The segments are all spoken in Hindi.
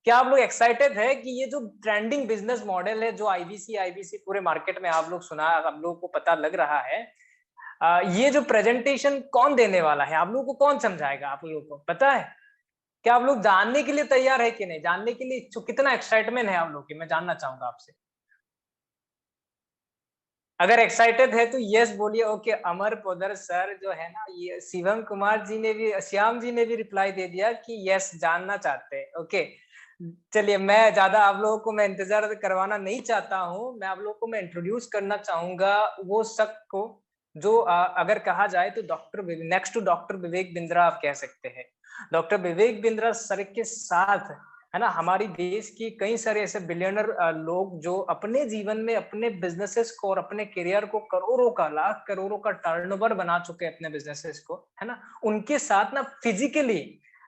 क्या आप लोग एक्साइटेड है कि ये जो ट्रेंडिंग बिजनेस मॉडल है, जो आईबीसी पूरे मार्केट में आप लोग सुना, आप लोगों को पता लग रहा है, ये जो प्रेजेंटेशन कौन देने वाला है, आप लोगों को कौन समझाएगा, आप लोगों को पता है? क्या आप लोग जानने के लिए तैयार है कि नहीं? जानने के लिए इच्छुक, कितना एक्साइटमेंट है आप लोग की, मैं जानना चाहूंगा आपसे। अगर एक्साइटेड है तो यस बोलिए। ओके, अमर पोदर सर जो है ना, ये शिवम कुमार जी ने भी, श्याम जी ने भी रिप्लाई दे दिया कि यस जानना चाहते हैं। ओके, चलिए, मैं ज्यादा आप लोगों को मैं इंतजार करवाना नहीं चाहता हूँ। मैं आप लोगों को मैं इंट्रोड्यूस करना चाहूंगा वो शख्स को जो अगर कहा जाए तो doctor next to doctor Vivek Bindra आप कह सकते हैं। डॉक्टर विवेक बिंद्रा सर के साथ है ना, हमारी देश की कई सारे ऐसे बिलियनर लोग जो अपने जीवन में अपने बिजनेसेस को और अपने करियर को करोड़ों का, लाख करोड़ों का टर्नओवर बना चुके हैं अपने बिजनेसेस को, है ना, उनके साथ ना फिजिकली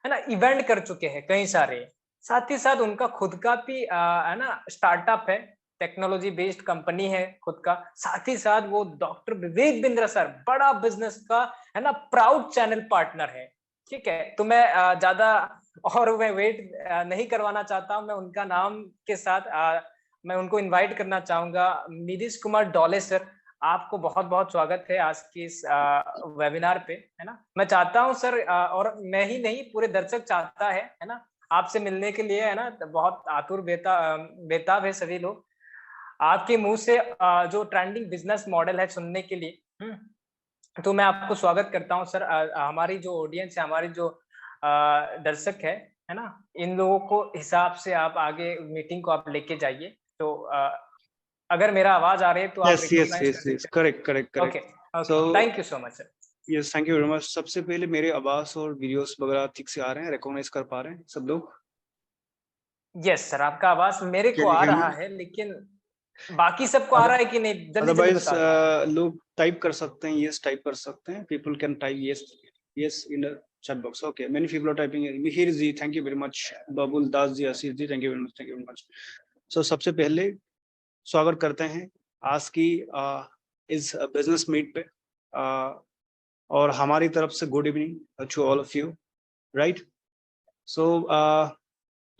है ना इवेंट कर चुके हैं कई सारे। साथ ही साथ उनका खुद का भी है ना स्टार्टअप है, टेक्नोलॉजी बेस्ड कंपनी है खुद का। साथ ही साथ वो डॉक्टर विवेक बिंद्रा सर बड़ा बिजनेस का है ना प्राउड चैनल पार्टनर है। ठीक है, तो मैं ज्यादा और मैं वेट नहीं करवाना चाहता हूं। मैं उनका नाम के साथ मैं उनको इनवाइट करना चाहूंगा। नीतीश कुमार डोले सर, आपको बहुत बहुत स्वागत है आज की इस वेबिनार पे, है ना। मैं चाहता हूं सर, और मैं ही नहीं पूरे दर्शक चाहता है ना, आपसे मिलने के लिए, है ना, बहुत आतुर बेताब है सभी लोग आपके मुंह से जो ट्रेंडिंग बिजनेस मॉडल है सुनने के लिए। तो मैं आपको स्वागत करता हूं सर। हमारी जो ऑडियंस है, हमारी जो दर्शक है ना, इन लोगों को हिसाब से आप आगे मीटिंग को आप लेके जाइए। तो अगर मेरा आवाज आ रही है तो आप यस यस रिकॉग्नाइज कर यस यस, सकते करेक्ट करेक्ट हैं। Correct. Okay so okay, thank you so much sir. Yes, thank you very much. सबसे पहले मेरे आवाज और वीडियोस वगैरह ठीक से आ रहे हैं, रिकॉग्नाइज कर पा रहे हैं सब लोग? यस सर, आपका आवाज मेरे को can you uh hear me? रहा है, लेकिन बाकी सबको आ रहा है कि नहीं, जल्दी जल्दी अदरवाइज बता दो। लोग टाइप कर सकते हैं, यस टाइप कर सकते हैं। People can type yes yes in the chat box. Okay, many people are typing here is the thank you very much Babul Das ji, Ashish ji, thank you very much, thank you very much. So सबसे पहले स्वागत करते हैं आज की इस बिजनेस मीट पे, और हमारी तरफ से good evening to all of you, right. So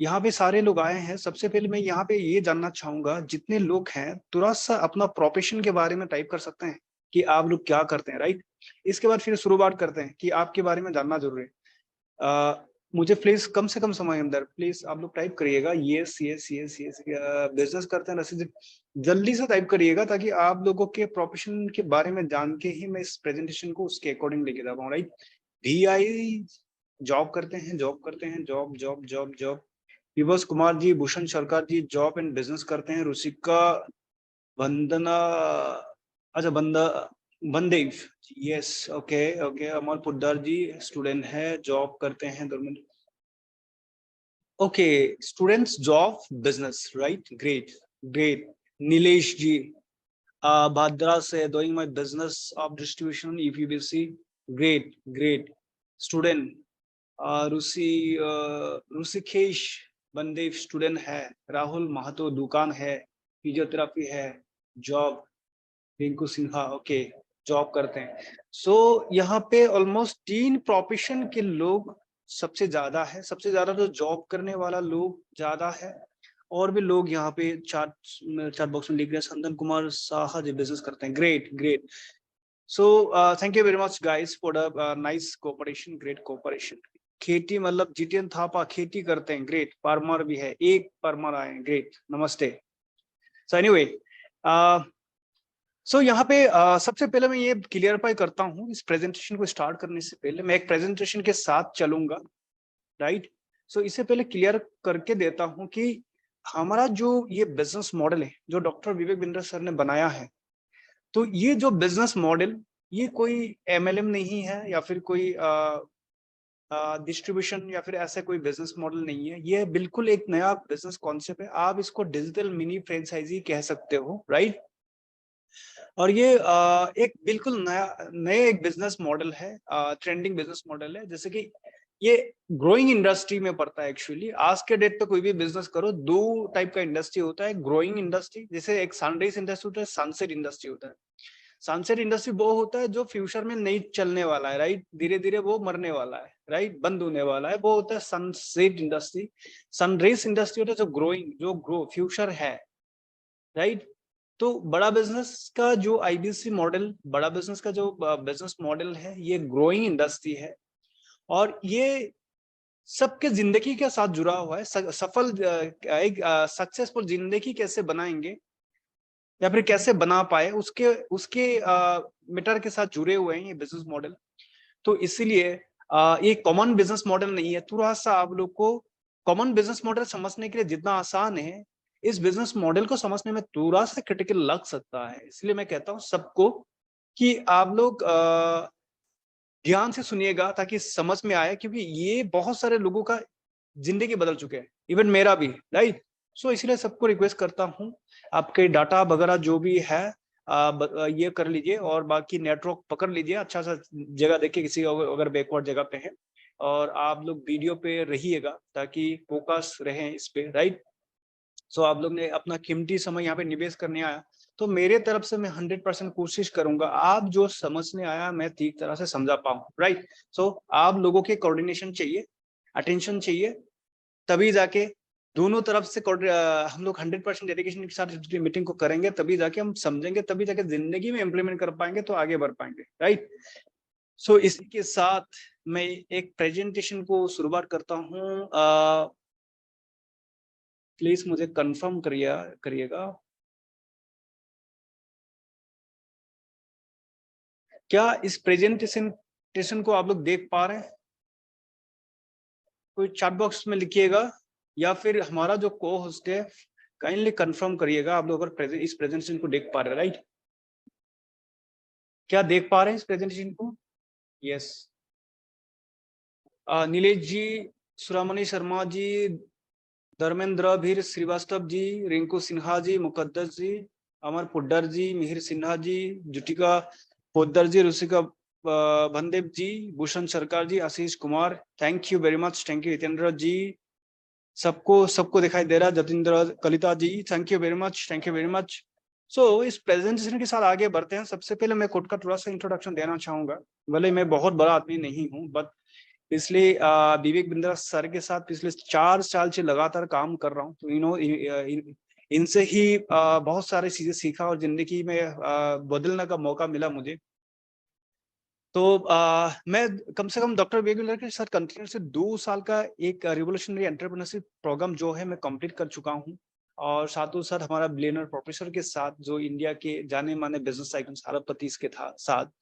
यहाँ पे सारे लोग आए हैं। सबसे पहले मैं यहाँ पे ये जानना चाहूंगा, जितने लोग हैं थोड़ा सा अपना प्रोफेशन के बारे में टाइप कर सकते हैं कि आप लोग क्या करते हैं, राइट। इसके बाद फिर शुरुआत करते हैं कि आपके बारे में जानना जरूरी है। मुझे प्लीज कम से कम समय अंदर प्लीज आप लोग टाइप करिएगा yes yes yes yes, business करते हैं रसीद, जल्दी से टाइप करिएगा ताकि आप लोगों के प्रोफेशन के बारे में जान के ही मैं इस प्रेजेंटेशन को उसके अकॉर्डिंग लेके जा पाऊँ, राइट। VI जॉब करते हैं, जॉब करते हैं, जॉब जॉब जॉब जॉब। विवश कुमार जी, भूषण सरकार जी जॉब एंड बिजनेस करते हैं। रुचिका वंदना, अच्छा Bandev, yes okay okay. Amar Poddar ji student है, जॉब करते हैं। Okay, students job business, right, great great. Nilesh ji Bhadra से doing my business of distribution EPBC, great great student. Rishikesh Bandev student है। राहुल महतो दुकान है, फिजियोथेरापी है, job. Rinku Sinha okay, job करते हैं। सो यहाँ पे ऑलमोस्ट 3 प्रोफेशन के लोग सबसे ज्यादा है, सबसे ज्यादा तो जॉब करने वाला लोग ज्यादा है। और भी लोग यहाँ पे चार्ट बॉक्स में लिख रहे हैं। संदन कुमार साहा जी बिजनेस करते हैं, great great. So thank you very much guys for the nice cooperation, great cooperation. खेती मतलब जितेन थापा खेती करते हैं, ग्रेट। परमर भी है, एक परमर आए, ग्रेट, नमस्ते। सो एनीवे, सो यहाँ पे सबसे पहले मैं ये क्लियरफाई करता हूँ, इस प्रेजेंटेशन को स्टार्ट करने से पहले मैं एक प्रेजेंटेशन के साथ चलूंगा, राइट। सो इससे पहले क्लियर करके देता हूँ कि हमारा जो ये बिजनेस मॉडल है जो डॉक्टर विवेक बिंद्रा सर ने बनाया है, तो ये जो बिजनेस मॉडल ये कोई MLM नहीं है या फिर कोई डिस्ट्रीब्यूशन या फिर ऐसा कोई बिजनेस मॉडल नहीं है। ये बिल्कुल एक नया बिजनेस कॉन्सेप्ट है, आप इसको डिजिटल मिनी फ्रेंचाइजी कह सकते हो, राइट। और ये एक बिल्कुल नए एक बिजनेस मॉडल है, ट्रेंडिंग बिजनेस मॉडल है। जैसे कि ये ग्रोइंग इंडस्ट्री में पड़ता है। एक्चुअली आज के डेट पे कोई भी बिजनेस करो, 2 टाइप का इंडस्ट्री होता है। ग्रोइंग इंडस्ट्री, जैसे एक सनराइज इंडस्ट्री होता है, सनसेट इंडस्ट्री होता है। सनसेट इंडस्ट्री वो होता है जो फ्यूचर में नहीं चलने वाला है, राइट, धीरे धीरे वो मरने वाला है। राइट, बंद होने वाला है, वो होता है सनसेट इंडस्ट्री। सनराइज इंडस्ट्री होता है जो ग्रोइंग, जो ग्रो फ्यूचर है, राइट। तो बड़ा बिजनेस का जो आईबीसी मॉडल, बड़ा बिजनेस का जो बिजनेस मॉडल है, ये ग्रोइंग इंडस्ट्री है और ये सबके जिंदगी के साथ जुड़ा हुआ है। सफल एक सक्सेसफुल जिंदगी कैसे बनाएंगे या फिर कैसे बना पाए, उसके उसके मैटर के साथ जुड़े हुए हैं ये बिजनेस मॉडल। तो इसीलिए ये कॉमन बिजनेस मॉडल नहीं है। थोड़ा सा आप लोग को कॉमन बिजनेस मॉडल समझने के लिए जितना आसान है, इस बिजनेस मॉडल को समझने में थोड़ा सा क्रिटिकल लग सकता है। इसलिए मैं कहता हूँ सबको कि आप लोग ध्यान से सुनिएगा ताकि समझ में आए, क्योंकि ये बहुत सारे लोगों का जिंदगी बदल चुके हैं, इवन मेरा भी, राइट। सो इसलिए सबको रिक्वेस्ट करता हूँ, आपके डाटा वगैरह जो भी है ये कर लीजिए और बाकी नेटवर्क पकड़ लीजिए, अच्छा सा जगह देखिए, किसी अगर बैकवर्ड जगह पे है, और आप लोग वीडियो पे रहिएगा ताकि फोकस रहे इस पे, राइट। सो आप लोग ने अपना कीमती समय यहाँ पे निवेश करने आया, तो मेरे तरफ से मैं 100% कोशिश करूंगा आप जो समझने आया मैं ठीक तरह से समझा पाऊँ, राइट। सो आप लोगों के कोऑर्डिनेशन चाहिए, अटेंशन चाहिए, तभी जाके दोनों तरफ से हम लोग 100% डेडिकेशन के साथ मीटिंग को करेंगे, तभी जाके हम समझेंगे, तभी जाके जिंदगी में इम्प्लीमेंट कर पाएंगे, तो आगे बढ़ पाएंगे, राइट। सो इसी के साथ मैं एक प्रेजेंटेशन को शुरुआत करता हूँ। प्लीज मुझे कंफर्म करिएगा क्या इस प्रेजेंटेशन को आप लोग देख पा रहे हैं? कोई चैट बॉक्स में लिखिएगा या फिर हमारा जो को होस्ट है काइंडली कंफर्म करिएगा आप लोग अगर इस प्रेजेंटेशन को देख पा रहे हैं, राइट। क्या देख पा रहे हैं इस प्रेजेंटेशन को? यस। नीलेश जी, सुरामणि शर्मा जी, धर्मेंद्र भीर श्रीवास्तव जी, रिंकू सिन्हा जी, मुकद्दस जी, अमर पुड्डर जी, मिहिर सिन्हा जी, जुटिका पोद्दर जी, Ruchika भंदेव ji, Bhushan Sarkar ji, Ashish Kumar, thank you very much, thank you Hitendra ji, सबको सबको दिखाई दे रहा है, Jatindra Kalita ji, thank you very much, thank you very much. So इस प्रेजेंटेशन के साथ आगे बढ़ते हैं। सबसे पहले मैं खुद का थोड़ा सा इंट्रोडक्शन देना चाहूंगा। भले मैं बहुत बड़ा आदमी नहीं हूँ, बट पिछले विवेक बिंद्रा सर के साथ पिछले 4 साल से लगातार काम कर रहा हूँ, तो इनसे ही बहुत सारी चीजें सीखा और जिंदगी में बदलने का मौका मिला मुझे। तो मैं कम से कम डॉक्टर विवेक बिंद्रा के साथ कंटिन्यूसली 2 साल का एक रिवोल्यूशनरी एंटरप्रेन्योरशिप प्रोग्राम जो है मैं कंप्लीट कर चुका हूँ, और साथों साथ हमारा बिलियनर प्रोफेसर के साथ जो इंडिया के जाने माने बिजनेस टाइकून अरबपति के साथ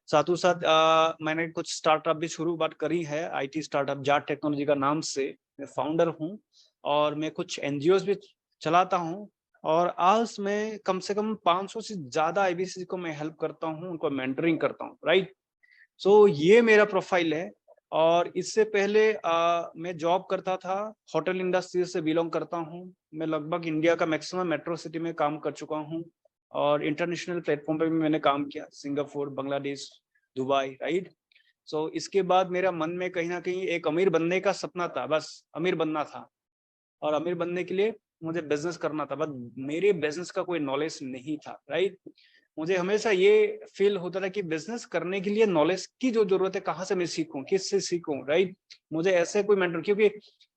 साथों साथ मैंने कुछ स्टार्टअप भी शुरुआत करी है, आईटी स्टार्टअप जाट टेक्नोलॉजी का नाम से। मैं फाउंडर हूँ और मैं कुछ एनजीओ भी चलाता हूँ, और आज मैं कम से कम 500 से ज्यादा आईबीसी को मैं हेल्प करता हूँ, उनको मेंटरिंग करता हूँ, राइट। सो ये मेरा प्रोफाइल है। और इससे पहले मैं जॉब करता था, होटल इंडस्ट्री से बिलोंग करता हूँ। मैं लगभग इंडिया का मैक्सिमम मेट्रो सिटी में काम कर चुका हूँ, और इंटरनेशनल प्लेटफॉर्म पे भी मैंने काम किया, Singapore, Bangladesh, Dubai, right. So इसके बाद मेरा मन में कहीं ना कहीं एक अमीर बनने का सपना था, बस अमीर बनना था, और अमीर बनने के लिए मुझे बिजनेस करना था, बट मेरे बिजनेस का कोई नॉलेज नहीं था, राइट। मुझे हमेशा ये फील होता था कि बिजनेस करने के लिए नॉलेज की जो जरूरत है, कहाँ से मैं सीखूं, किससे सीखूं, राइट। मुझे ऐसे कोई मेंटर, क्योंकि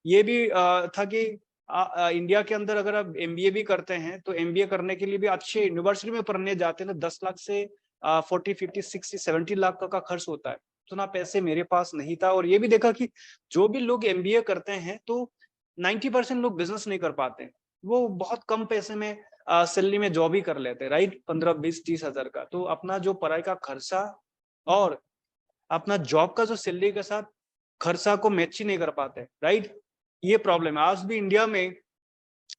ये भी था कि इंडिया के अंदर अगर आप एमबीए भी करते हैं तो एमबीए करने के लिए भी अच्छे यूनिवर्सिटी में पढ़ने जाते हैं तो 10 लाख से 40, 50, 60, 70 लाख का खर्च होता है। तो ना पैसे मेरे पास नहीं था, और ये भी देखा कि जो भी लोग एमबीए करते हैं तो 90% लोग बिजनेस नहीं कर पाते, वो बहुत कम पैसे में सैलरी में जॉब ही कर लेते हैं, राइट, 15, 20, 30 हजार का। तो अपना जो पढ़ाई का खर्चा और अपना जॉब का जो सैलरी के साथ खर्चा को मैच ही नहीं कर पाते, राइट। ये प्रॉब्लम है आज भी इंडिया में।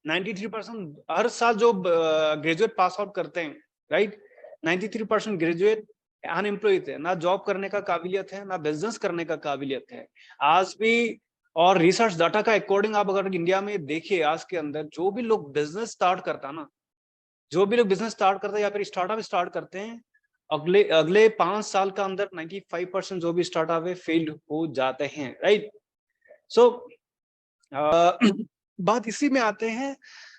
93% हर साल जो ग्रेजुएट पास आउट करते हैं, राइट, 93% ग्रेजुएट अनएम्प्लॉयड है, ना जॉब करने का काबिलियत है, ना बिजनेस करने का काबिलियत है आज भी। और रिसर्च डाटा का अकॉर्डिंग आप अगर इंडिया में देखिए, आज के अंदर जो भी लोग बिजनेस स्टार्ट करता ना, जो भी लोग बिजनेस स्टार्ट करते हैं या फिर स्टार्टअप स्टार्ट करते हैं, अगले अगले 5 साल का अंदर 95% जो भी स्टार्टअप है फेल हो जाते हैं, राइट। सो बात इसी में आते हैं,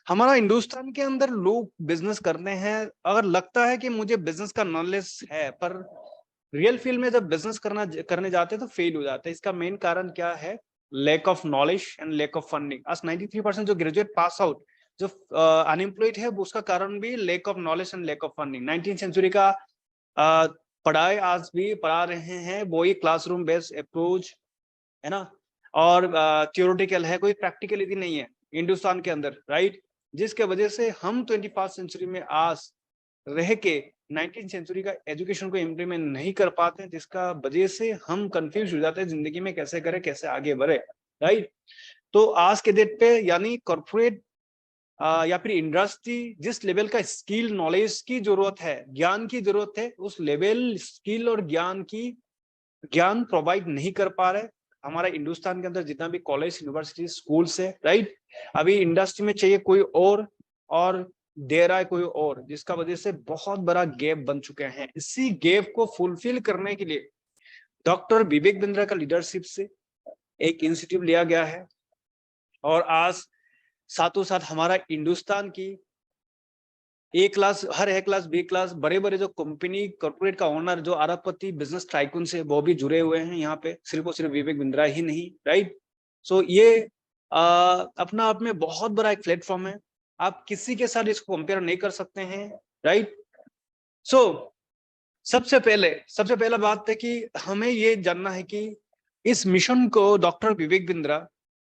हमारा हिंदुस्तान के अंदर लोग बिजनेस करते हैं, अगर लगता है कि मुझे बिजनेस का नॉलेज है, पर रियल फील्ड में जब बिजनेस करने जाते हैं तो फेल हो जाते हैं। इसका मेन कारण क्या है? Lack of knowledge and lack of funding. आज 93% जो ग्रेजुएट पास आउट जो अनएम्प्लॉयड है उसका कारण भी lack of knowledge and lack of funding. 19th century का पढ़ाई आज भी पढ़ा रहे हैं वही क्लासरूम बेस्ड अप्रोच है ना, और थियोरेटिकल है, कोई प्रैक्टिकलिटी नहीं है हिंदुस्तान के अंदर, राइट। जिसके वजह से हम 21st सेंचुरी में आज रह के 19th सेंचुरी का एजुकेशन को इम्प्लीमेंट नहीं कर पाते, जिसका वजह से हम कंफ्यूज हो जाते हैं जिंदगी में कैसे करें, कैसे आगे बढ़े, राइट। तो आज के डेट पे यानी कॉर्पोरेट या फिर इंडस्ट्री जिस लेवल का स्किल नॉलेज की जरूरत है, ज्ञान की जरूरत है, उस लेवल स्किल और ज्ञान प्रोवाइड नहीं कर पा रहे। हमारा हिंदुस्तान के अंदर जितना भी कॉलेज यूनिवर्सिटी स्कूल्स है, राइट, अभी इंडस्ट्री में चाहिए कोई और दे रहा है कोई और, जिसका वजह से बहुत बड़ा गैप बन चुके हैं। इसी गैप को फुलफिल करने के लिए डॉक्टर विवेक बिंद्रा का लीडरशिप से एक इंस्टीट्यूट लिया गया है, और आज साथों साथ हमारा हिंदुस्तान की ए क्लास, हर ए क्लास, बी क्लास, बड़े बड़े जो कंपनी कॉर्पोरेट का ओनर, जो अरबपति बिजनेस टाइकून से, वो भी जुड़े हुए हैं यहाँ पे, सिर्फ और सिर्फ विवेक बिंद्रा ही नहीं, राइट। सो ये अपना आप में बहुत बड़ा एक प्लेटफॉर्म है, आप किसी के साथ इसको कंपेयर नहीं कर सकते हैं, राइट। सो सबसे पहला बात है कि हमें ये जानना है कि इस मिशन को डॉक्टर विवेक बिंद्रा,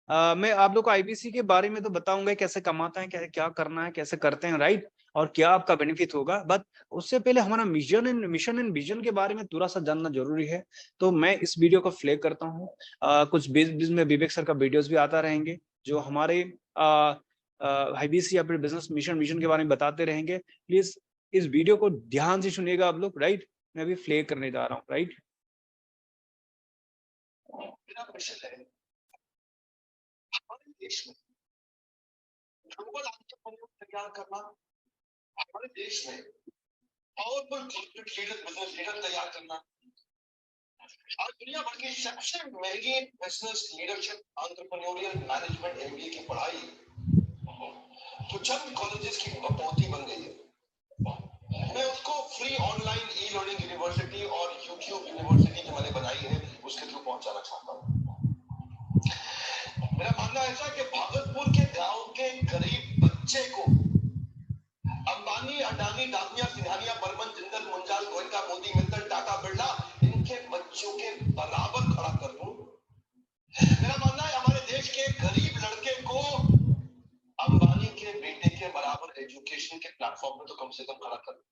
मैं आप लोग को आईबीसी के बारे में तो बताऊंगा कैसे कमाता है, क्या करना है, कैसे करते हैं, राइट, और क्या आपका बेनिफिट होगा, बट उससे पहले हमारा मिशन एंड विजन के बारे में थोड़ा सा जानना जरूरी है। तो मैं इस वीडियो को फ्लैग करता हूँ। कुछ बीच में विवेक सर का वीडियोस भी आता रहेंगे जो हमारे आईबीसी या फिर बिजनेस मिशन के बारे में बताते रहेंगे। प्लीज इस वीडियो को ध्यान से सुनिएगा आप लोग, राइट। मैं अभी फ्लैग करने जा रहा हूँ, राइट। मेरा क्वेश्चन है, हमारे देश में ग्लोबल एंटरप्रेन्योर तैयार करना, हमारे देश में powerful corporate leader, business leader तैयार करना, आज दुनिया भर की सबसे महंगी business leadership entrepreneurial management MBA की पढ़ाई तो चंद कॉलेजेस की बकौती बन गई है। मैं उसको free online e learning university और यूट्यूब यूनिवर्सिटी जो मैंने बनाई है उसके थ्रू पहुंचाना चाहता हूँ। मेरा मानना ऐसा है कि भागलपुर के गांव के गरीब बच्चे को अंबानी, अडानी, डाकिया, सिंघानिया, बर्मन, जिंदल, मुंजाल, गोयनका, मोदी, मित्तल, टाटा, बिरला, इनके बच्चों के बराबर खड़ा कर दूं। मेरा मानना है हमारे देश के गरीब लड़के को अंबानी के बेटे के बराबर एजुकेशन के प्लेटफॉर्म पे तो कम से कम खड़ा कर।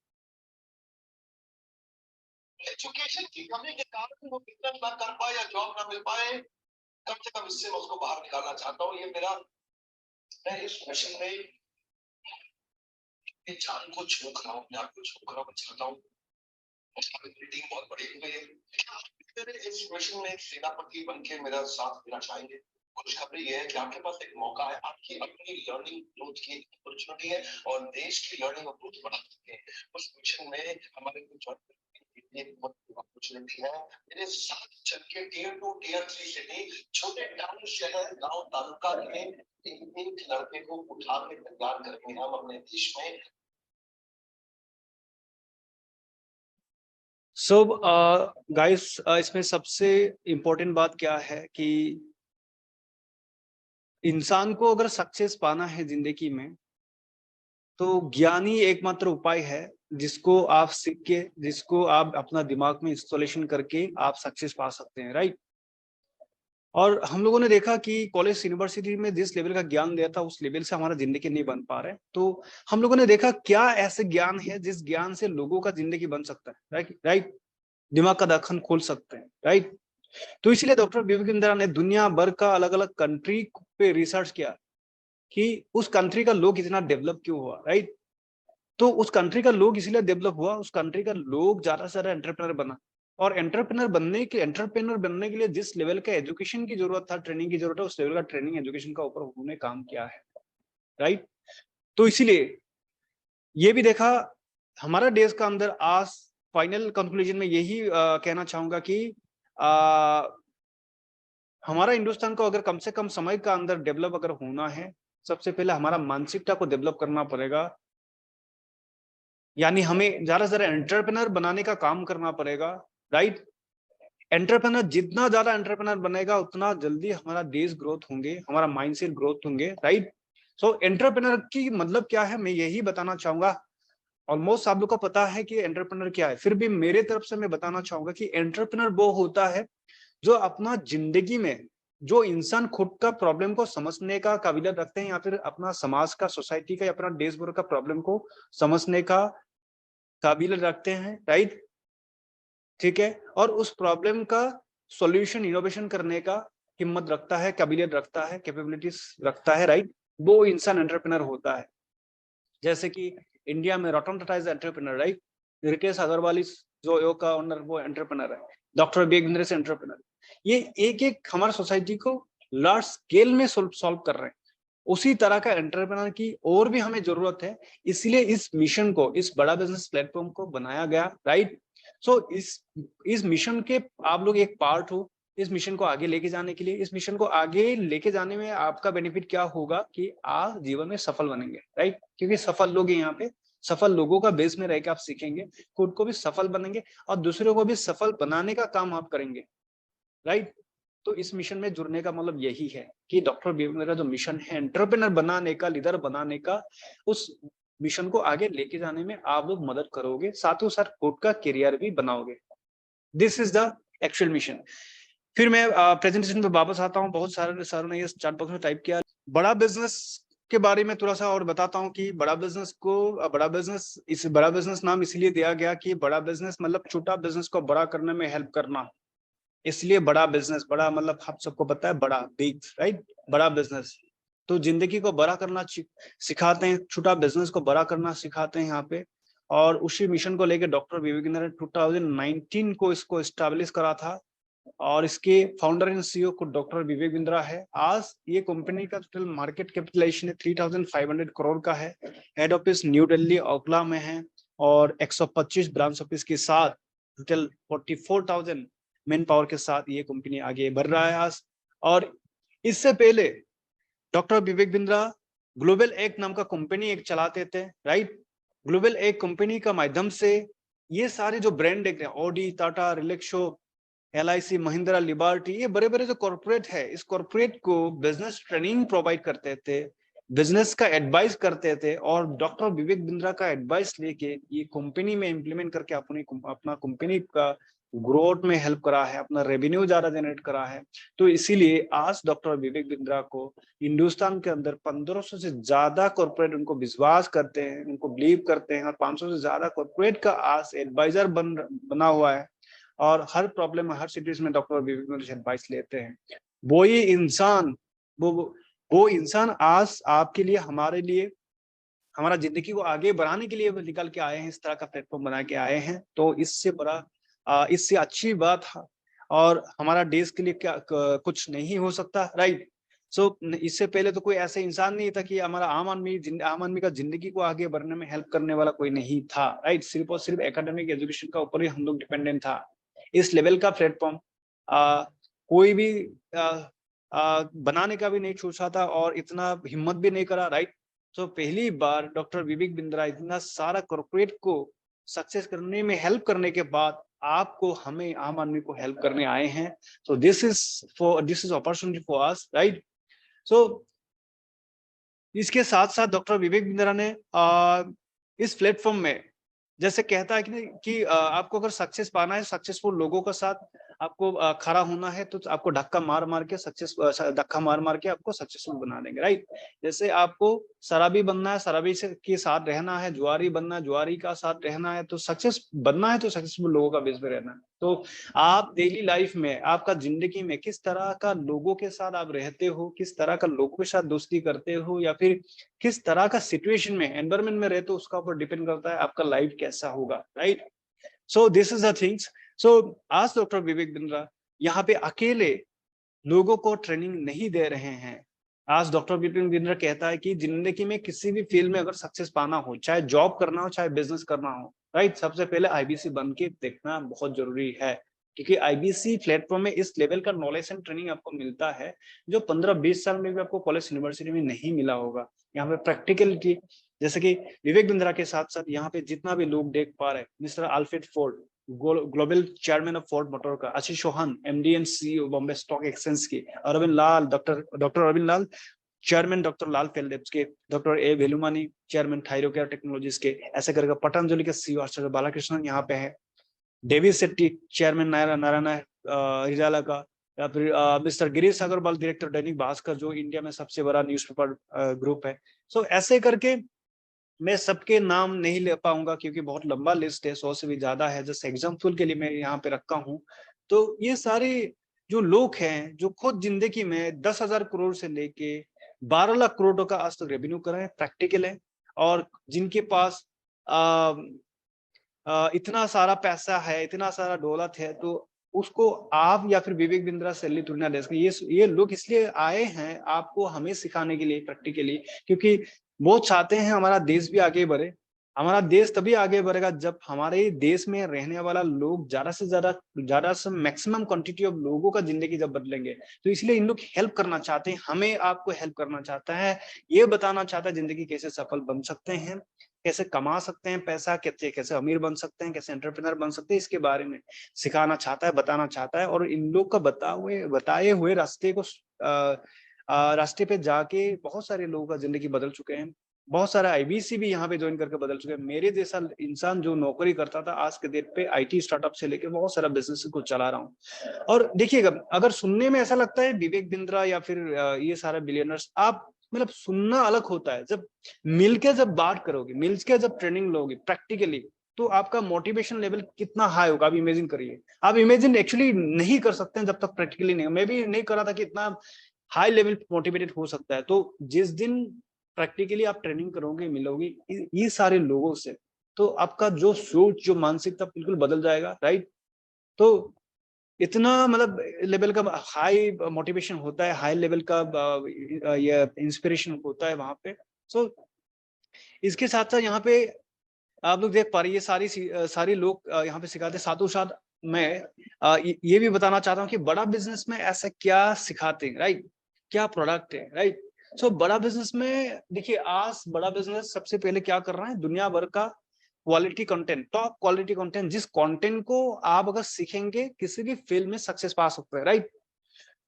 एजुकेशन की कमी के कारण वो बिजनेस ना कर पाए या जॉब ना मिल पाए, कम से कम इससे मैं उसको बाहर निकालना चाहता हूँ। ये मेरा, मैं इस मिशन में जान को झोंक रहा हूँ, अपने आप को झोंक रहा हूँ, चाहता हूँ। मेरी टीम बहुत बड़ी हो गई है, मेरे इस मिशन में एक सेनापति बन के मेरा साथ देना चाहेंगे। खुशखबरी ये है कि आपके पास एक मौका है, आपकी अपनी लर्निंग ग्रोथ की अपॉर्चुनिटी है और देश की लर्निंग और ग्रोथ बढ़ा सकते हैं। उस मिशन में हमारे कुछ अपॉर्चुनिटी है। मेरे साथ चल के टियर 2 टियर 3 सिटी, छोटे टाउन, शहर, गांव, तालुका के एक लड़के को उठा के तैयार करेंगे हम अपने देश में। सो गाइस, इसमें सबसे इम्पोर्टेंट बात क्या है कि इंसान को अगर सक्सेस पाना है जिंदगी में तो ज्ञान ही एकमात्र उपाय है जिसको आप सीख के, जिसको आप अपना दिमाग में इंस्टॉलेशन करके आप सक्सेस पा सकते हैं, राइट। और हम लोगों ने देखा कि कॉलेज यूनिवर्सिटी में जिस लेवल का ज्ञान दिया था उस लेवल से हमारा जिंदगी नहीं बन पा रहा है। तो हम लोगों ने देखा क्या ऐसे ज्ञान है जिस ज्ञान से लोगों का जिंदगी बन सकता है, राइट, दिमाग का दखन खोल सकते हैं, राइट। तो इसलिए डॉक्टर विवेक बिंद्रा ने दुनिया भर का अलग अलग कंट्री पे रिसर्च किया कि उस कंट्री का लोग इतना डेवलप क्यों हुआ, राइट। तो उस कंट्री का लोग इसलिए डेवलप हुआ, उस कंट्री का लोग ज्यादा से ज्यादा एंटरप्रेनर बना, और एंटरप्रेनर बनने के लिए जिस लेवल का एजुकेशन की जरूरत था, ट्रेनिंग की जरूरत है, उस लेवल का ट्रेनिंग एजुकेशन का ऊपर उन्होंने काम किया है, राइट। तो इसीलिए ये भी देखा हमारा देश का अंदर आज फाइनल कंक्लूजन में यही कहना चाहूंगा कि हमारा हिंदुस्तान को अगर कम से कम समय का अंदर डेवलप अगर होना है, सबसे पहले हमारा मानसिकता को डेवलप करना पड़ेगा, यानी हमें ज्यादा से ज्यादा एंटरप्रेनर बनाने का काम करना पड़ेगा। राइट। एंटरप्रेनर जितना ज्यादा एंटरप्रेनर बनेगा उतना जल्दी हमारा देश ग्रोथ होंगे, हमारा माइंडसेट ग्रोथ होंगे, राइट। सो एंटरप्रेनर की मतलब क्या है मैं यही बताना चाहूंगा। ऑलमोस्ट आप लोग को पता है कि एंटरप्रेनर क्या है, फिर भी मेरे तरफ से मैं बताना चाहूंगा कि एंटरप्रेनर वो होता है जो अपना जिंदगी में, जो इंसान खुद का प्रॉब्लम को समझने का काबिलियत रखते हैं या फिर अपना समाज का, सोसाइटी का या अपना देश भर का प्रॉब्लम को समझने का काबिलियत रखते हैं, राइट। ठीक है, और उस प्रॉब्लम का सॉल्यूशन इनोवेशन करने का हिम्मत रखता है, काबिलियत रखता है, कैपेबिलिटीज रखता है, राइट। वो इंसान एंटरप्रेनर होता है। जैसे कि इंडिया में Ratan Tata is entrepreneur, right. Rikesh Agarwal जो यो का ओनर, वो एंटरप्रेनर है। डॉक्टर बिरेंद्र से एंटरप्रेनर। ये एक एक हमारे सोसाइटी को लार्ज स्केल में सॉल्व कर रहे हैं। उसी तरह का एंटरप्रेनर की और भी हमें जरूरत है, इसलिए इस मिशन को, इस बड़ा बिजनेस प्लेटफॉर्म को बनाया गया, राइट। सो इस मिशन के आप लोग एक पार्ट हो। इस मिशन को आगे लेके जाने के लिए, इस मिशन को आगे लेके जाने में आपका बेनिफिट क्या होगा कि आप जीवन में सफल बनेंगे, राइट। क्योंकि सफल लोग यहाँ पे, सफल लोगों का बेस में रह के आप सीखेंगे, खुद को भी सफल बनेंगे और दूसरों को भी सफल बनाने का काम आप करेंगे, राइट। तो इस मिशन में जुड़ने का मतलब यही है कि डॉक्टर बीएम का जो मिशन है एंटरप्रेनर बनाने का, लीडर बनाने का, उस मिशन को आगे लेके जाने में आप लोग मदद करोगे, साथ ही साथ खुद का करियर भी बनाओगे। This is the actual mission. फिर मैं प्रेजेंटेशन पे वापस आता हूँ। बहुत सारे सर ने ये चैट बॉक्स में टाइप किया। बड़ा बिजनेस के बारे में थोड़ा सा और बताता हूँ कि बड़ा बिजनेस को, बड़ा बिजनेस नाम इसलिए दिया गया कि बड़ा बिजनेस मतलब छोटा बिजनेस को बड़ा करने में हेल्प करना, इसलिए बड़ा बिजनेस। बड़ा मतलब आप सबको पता है, बड़ा, बिग, राइट। बड़ा बिजनेस तो जिंदगी को बड़ा करना सिखाते हैं, छोटा बिजनेस को बड़ा करना सिखाते हैं यहाँ पे। और उसी मिशन को लेकर डॉक्टर विवेकानंद ने 2019 को इसको एस्टैब्लिश करा था और इसके फाउंडर एंड सीईओ को डॉक्टर विवेक बिंद्रा है। आज ये कंपनी का टोटल मार्केट कैपिटलाइजेशन 3500 करोड़ का है। Head office new Delhi Okhla में है और 125 ब्रांच ऑफिस के साथ टोटल 44,000 मैन पावर के साथ ये कंपनी आगे बढ़ रहा है आज। और इससे पहले डॉक्टर विवेक बिंद्रा ग्लोबल एक नाम का कंपनी एक चलाते थे, राइट। ग्लोबल एक कंपनी का माध्यम से ये सारे जो ब्रांड देख रहे हैं, Audi, Tata, Relaxo, LIC, Mahindra, liberty, ये बड़े बड़े जो कॉर्पोरेट है, इस कॉर्पोरेट को बिजनेस ट्रेनिंग प्रोवाइड करते थे, बिजनेस का एडवाइस करते थे और डॉक्टर विवेक बिंद्रा का एडवाइस लेके ये कंपनी में इंप्लीमेंट करके अपना कंपनी का ग्रोथ में हेल्प करा है, अपना रेवेन्यू ज्यादा जनरेट करा है। तो इसीलिए आज डॉक्टर विवेक बिंद्रा को हिंदुस्तान के अंदर 1500 से ज्यादा कॉर्पोरेट उनको विश्वास करते हैं, उनको बिलीव करते हैं और 500 से ज्यादा कॉर्पोरेट का आज एडवाइजर बना हुआ है और हर प्रॉब्लम में, हर सिचुएशन में डॉक्टर विवेक बिंद्रा से एडवाइस लेते हैं। वो ही इंसान, वो इंसान आज आपके लिए, हमारे लिए, हमारा जिंदगी को आगे बढ़ाने के लिए निकल के आए हैं, इस तरह का प्लेटफॉर्म बना के आए हैं। तो इससे बड़ा, इससे अच्छी बात और हमारा देश के लिए क्या कुछ नहीं हो सकता, राइट। सो इससे पहले तो कोई ऐसा इंसान नहीं था कि हमारा आम आदमी का जिंदगी को आगे बढ़ने में हेल्प करने वाला कोई नहीं था, राइट। सिर्फ और सिर्फ एकेडमिक एजुकेशन का ऊपर ही हम लोग डिपेंडेंट था। इस लेवल का प्लेटफॉर्म कोई भी बनाने का भी नहीं सोचा था और इतना हिम्मत भी नहीं करा, राइट। तो पहली बार डॉक्टर विवेक बिंद्रा इतना सारा कॉर्पोरेट को सक्सेस करने में हेल्प करने के बाद आपको, हमें, आम आदमी को हेल्प करने आए हैं। So this is opportunity for us, right. So इसके साथ साथ डॉक्टर विवेक बिंद्रा ने इस प्लेटफॉर्म में जैसे कहता है कि आपको अगर सक्सेस पाना है, सक्सेसफुल लोगों के साथ आपको खड़ा होना है, तो आपको धक्का मार मार के आपको सक्सेसफुल बना देंगे, राइट। जैसे आपको शराबी बनना है, शराबी के साथ रहना है, जुआरी बनना है, जुआरी का साथ रहना है, तो सक्सेस बनना है तो सक्सेसफुल लोगों का बेस में रहना है। तो आप डेली लाइफ में, आपका जिंदगी में किस तरह का लोगों के साथ आप रहते हो, किस तरह का लोगों के साथ दोस्ती करते हो या फिर किस तरह का सिचुएशन में, एनवायरमेंट में रहते हो, उसका ऊपर डिपेंड करता है आपका लाइफ कैसा होगा, right. So this is the things. So आज डॉक्टर विवेक बिंद्रा यहाँ पे अकेले लोगों को ट्रेनिंग नहीं दे रहे हैं। आज डॉक्टर विवेक बिंद्रा कहता है कि जिंदगी में किसी भी फील्ड में अगर सक्सेस पाना हो, चाहे जॉब करना हो, चाहे बिजनेस करना हो, राइट, सबसे पहले IBC बन के देखना बहुत जरूरी है। क्योंकि IBC प्लेटफॉर्म में इस लेवल का नॉलेज एंड ट्रेनिंग आपको मिलता है जो 15-20 साल में भी आपको कॉलेज यूनिवर्सिटी में नहीं मिला होगा। यहाँ पे प्रैक्टिकलिटी, जैसे कि विवेक बिंद्रा के साथ साथ यहाँ पे जितना भी लोग देख पा रहे हैं, mister Alfred Ford, global chairman of Ford Motor का, Ashish Chauhan MD and CEO Bombay stock exchange के, Arvind Lal doctor Arvind Lal chairman doctor Lal Philips के, doctor A Velumani chairman Thyrocare technologies के, ऐसे करके पतंजलि के सीईओ आचार्य बालाकृष्णन यहाँ पे है, डेविड सेट्टी चेयरमैन नारायण हिराला का, या फिर मिस्टर गिरीश अग्रवाल डायरेक्टर दैनिक भास्कर जो इंडिया में सबसे बड़ा न्यूज़पेपर ग्रुप है। सो ऐसे करके मैं सबके नाम नहीं ले पाऊंगा क्योंकि बहुत लंबा लिस्ट है, 100 से भी ज्यादा है, जस्ट एग्जाम्पल के लिए मैं यहाँ पे रखा हूँ। तो ये सारे जो लोग हैं जो खुद जिंदगी में 10,000 करोड़ से लेके 12 लाख करोड़ का आज तक रेवेन्यू कर रहे हैं, प्रैक्टिकल है, और जिनके पास इतना सारा पैसा है, इतना सारा दौलत है, तो उसको आप या फिर विवेक बिंद्रा सैलरी तुलना दे सकते। ये लोग इसलिए आए हैं आपको हमें सिखाने के लिए प्रैक्टिकली, क्योंकि वो चाहते हैं हमारा देश भी आगे बढ़े। हमारा देश तभी आगे बढ़ेगा जब हमारे देश में रहने वाला लोग ज्यादा से मैक्सिमम क्वांटिटी ऑफ लोगों का जिंदगी जब बदलेंगे। तो इसलिए इन लोग हेल्प करना चाहते हैं, हमें आपको हेल्प करना चाहता है, ये बताना चाहता है जिंदगी कैसे सफल बन सकते हैं, कैसे कमा सकते हैं पैसा, कैसे अमीर बन सकते हैं, कैसे एंटरप्रेन्योर बन सकते हैं, इसके बारे में सिखाना चाहता है, बताना चाहता है। और इन लोग का बताए हुए रास्ते को रास्ते पे जाके बहुत सारे लोगों का जिंदगी बदल चुके हैं। बहुत सारा आईबीसी भी यहाँ पे ज्वाइन करके बदल चुके हैं। मेरे जैसा इंसान जो नौकरी करता था आज के डेट पे आईटी स्टार्टअप से लेके बहुत सारा बिजनेस को चला रहा हूँ। और देखिएगा, अगर सुनने में ऐसा लगता है विवेक बिंद्रा या फिर ये सारे बिलियनर्स, आप मतलब सुनना अलग होता है, जब मिलके जब बात करोगे, मिलके जब ट्रेनिंग लोगे प्रैक्टिकली, तो आपका मोटिवेशन लेवल कितना हाई होगा आप इमेजिन करिए। आप इमेजिन एक्चुअली नहीं कर सकते हैं जब तक प्रैक्टिकली नहीं। मैं भी नहीं करा था कि इतना हाई लेवल मोटिवेटेड हो सकता है। तो जिस दिन प्रैक्टिकली आप ट्रेनिंग करोगे, मिलोगे ये सारे लोगों से, तो आपका जो सोच, जो मानसिकता बिल्कुल बदल जाएगा, राइट। तो इतना मतलब लेवल का हाई मोटिवेशन होता है, हाई लेवल का ये इंस्पिरेशन होता है वहां पे। सो इसके साथ साथ यहाँ पे आप लोग देख पा रहे, ये सारी लोग यहाँ पे सिखाते, साथों साथ मैं ये भी बताना चाहता हूँ कि बड़ा बिजनेस में ऐसा क्या सिखाते हैं, राइट, क्या प्रोडक्ट है, राइट। सो बड़ा बिजनेस में देखिए, आज बड़ा बिजनेस सबसे पहले क्या कर रहा है, दुनिया भर का quality content, top quality content, जिस कंटेंट को आप अगर सीखेंगे किसी भी फील्ड में सक्सेस पा सकते हैं, राइट।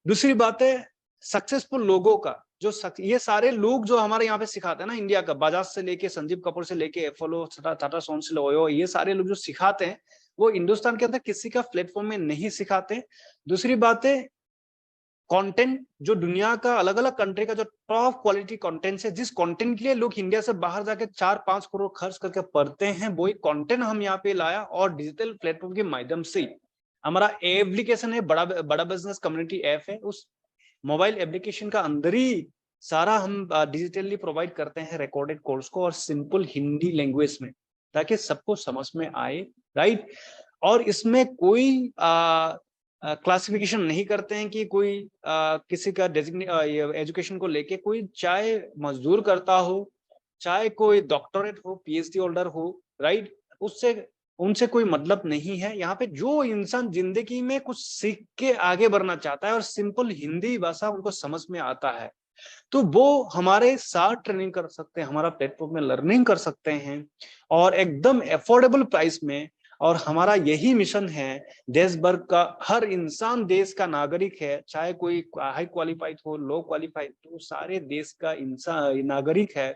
दूसरी बात है सक्सेसफुल लोगों का, जो ये सारे लोग जो हमारे यहाँ पे सिखाते हैं ना, इंडिया का बजाज से लेके, संजीव कपूर से लेके, एफोलो, टाटा सोन्स, ओयो, ये सारे लोग जो सिखाते हैं वो हिंदुस्तान के अंदर किसी का प्लेटफॉर्म में नहीं सिखाते। दूसरी बात है कंटेंट, जो दुनिया का अलग अलग कंट्री का जो टॉप क्वालिटी कंटेंट है, जिस कंटेंट के लिए लोग इंडिया से बाहर जाके 4-5 करोड़ खर्च करके पढ़ते हैं, वही कंटेंट हम यहाँ पे लाया और डिजिटल प्लेटफॉर्म के माध्यम से हमारा एप्लीकेशन है, बड़ा बिजनेस कम्युनिटी ऐप है, उस मोबाइल एप्लीकेशन का अंदर ही सारा हम डिजिटली प्रोवाइड करते हैं रिकॉर्डेड कोर्स को, और सिंपल हिंदी लैंग्वेज में, ताकि सबको समझ में आए, राइट। और इसमें कोई क्लासिफिकेशन नहीं करते हैं कि कोई किसी का एजुकेशन को लेके, कोई चाहे मजदूर करता हो, चाहे कोई डॉक्टरेट हो, पीएचडी होल्डर हो, राइट, उससे उनसे कोई मतलब नहीं है। यहाँ पे जो इंसान जिंदगी में कुछ सीख के आगे बढ़ना चाहता है और सिंपल हिंदी भाषा उनको समझ में आता है, तो वो हमारे साथ ट्रेनिंग कर सकते हैं, हमारा प्लेटफॉर्म में लर्निंग कर सकते हैं, और एकदम अफोर्डेबल प्राइस में। और हमारा यही मिशन है, देश भर का हर इंसान देश का नागरिक है, चाहे कोई हाई क्वालिफाइड हो, लो क्वालिफाइड, तो सारे देश का इंसान नागरिक है।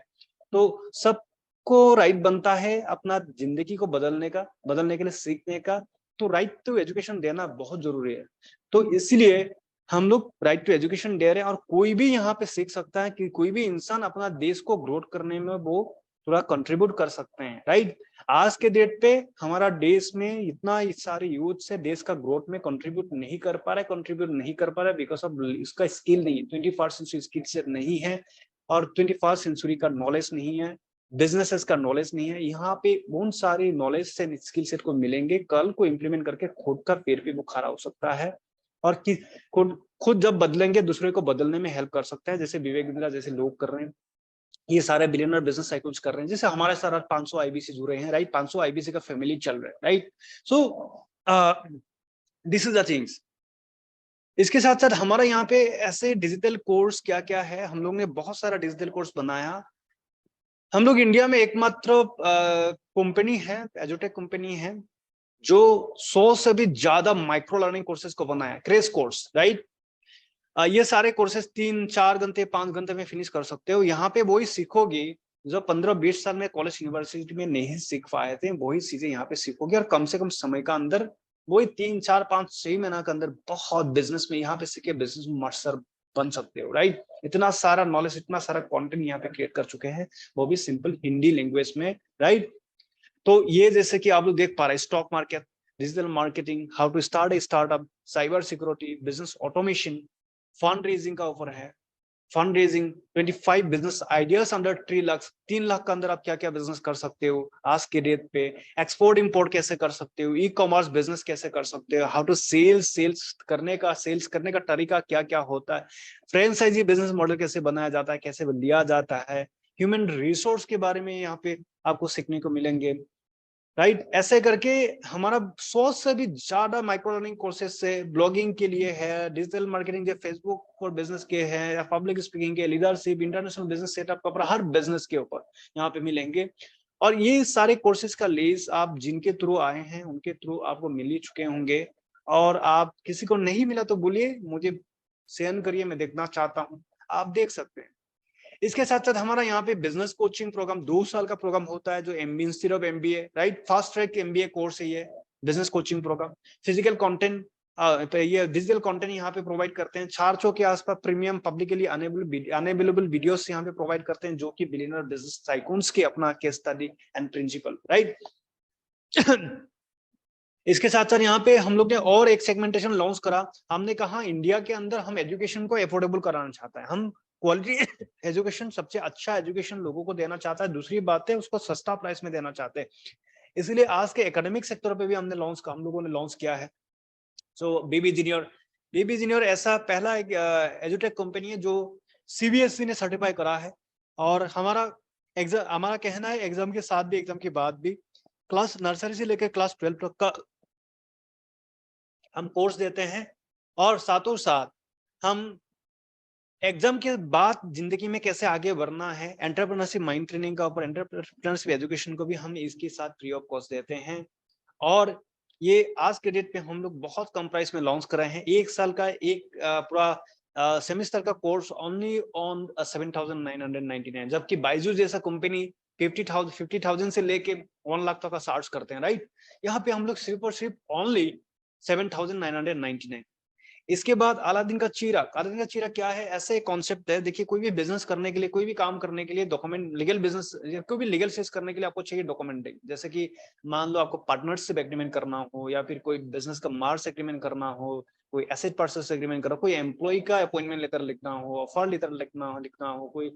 तो सबको राइट बनता है अपना जिंदगी को बदलने के लिए, सीखने का। तो राइट टू एजुकेशन देना बहुत जरूरी है। तो इसलिए हम लोग राइट टू एजुकेशन दे रहे हैं, और कोई भी यहाँ पे सीख सकता है कि कोई भी इंसान अपना देश को ग्रोथ करने में वो थोड़ा कंट्रीब्यूट कर सकते हैं, राइट। आज के डेट पे हमारा देश में इतना सारे यूथ से देश का ग्रोथ में कंट्रीब्यूट नहीं कर पा रहा है, बिकॉज ऑफ इसका स्किल नहीं, 21st सेंचुरी स्किल सेट नहीं है, और 21st सेंचुरी का नॉलेज नहीं है, बिजनेसेस का नॉलेज नहीं है। यहाँ पे बहुत सारे नॉलेज से स्किल सेट को मिलेंगे, कल को इम्प्लीमेंट करके खुद का पेड़ पे वो खड़ा हो सकता है, और कि खुद जब बदलेंगे दूसरे को बदलने में हेल्प कर सकते हैं, जैसे विवेक बिंद्रा जैसे लोग कर रहे हैं, ये सारे बिलियनर बिजनेस साइकिल्स कर रहे हैं, जैसे हमारे सारा 500 आईबीसी जुड़े हैं, राइट, 500 आईबीसी का फैमिली चल रहा है, right. So this is the things. इसके साथ साथ हमारा यहाँ पे ऐसे डिजिटल कोर्स क्या क्या है, हम लोग ने बहुत सारा डिजिटल कोर्स बनाया। हम लोग इंडिया में एकमात्र कंपनी है, एजुटेक कंपनी है, जो 100 से भी ज्यादा माइक्रो लर्निंग कोर्सेज को बनाया, क्रेश कोर्स, राइट। ये सारे कोर्सेज 3-4 घंटे 5 घंटे में फिनिश कर सकते हो। यहाँ पे वही सीखोगे जो 15-20 साल में कॉलेज यूनिवर्सिटी में नहीं सीख पाए थे, वही चीजें यहाँ पे सीखोगे, और कम से कम समय का अंदर, वही 3-4-5-6 महीना के अंदर बहुत बिजनेस में यहाँ पे सीखे बिजनेस मास्टर बन सकते हो, राइट। इतना सारा नॉलेज, इतना सारा कंटेंट यहाँ पे क्रिएट कर चुके हैं, वो भी सिंपल हिंदी लैंग्वेज में, राइट। तो ये जैसे कि आप लोग देख पा रहे हैं, stock market, digital marketing, how to start a startup, cyber security, business automation, fund raising का ऑफर है, fund raising, 25 business ideas under 3 lakh का अंदर आप क्या क्या बिजनेस कर सकते हो आज के डेट पे, एक्सपोर्ट इंपोर्ट कैसे कर सकते हो, ई कॉमर्स बिजनेस कैसे कर सकते हो, हाउ टू सेल्स करने का तरीका क्या क्या होता है, फ्रेंचाइजी बिजनेस मॉडल कैसे बनाया जाता है, कैसे लिया जाता है, ह्यूमन रिसोर्स के बारे में यहाँ पे आपको सीखने को मिलेंगे, राइट। ऐसे करके हमारा 100 से भी ज्यादा माइक्रो लर्निंग कोर्सेज से, ब्लॉगिंग के लिए है, डिजिटल मार्केटिंग के, फेसबुक फॉर बिजनेस के हैं, या पब्लिक स्पीकिंग के, लीडरशिप, इंटरनेशनल बिजनेस सेटअप का ऊपर, हर बिजनेस के ऊपर यहाँ पे मिलेंगे। और ये सारे कोर्सेज का लिंक आप जिनके थ्रू आए हैं उनके थ्रू आपको मिल ही चुके होंगे, और आप किसी को नहीं मिला तो बोलिए, मुझे सेंड करिए, मैं देखना चाहता हूँ, आप देख सकते हैं। इसके साथ साथ हमारा यहाँ पे बिजनेस कोचिंग प्रोग्राम 2 साल का प्रोग्राम होता है, जो MB institute of MBA, right, fast track MBA course है ये business coaching program. Physical content, ये डिजिटल कंटेंट यहाँ पे प्रोवाइड करते हैं, 400 के आसपास प्रीमियम पब्लिकली अनअवेलेबल वीडियोस यहाँ पे प्रोवाइड करते हैं, जो कि बिलियनर बिजनेस टाइकून्स के अपना case study and principle, right. इसके साथ साथ यहाँ पे हम लोग ने और एक सेगमेंटेशन लॉन्च करा। हमने कहा इंडिया के अंदर हम एजुकेशन को अफोर्डेबल कराना चाहता है, हम क्वालिटी एजुकेशन, सबसे अच्छा एजुकेशन लोगों को देना चाहता है, दूसरी बात है उसको सस्ता प्राइस में देना चाहते हैं। इसलिए आज के एकेडमिक सेक्टर पे भी हम लोगों ने लॉन्च किया है। सो बीबी जूनियर ऐसा पहला एक एजुटेक कंपनी है जो सीबीएसई ने सर्टिफाई करा है, और हमारा कहना है एग्जाम के साथ भी, एग्जाम के बाद भी, क्लास नर्सरी से लेकर क्लास 12 तक का हम कोर्स देते हैं, और साथों साथ हम एग्जाम के बाद जिंदगी में कैसे आगे बढ़ना है, एंटरप्रेन्योरशिप माइंड ट्रेनिंग का ऊपर, एंटरप्रेन्योरशिप एजुकेशन को भी हम इसके साथ फ्री ऑफ कॉस्ट देते हैं। और ये आज के डेट पे हम लोग बहुत कम प्राइस में लॉन्च कर रहे हैं। 1 साल का एक पूरा सेमेस्टर का कोर्स ओनली ऑन 7,999, जबकि बायजूस जैसा कंपनी 50,000 से लेके 1 लाख तक का चार्ज करते हैं, राइट। यहाँ पे हम लोग सिर्फ और सिर्फ ओनली 7,999। इसके बाद अलादीन का चीरा क्या है? ऐसे कॉन्सेप्ट है, देखिए कोई भी बिजनेस करने के लिए, कोई भी काम करने के लिए डॉक्यूमेंट, लीगल बिजनेस, कोई भी लीगल सेस करने के लिए आपको चाहिए डॉक्यूमेंट। जैसे कि मान लो आपको पार्टनरशिप एग्रीमेंट करना हो, या फिर कोई बिजनेस का मार्स एग्रीमेंट करना हो, कोई एसेट परचेस एग्रीमेंट करो, कोई एम्प्लॉय का अपॉइंटमेंट लेटर लिखना हो, ऑफर लेटर लिखना हो, कोई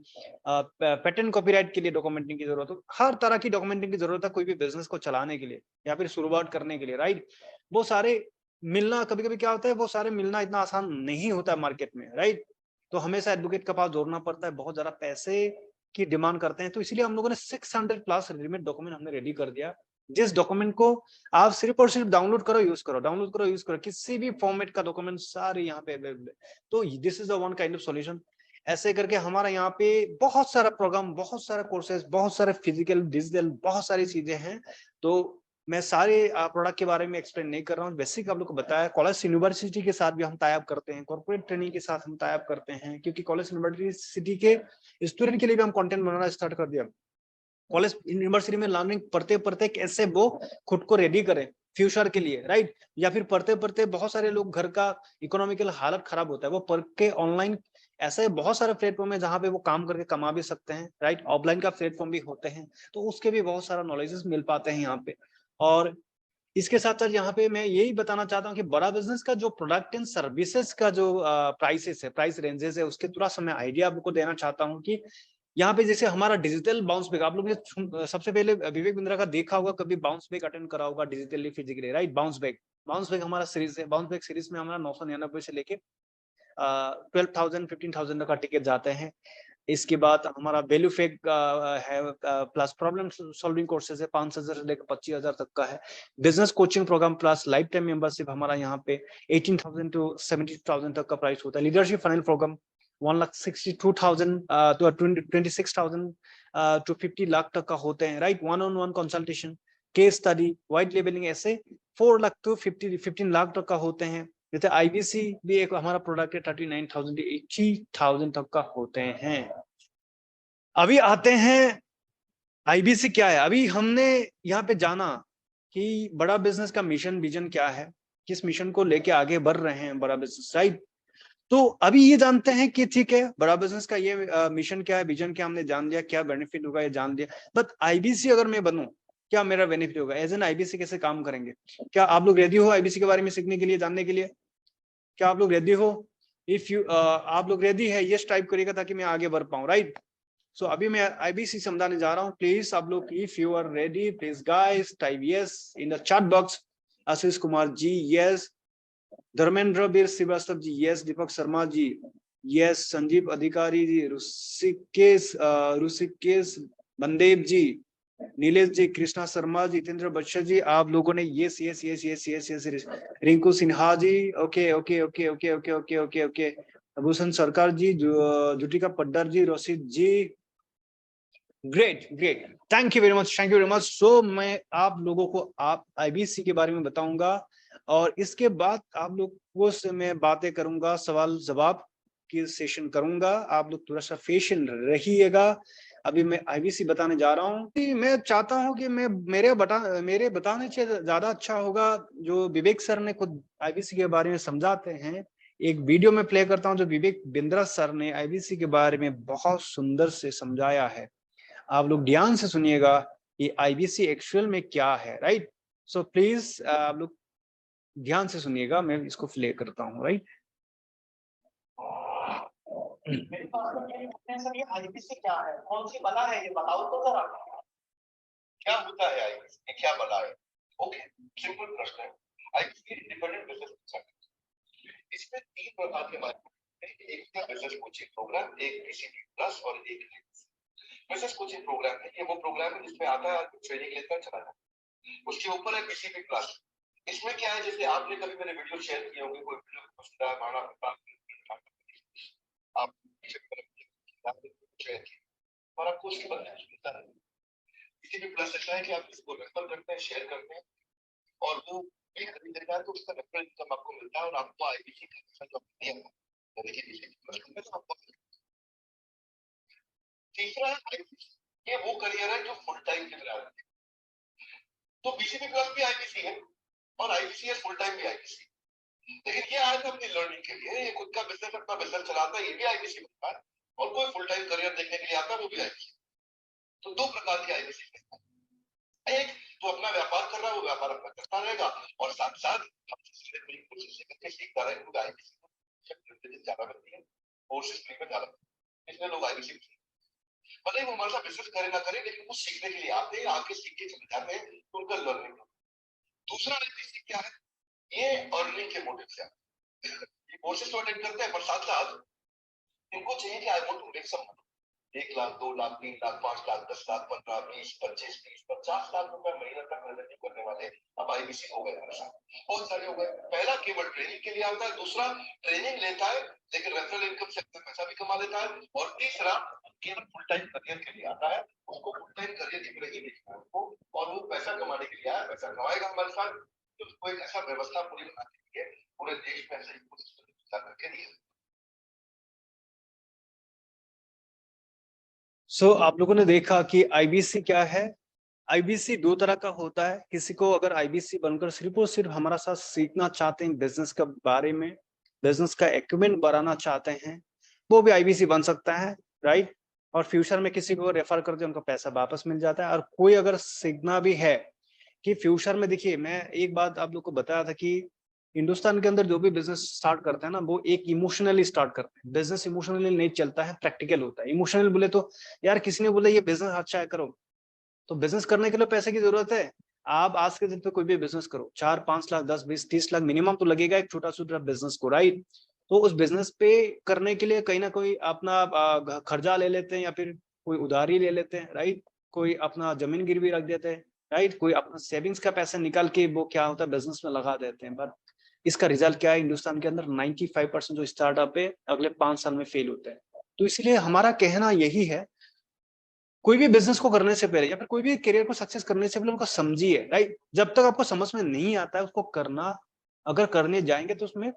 पेटेंट कॉपीराइट के लिए डॉक्यूमेंटिंग की जरूरत हो, हर तरह की डॉक्यूमेंटिंग की जरूरत है कोई भी बिजनेस को चलाने के लिए या फिर शुरुआत करने के लिए, राइट। वो सारे मिलना, कभी कभी क्या होता है, वो सारे मिलना इतना आसान नहीं होता है मार्केट में, राइट। तो हमेशा एडवोकेट के पास दौड़ना पड़ता है, बहुत ज्यादा पैसे की डिमांड करते हैं, तो इसलिए हम लोगों ने 600 प्लस रेडीमेड डॉक्यूमेंट हमने रेडी कर दिया, जिस डॉक्यूमेंट को आप सिर्फ और सिर्फ डाउनलोड करो, यूज करो, किसी भी फॉर्मेट का डॉक्यूमेंट सारे यहाँ पे अवेलेबल है। तो this is the one kind of solution. ऐसे करके हमारा यहाँ पे बहुत सारा प्रोग्राम, बहुत सारा कोर्सेज, बहुत सारे फिजिकल, डिजिटल, बहुत सारी चीजें हैं। तो मैं सारे प्रोडक्ट के बारे में एक्सप्लेन नहीं कर रहा हूँ, बेसिक आप लोग को बताया। कॉलेज यूनिवर्सिटी के साथ भी हम टाई अप करते हैं, कॉर्पोरेट ट्रेनिंग के साथ हम टाई अप करते हैं, क्योंकि कॉलेज यूनिवर्सिटी के स्टूडेंट के लिए भी हम कंटेंट बनाना स्टार्ट कर दिया। कॉलेज यूनिवर्सिटी में लर्निंग पढ़ते पढ़ते कैसे वो खुद को रेडी करें फ्यूचर के लिए, राइट। या फिर पढ़ते पढ़ते बहुत सारे लोग घर का इकोनॉमिकल हालत खराब होता है, वो पढ़ के ऑनलाइन, ऐसे बहुत सारे प्लेटफॉर्म है जहाँ पे वो काम करके कमा भी सकते हैं, राइट। ऑफलाइन का प्लेटफॉर्म भी होते हैं, तो उसके भी बहुत सारा नॉलेजेस मिल पाते हैं यहाँ पे। और इसके साथ साथ यहाँ पे मैं यही बताना चाहता हूँ कि बड़ा बिजनेस का जो प्रोडक्ट एंड सर्विसेज का जो प्राइसेस है, प्राइस रेंजेस है, उसके थोड़ा सा मैं आइडिया आपको देना चाहता हूँ कि यहाँ पे जैसे हमारा डिजिटल बाउंस बैक, आप लोग ने सबसे पहले विवेक बिंद्रा का देखा होगा, कभी बाउंस बैक अटेंड करा होगा digitally physically, right. Bounce back हमारा सीरीज है। बाउंस बैक सीरीज में हमारा 999 से लेके 12,000 15,000 तक का टिकट जाते हैं। इसके बाद हमारा वैल्यू फेक है, प्लस प्रॉब्लम सॉल्विंग कोर्सेज है, 5,000 से लेकर 25,000 तक का है। Business coaching program plus life time membership हमारा यहाँ पे 18,000 to 70,000 तक का प्राइस होता है। Leadership final program 1,62,000 to 26,000 to 50 lakh तक का होते हैं, right. 1-on-1 consultation, case study, white labeling, ऐसे 4 लाख to 15 लाख तक का होते हैं। जैसे आईबीसी भी एक हमारा प्रोडक्ट है, 39,000 to 80,000 तक का होते हैं। अभी आते हैं आईबीसी क्या है। अभी हमने यहाँ पे जाना कि बड़ा बिजनेस का मिशन विजन क्या है, किस मिशन को लेके आगे बढ़ रहे हैं बड़ा बिजनेस, राइट। तो अभी ये जानते हैं कि ठीक है बड़ा बिजनेस का ये मिशन क्या है, विजन क्या, हमने जान लिया, क्या बेनिफिट होगा ये जान लिया। बट आईबीसी अगर मैं बनूं, क्या मेरा बेनिफिट होगा, एज एन आईबीसी कैसे काम करेंगे। क्या आप लोग रेडी हो आईबीसी के बारे में सीखने के लिए, जानने के लिए? क्या आप लोग रेडी हो? इफ यू आप लोग रेडी है, यस टाइप करिएगा ताकि मैं आगे बढ़ पाऊं, राइट। सो अभी मैं आईबीसी समझाने जा रहा हूँ। प्लीज आप लोग, if you are ready, please guys type yes in the chat box. Ashish Kumar ji yes, Dharmendra Veer Srivastava ji yes, Deepak Sharma ji yes, Sanjeev Adhikari ji, Rishikesh बंदेव जी, नीलेश जी, कृष्णा शर्मा जी, जितेंद्र बच्चन जी, आप लोगों ने yes yes yes yes yes yes. Rinku Sinha ji okay okay okay okay okay okay okay okay. Bhushan Sarkar ji, Jutika Poddar ji, Roshit ji, great great, thank you very much, thank you very much. So मैं आप लोगों को आप आईबीसी के बारे में बताऊंगा और इसके बाद आप लोगों से मैं बातें करूंगा, सवाल जवाब की सेशन करूंगा। आप लोग थोड़ा सा पेशेंट रहिएगा। अभी मैं आईबीसी बताने जा रहा हूँ। मैं चाहता हूँ कि मैं मेरे बताने से ज्यादा अच्छा होगा जो विवेक सर ने खुद आईबीसी के बारे में समझाते हैं। एक वीडियो में प्ले करता हूँ जो विवेक बिंद्रा सर ने आईबीसी के बारे में बहुत सुंदर से समझाया है। आप लोग ध्यान से सुनिएगा ये आईबीसी एक्चुअल में क्या है, राइट। सो प्लीज आप लोग ध्यान से सुनिएगा, मैं इसको प्ले करता हूँ, राइट। मेरे पास सर ये आईबीसी क्या है, कौन सी बला है, ये बताओ तो जरा। क्या होता है आईबीसी, ये क्या बला है? ओके, सिंपल प्रश्न है। आईबीसी इंडिपेंडेंट बिजनेस सर्टिफिकेट, इसमें 3 प्रकार के माध्यम, एक है बिजनेस कोचिंग प्रोग्राम, एक बीसीबी प्लस और एक बिजनेस कोचिंग प्रोग्राम है। ये वो प्रोग्राम है जिसमें आता है आपको ट्रेनिंग लेकर चला जाता है। उसके ऊपर है बीसीबी प्लस। इसमें क्या है, जैसे आपने कभी मेरे वीडियो शेयर किए होंगे, कोई वीडियो पसंद आया, माना आप शेयर किए और आपको उसके बदले मिलता है। बीसीबी प्लस ऐसा है कि आप इसको रेफर करते हैं, शेयर करते हैं और वो एक खरीदेगा तो उसका रेफरल इनकम आपको मिलता है और आपको आईबीसी का पैसा जो दिया है, यानी कि बीसीबी प्लस का पैसा आपको। तीसरा है आईबीसी, ये वो करियर है जो फुल टाइम की तरह है। तो बीसीबी प्लस भी आईबीसी है और आईबीसी है फुल टाइम भी आईबीसी। लेकिन ये आया था अपनी लर्निंग के लिए, ये खुद का बिजनेस, अपना बिजनेस चलाता है, ये भी आईबीसी बनता है। और कोई फुल टाइम करियर देखने के लिए आता है, वो भी आईबीसी। तो 2 प्रकार की आईबीसी है। एक तो अपना व्यापार कर रहा है, वो व्यापार अपना करता रहेगा और साथ साथ कोशिश करके सीखता रहेगा। आईबीसी ज्यादा बनती है, कोर्सेज फ्री में ज्यादा, इसलिए लोग आईबीसी भले ही वो हमारे साथ बिजनेस करे ना करे, लेकिन वो सीखने के लिए आते हैं, आके सीख के चले जाते हैं, तो उनका लर्निंग। दूसरा आईबीसी क्या है, ये अर्निंग के मोटिव से ये कोर्सेज तो अटेंड करते हैं, पर साथ साथ इनको चाहिए कि I want to make some money. 1 lakh, 2 lakh, 3 lakh, 5 lakh, 10 lakh, 15, 20, 25, 30, 50 lakh रुपए महीने तक रेवेन्यू करने वाले अब आईबीसी हो गए हमारे साथ, बहुत सारे हो गए। पहला केवल ट्रेनिंग के लिए आता है, दूसरा ट्रेनिंग लेता है लेकिन रेफरल इनकम से अपना पैसा भी कमा लेता है, और तीसरा केवल फुल टाइम करियर के लिए आता है। उसको फुल टाइम करियर दिख रही है उसको, और वो पैसा कमाने के लिए आया, पैसा कमाएगा हमारे साथ, तो उसको एक ऐसा व्यवस्था पूरी बनानी है पूरे देश में, ऐसे करके दिया। सो आप लोगों ने देखा कि आईबीसी क्या है। आईबीसी 2 तरह का होता है। किसी को अगर आईबीसी बनकर सिर्फ और सिर्फ हमारा साथ सीखना चाहते हैं, बिजनेस के बारे में, बिजनेस का एक्विपमेंट बढ़ाना चाहते हैं, वो भी आईबीसी बन सकता है, राइट। और फ्यूचर में किसी को रेफर कर दे, उनका पैसा वापस मिल जाता है। और कोई अगर सीखना भी है कि फ्यूचर में, देखिए मैं एक बात आप लोग को बताया था कि हिंदुस्तान के अंदर जो भी बिजनेस स्टार्ट करते हैं ना, वो एक इमोशनली स्टार्ट करते हैं। बिजनेस इमोशनली नहीं चलता है, प्रैक्टिकल होता है। इमोशनल बोले तो यार किसी ने बोला ये बिजनेस अच्छा है करो, तो बिजनेस करने के लिए पैसे की जरूरत है। आप आज के दिन पे कोई भी बिजनेस करो, 4, 5 लाख, 10, 20, 30 लाख मिनिमम तो लगेगा एक छोटा छोटा बिजनेस को, राइट। तो उस बिजनेस पे करने के लिए कहीं ना कोई अपना खर्चा ले लेते हैं या फिर कोई उधारी ले लेते हैं, राइट। कोई अपना जमीन गिरवी रख देते हैं, राइट। कोई अपना सेविंग्स का पैसा निकाल के वो क्या होता है बिजनेस में लगा देते हैं। बट इसका रिजल्ट क्या है, हिंदुस्तान के अंदर 95% जो स्टार्टअप है अगले 5 साल में फेल होते हैं। तो इसलिए हमारा कहना यही है कोई भी बिजनेस को करने से पहले या फिर कोई भी करियर को सक्सेस करने से पहले उनको समझिए, राइट। जब तक आपको समझ में नहीं आता है उसको करना, अगर करने जाएंगे तो उसमें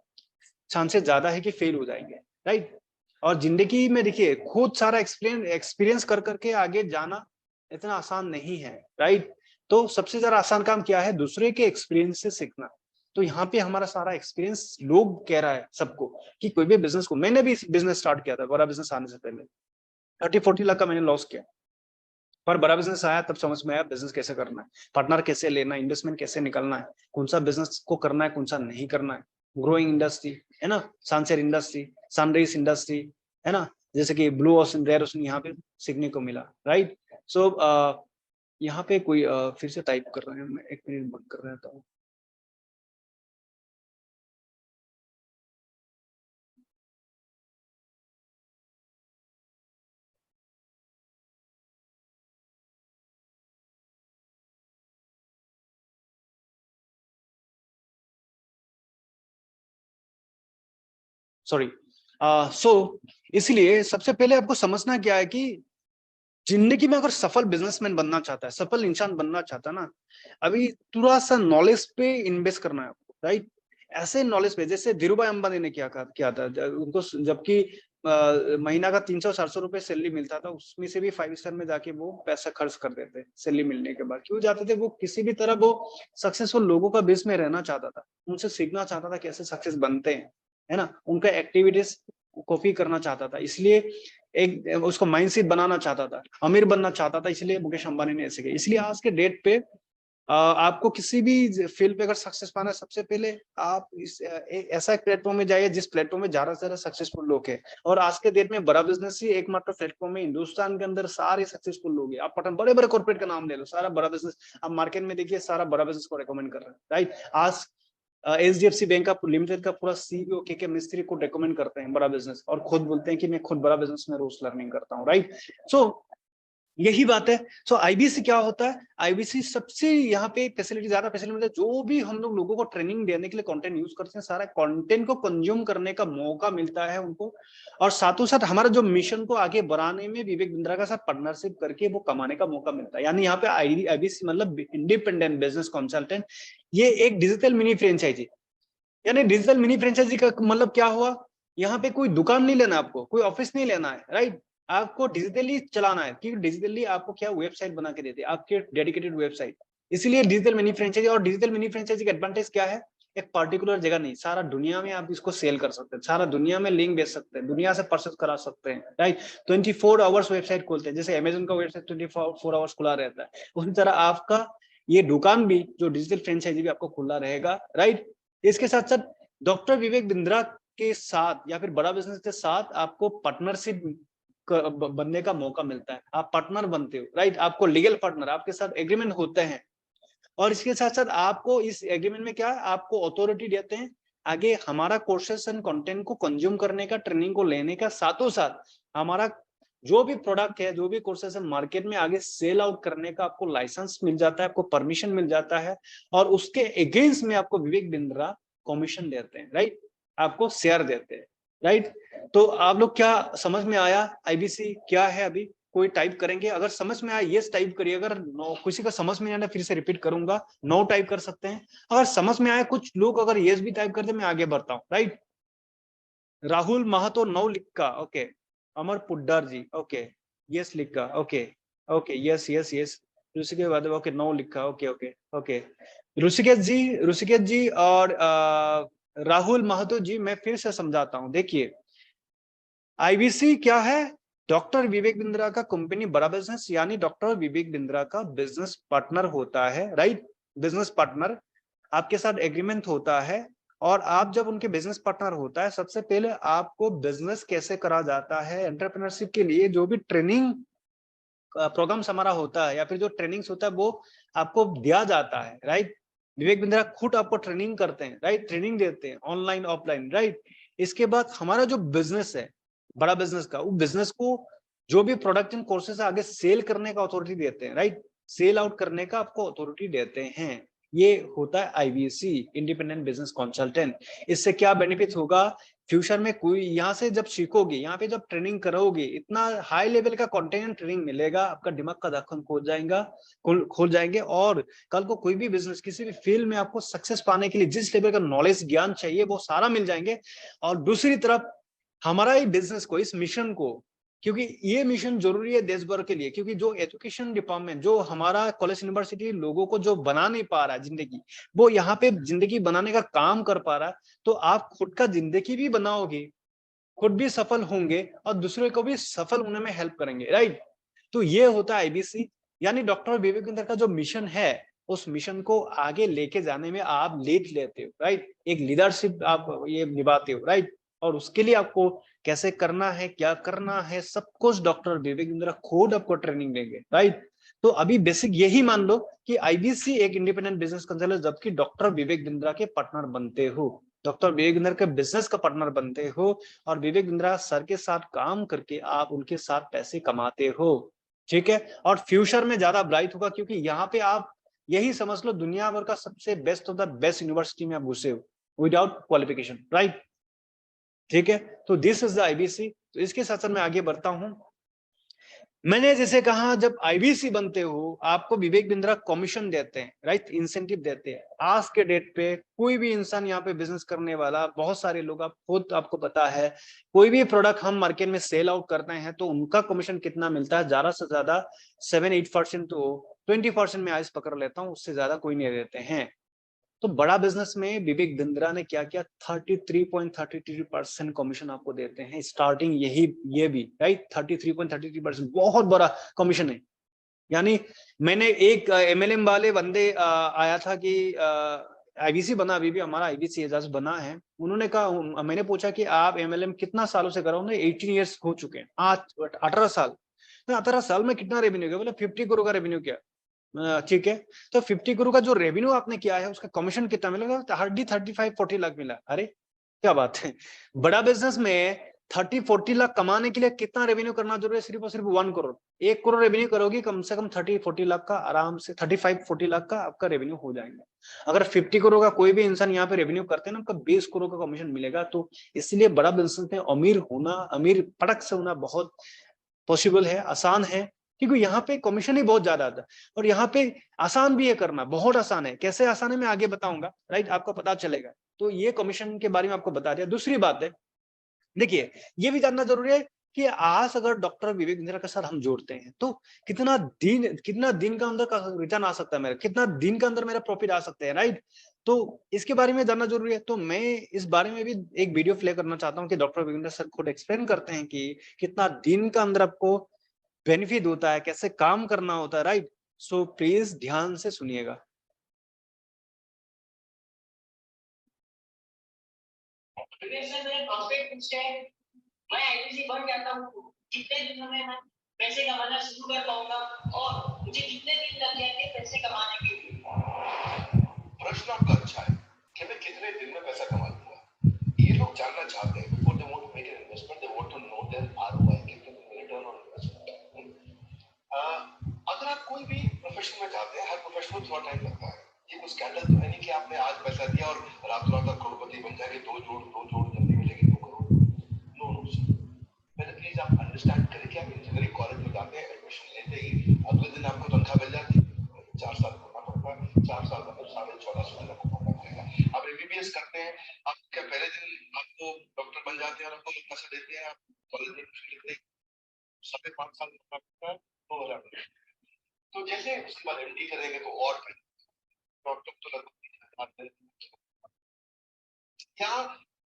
चांसेस ज्यादा है कि फेल हो जाएंगे, राइट। और जिंदगी में देखिए खुद सारा एक्सपीरियंस कर करके आगे जाना इतना आसान नहीं है, राइट। तो सबसे ज्यादा आसान काम क्या है, दूसरे के एक्सपीरियंस से सीखना। तो यहाँ पे हमारा सारा एक्सपीरियंस लोग कह रहा है सबको कि कोई भी बिजनेस को, मैंने भी बिजनेस स्टार्ट किया था, बड़ा बिजनेस आने से पहले 30-40 लाख का मैंने लॉस किया, पर बड़ा बिजनेस आया तब समझ में आया बिजनेस कैसे करना है, पार्टनर कैसे लेना है, इन्वेस्टमेंट कैसे निकालना है, कौन सा बिजनेस को करना है, कौन सा नहीं करना है। ग्रोइंग इंडस्ट्री है ना, सनसेट इंडस्ट्री, सनराइज इंडस्ट्री है ना, जैसे कि ब्लू ओशन, रेड ओशन यहाँ पे सीखने को मिला, राइट। सो यहाँ पे कोई फिर से टाइप कर रहे हैं, मैं 1 मिनट बंद कर रहा हूँ। सॉरी। सो इसलिए सबसे पहले आपको समझना क्या है कि जिंदगी में अगर सफल बिजनेसमैन बनना चाहता है, सफल इंसान बनना चाहता है ना, अभी थोड़ा सा नॉलेज पे इन्वेस्ट करना है आपको, राइट। ऐसे नॉलेज पे जैसे धीरू भाई अंबानी ने क्या था उनको जबकि महीना का 300-400 रुपए सैलरी मिलता था, उसमें से भी 5 स्टार में जाके वो पैसा खर्च कर देते सैलरी मिलने के बाद। क्यों जाते थे, वो किसी भी तरह वो सक्सेसफुल लोगों का बेस में रहना चाहता था, उनसे सीखना चाहता था कैसे सक्सेस बनते हैं, है ना, उनका एक्टिविटीज कॉपी करना चाहता था, इसलिए एक उसको माइंडसेट बनाना चाहता था, अमीर बनना चाहता था, इसलिए मुकेश अंबानी ने ऐसे किया। इसलिए आज के डेट पे आपको किसी भी फील्ड पे अगर सक्सेस पाना है, सबसे पहले आप ऐसा एक प्लेटफॉर्म में जाइए जिस प्लेटफॉर्म में ज्यादा से ज्यादा सक्सेसफुल लोग हैं। और आज के डेट में बड़ा बिजनेस ही एकमात्र प्लेटफॉर्म है हिंदुस्तान के अंदर, सारे सक्सेसफुल लोग हैं। आप पटन बड़े बड़े कॉर्पोरेट का नाम ले लो, सारा बड़ा बिजनेस आप मार्केट में देखिए, सारा बड़ा बिजनेस को रिकमेंड कर रहा है, राइट। आज HDFC बैंक का लिमिटेड का पूरा CEO के मिस्त्री को रेकमेंड करते हैं बड़ा बिजनेस, और खुद बोलते हैं कि मैं खुद बड़ा बिजनेस में रोज लर्निंग करता हूँ, राइट। सो यही बात है। सो IBC क्या होता है, IBC सबसे यहाँ पे फैसिलिटी, ज्यादा फैसिलिटी मिलता है। जो भी हम लोगों को ट्रेनिंग देने के लिए कंटेंट यूज करते हैं, सारा कंटेंट को कंज्यूम करने का मौका मिलता है उनको, और साथों साथ हमारा जो मिशन को आगे बढ़ाने में विवेक बिंद्रा का साथ पार्टनरशिप करके वो कमाने का मौका मिलता है। यानी यहाँ पे IBC मतलब इंडिपेंडेंट बिजनेस कंसल्टेंट, ये एक डिजिटल मिनी फ्रेंचाइजी। यानी डिजिटल मिनी फ्रेंचाइजी का मतलब क्या हुआ, यहाँ पे कोई दुकान नहीं लेना, आपको कोई ऑफिस नहीं लेना है, राइट। आपको डिजिटली चलाना है, क्योंकि डिजिटली आपको क्या वेबसाइट बना के देते हैं, आपके डेडिकेटेड वेबसाइट। इसलिए डिजिटल मिनी फ्रेंचाइजी, और डिजिटल मिनी फ्रेंचाइजी का एडवांटेज क्या है, एक पर्टिकुलर जगह नहीं, सारा दुनिया में आप इसको सेल कर सकते हैं, सारा दुनिया में लिंक बेच सकते हैं, दुनिया से परचेस करा सकते हैं, राइट। 24 आवर्स वेबसाइट खोलते हैं, जैसे अमेजन का वेबसाइट 24 आवर्स खुला रहता है, उसी तरह आपका ये दुकान भी, जो डिजिटल फ्रेंचाइजी भी आपको खुला रहेगा, राइट। इसके साथ साथ डॉक्टर विवेक बिंद्रा के साथ या फिर बड़ा बिजनेस के साथ आपको पार्टनरशिप बनने का मौका मिलता है, आप पार्टनर बनते हो, राइट। आपको लीगल पार्टनर, आपके साथ एग्रीमेंट होते हैं, और इसके साथ साथ आपको इस एग्रीमेंट में क्या, आपको अथॉरिटी देते हैं आगे हमारा कोर्सेस एंड कंटेंट को कंज्यूम करने का, ट्रेनिंग को लेने का, साथों साथ हमारा जो भी प्रोडक्ट है, जो भी कोर्सेस है, मार्केट में आगे सेल आउट करने का आपको लाइसेंस मिल जाता है, आपको परमिशन मिल जाता है, और उसके अगेंस्ट में आपको विवेक बिंद्रा कमीशन देते हैं, राइट, आपको शेयर देते हैं, राइट। तो आप लोग क्या समझ में आया IBC क्या है, अभी कोई टाइप करेंगे, अगर समझ में आया यस टाइप करिए, अगर नो किसी का समझ में आया फिर से रिपीट करूंगा, नो टाइप कर सकते हैं। अगर समझ में आया, कुछ लोग अगर यस भी टाइप करते, मैं आगे बढ़ता हूँ, राइट। राहुल महतो 9 लिखा, ओके। अमर पुड्डार जी, ओके, यस लिखा, okay, okay, yes yes yes. Rishikesh बाद ओके 9 लिखा, ओके ओके ओके। ऋषिकेश जी और राहुल महतो जी, मैं फिर से समझाता हूँ, देखिए IBC क्या है, डॉक्टर विवेक बिंद्रा का कंपनी बड़ा बिजनेस, यानी डॉक्टर विवेक बिंद्रा का बिजनेस पार्टनर होता है, राइट। बिजनेस पार्टनर आपके साथ एग्रीमेंट होता है, और आप जब उनके बिजनेस पार्टनर होता है, सबसे पहले आपको बिजनेस कैसे करा जाता है, एंटरप्रेन्योरशिप के लिए जो भी ट्रेनिंग प्रोग्राम्स हमारा होता है, या फिर जो ट्रेनिंग्स होता है, वो आपको दिया जाता है, राइट। विवेक बिंद्रा खुद आपको ट्रेनिंग करते हैं, राइट, ट्रेनिंग देते हैं ऑनलाइन ऑफलाइन, राइट। इसके बाद हमारा जो बिजनेस है बड़ा बिजनेस का, वो बिजनेस को जो भी प्रोडक्ट एंड कोर्सेस आगे सेल करने का अथॉरिटी देते हैं, राइट, सेल आउट करने का आपको अथॉरिटी देते हैं। ये होता है IBC, इंडिपेंडेंट बिजनेस कंसल्टेंट। इससे क्या बेनिफिट होगा, फ्यूचर में कोई यहाँ से जब सीखोगे, यहाँ पे जब ट्रेनिंग करोगे, इतना हाई लेवल का कंटेंट ट्रेनिंग मिलेगा, आपका दिमाग का धक्कन खोल जाएंगे और कल को कोई भी बिजनेस किसी भी फील्ड में आपको सक्सेस पाने के लिए जिस लेवल का नॉलेज ज्ञान चाहिए वो सारा मिल जाएंगे। और दूसरी तरफ हमारा ही बिजनेस को, इस मिशन को, क्योंकि ये मिशन जरूरी है देश भर के लिए, क्योंकि जो एजुकेशन डिपार्टमेंट, जो हमारा कॉलेज यूनिवर्सिटी लोगों को जो बना नहीं पा रहा है जिंदगी, वो यहाँ पे जिंदगी बनाने का काम कर पा रहा है। तो आप खुद का जिंदगी भी बनाओगे, खुद भी सफल होंगे और दूसरे को भी सफल होने में हेल्प करेंगे, राइट। तो ये होता है आईबीसी, यानी डॉक्टर विवेकानंद का जो मिशन है, उस मिशन को आगे लेके जाने में आप लीड लेते हो, राइट। एक लीडरशिप आप ये निभाते हो, राइट। और उसके लिए आपको कैसे करना है, क्या करना है, सब कुछ डॉक्टर विवेकानंद खुद आपको ट्रेनिंग देंगे, राइट। तो अभी बेसिक यही मान लो कि आईबीसी एक इंडिपेंडेंट बिजनेस कंसल्टेंट, जबकि डॉक्टर विवेक बिंद्रा के पार्टनर बनते हो, डॉक्टर विवेक बिंद्रा के बिजनेस का पार्टनर बनते हो और विवेक बिंद्रा सर के साथ काम करके आप उनके साथ पैसे कमाते हो, ठीक है। और फ्यूचर में ज्यादा ब्राइट होगा, क्योंकि यहाँ पे आप यही समझ लो दुनिया भर का सबसे best of the best university में आप घुसे हो विदाउट क्वालिफिकेशन, राइट, ठीक है। तो दिस इज द आईबीसी। तो इसके साथ साथ मैं आगे बढ़ता हूं। मैंने जैसे कहा, जब आईबीसी बनते हो आपको विवेक बिंद्रा कमीशन देते हैं, राइट, इंसेंटिव देते हैं। आज के डेट पे कोई भी इंसान यहाँ पे बिजनेस करने वाला, बहुत सारे लोग, आप खुद आपको पता है, कोई भी प्रोडक्ट हम मार्केट में सेल आउट करते हैं तो उनका कमीशन कितना मिलता है, ज्यादा से ज्यादा 7-8%, तो 20% में आइस पकड़ लेता हूँ, उससे ज्यादा कोई नहीं देते हैं। तो बड़ा बिजनेस में विवेक बिंद्रा ने क्या किया, 33.33% कमीशन आपको देते हैं स्टार्टिंग, ये भी, राइट, 33.33% बहुत बड़ा कमीशन है। यानी मैंने एक एमएलएम वाले बंदे आया था कि आईबीसी बना, अभी भी हमारा आईबीसी एजाज बना है, उन्होंने कहा, मैंने पूछा कि आप एमएलएम कितना सालों से कर रहे हो, 18 ईयर्स हो चुके हैं, आज 18 साल। 18 साल में कितना रेवेन्यू किया, बोले 50 करोड़ का रेवेन्यू किया, ठीक है। तो 50 करोड़ का जो रेवेन्यू आपने किया है उसका कमीशन कितना मिलेगा, हार्डली 35-40 लाख मिला। अरे क्या बात है, बड़ा बिजनेस में 30-40 लाख कमाने के लिए कितना रेवेन्यू करना जरूरी है, सिर्फ और सिर्फ 1 करोड़। 1 करोड़ रेवेन्यू करोगी, कम से कम 30-40 लाख का आराम से, 35-40 लाख का आपका रेवेन्यू हो जाएगा। अगर 50 करोड़ का कोई भी इंसान यहाँ पे रेवेन्यू करते हैं ना, आपका 20 करोड़ का कमीशन मिलेगा। तो इसलिए बड़ा बिजनेस में अमीर होना, अमीर पटक से होना बहुत पॉसिबल है, आसान है, क्योंकि यहाँ पे कमीशन ही बहुत ज्यादा आता है। और यहाँ पे आसान भी है करना, बहुत आसान है। कैसे आसान है मैं आगे बताऊंगा, राइट, आपको पता चलेगा। तो ये कमीशन के बारे में आपको बता दिया। दूसरी बात है, देखिए, ये भी जानना जरूरी है कि आज अगर डॉक्टर विवेक बिंद्रा के साथ हम जोड़ते हैं तो कितना दिन का अंदर का रिटर्न आ सकता है मेरा, कितना दिन के अंदर मेरा प्रॉफिट आ सकता है, राइट। तो इसके बारे में जानना जरूरी है। तो मैं इस बारे में भी एक वीडियो प्ले करना चाहता हूँ कि डॉक्टर विवेक बिंद्रा सर खुद एक्सप्लेन करते हैं कि कितना दिन का अंदर आपको बेनिफिट होता है, कैसे काम करना होता है, राइट। सो प्लीज ध्यान से सुनिएगा। मैं आईटीसी बन जाता हूँ, कितने दिनों में मैं पैसे कमाना शुरू कर पाऊंगा और मुझे कितने दिन लग जाएंगे पैसे कमाने के लिए। प्रश्न आपका अच्छा है कि मैं कितने दिन में पैसा कमा लूंगा। ये लोग जानना चाहते हैं, before they want to make an investment, they want to know their ROI, return on investment. अगर आप कोई भी प्रोफेशन में जाते हैं, हर प्रोफेशन में थोड़ा टाइम लगता है। ये कोई स्कैंडल तो है नहीं कि आपने आज पैसा दिया और रातों रात करोड़पति बन जाएंगे, दो जोड़ जल्दी मिलेगी 2 करोड़। नो पहले प्लीज आप अंडरस्टैंड करें कि आप इंजीनियरिंग कॉलेज में जाते हैं, एडमिशन लेते ही अगले दिन आपको तनख्वाह मिल जाती है, 4 साल पढ़ना पड़ता है, 4 साल मतलब 14.5 लाख को पढ़ना पड़ेगा। आप एमबीबीएस करते हैं, आप क्या पहले दिन आपको डॉक्टर बन जाते हैं और आपको पैसा देते हैं, आप कॉलेज में एडमिशन लेते हैं, 5.5 साल पढ़ना पड़ता है, 2000। तो जैसे उसके बाद एमडी करेंगे तो और डॉक्टर तो लगभग यहाँ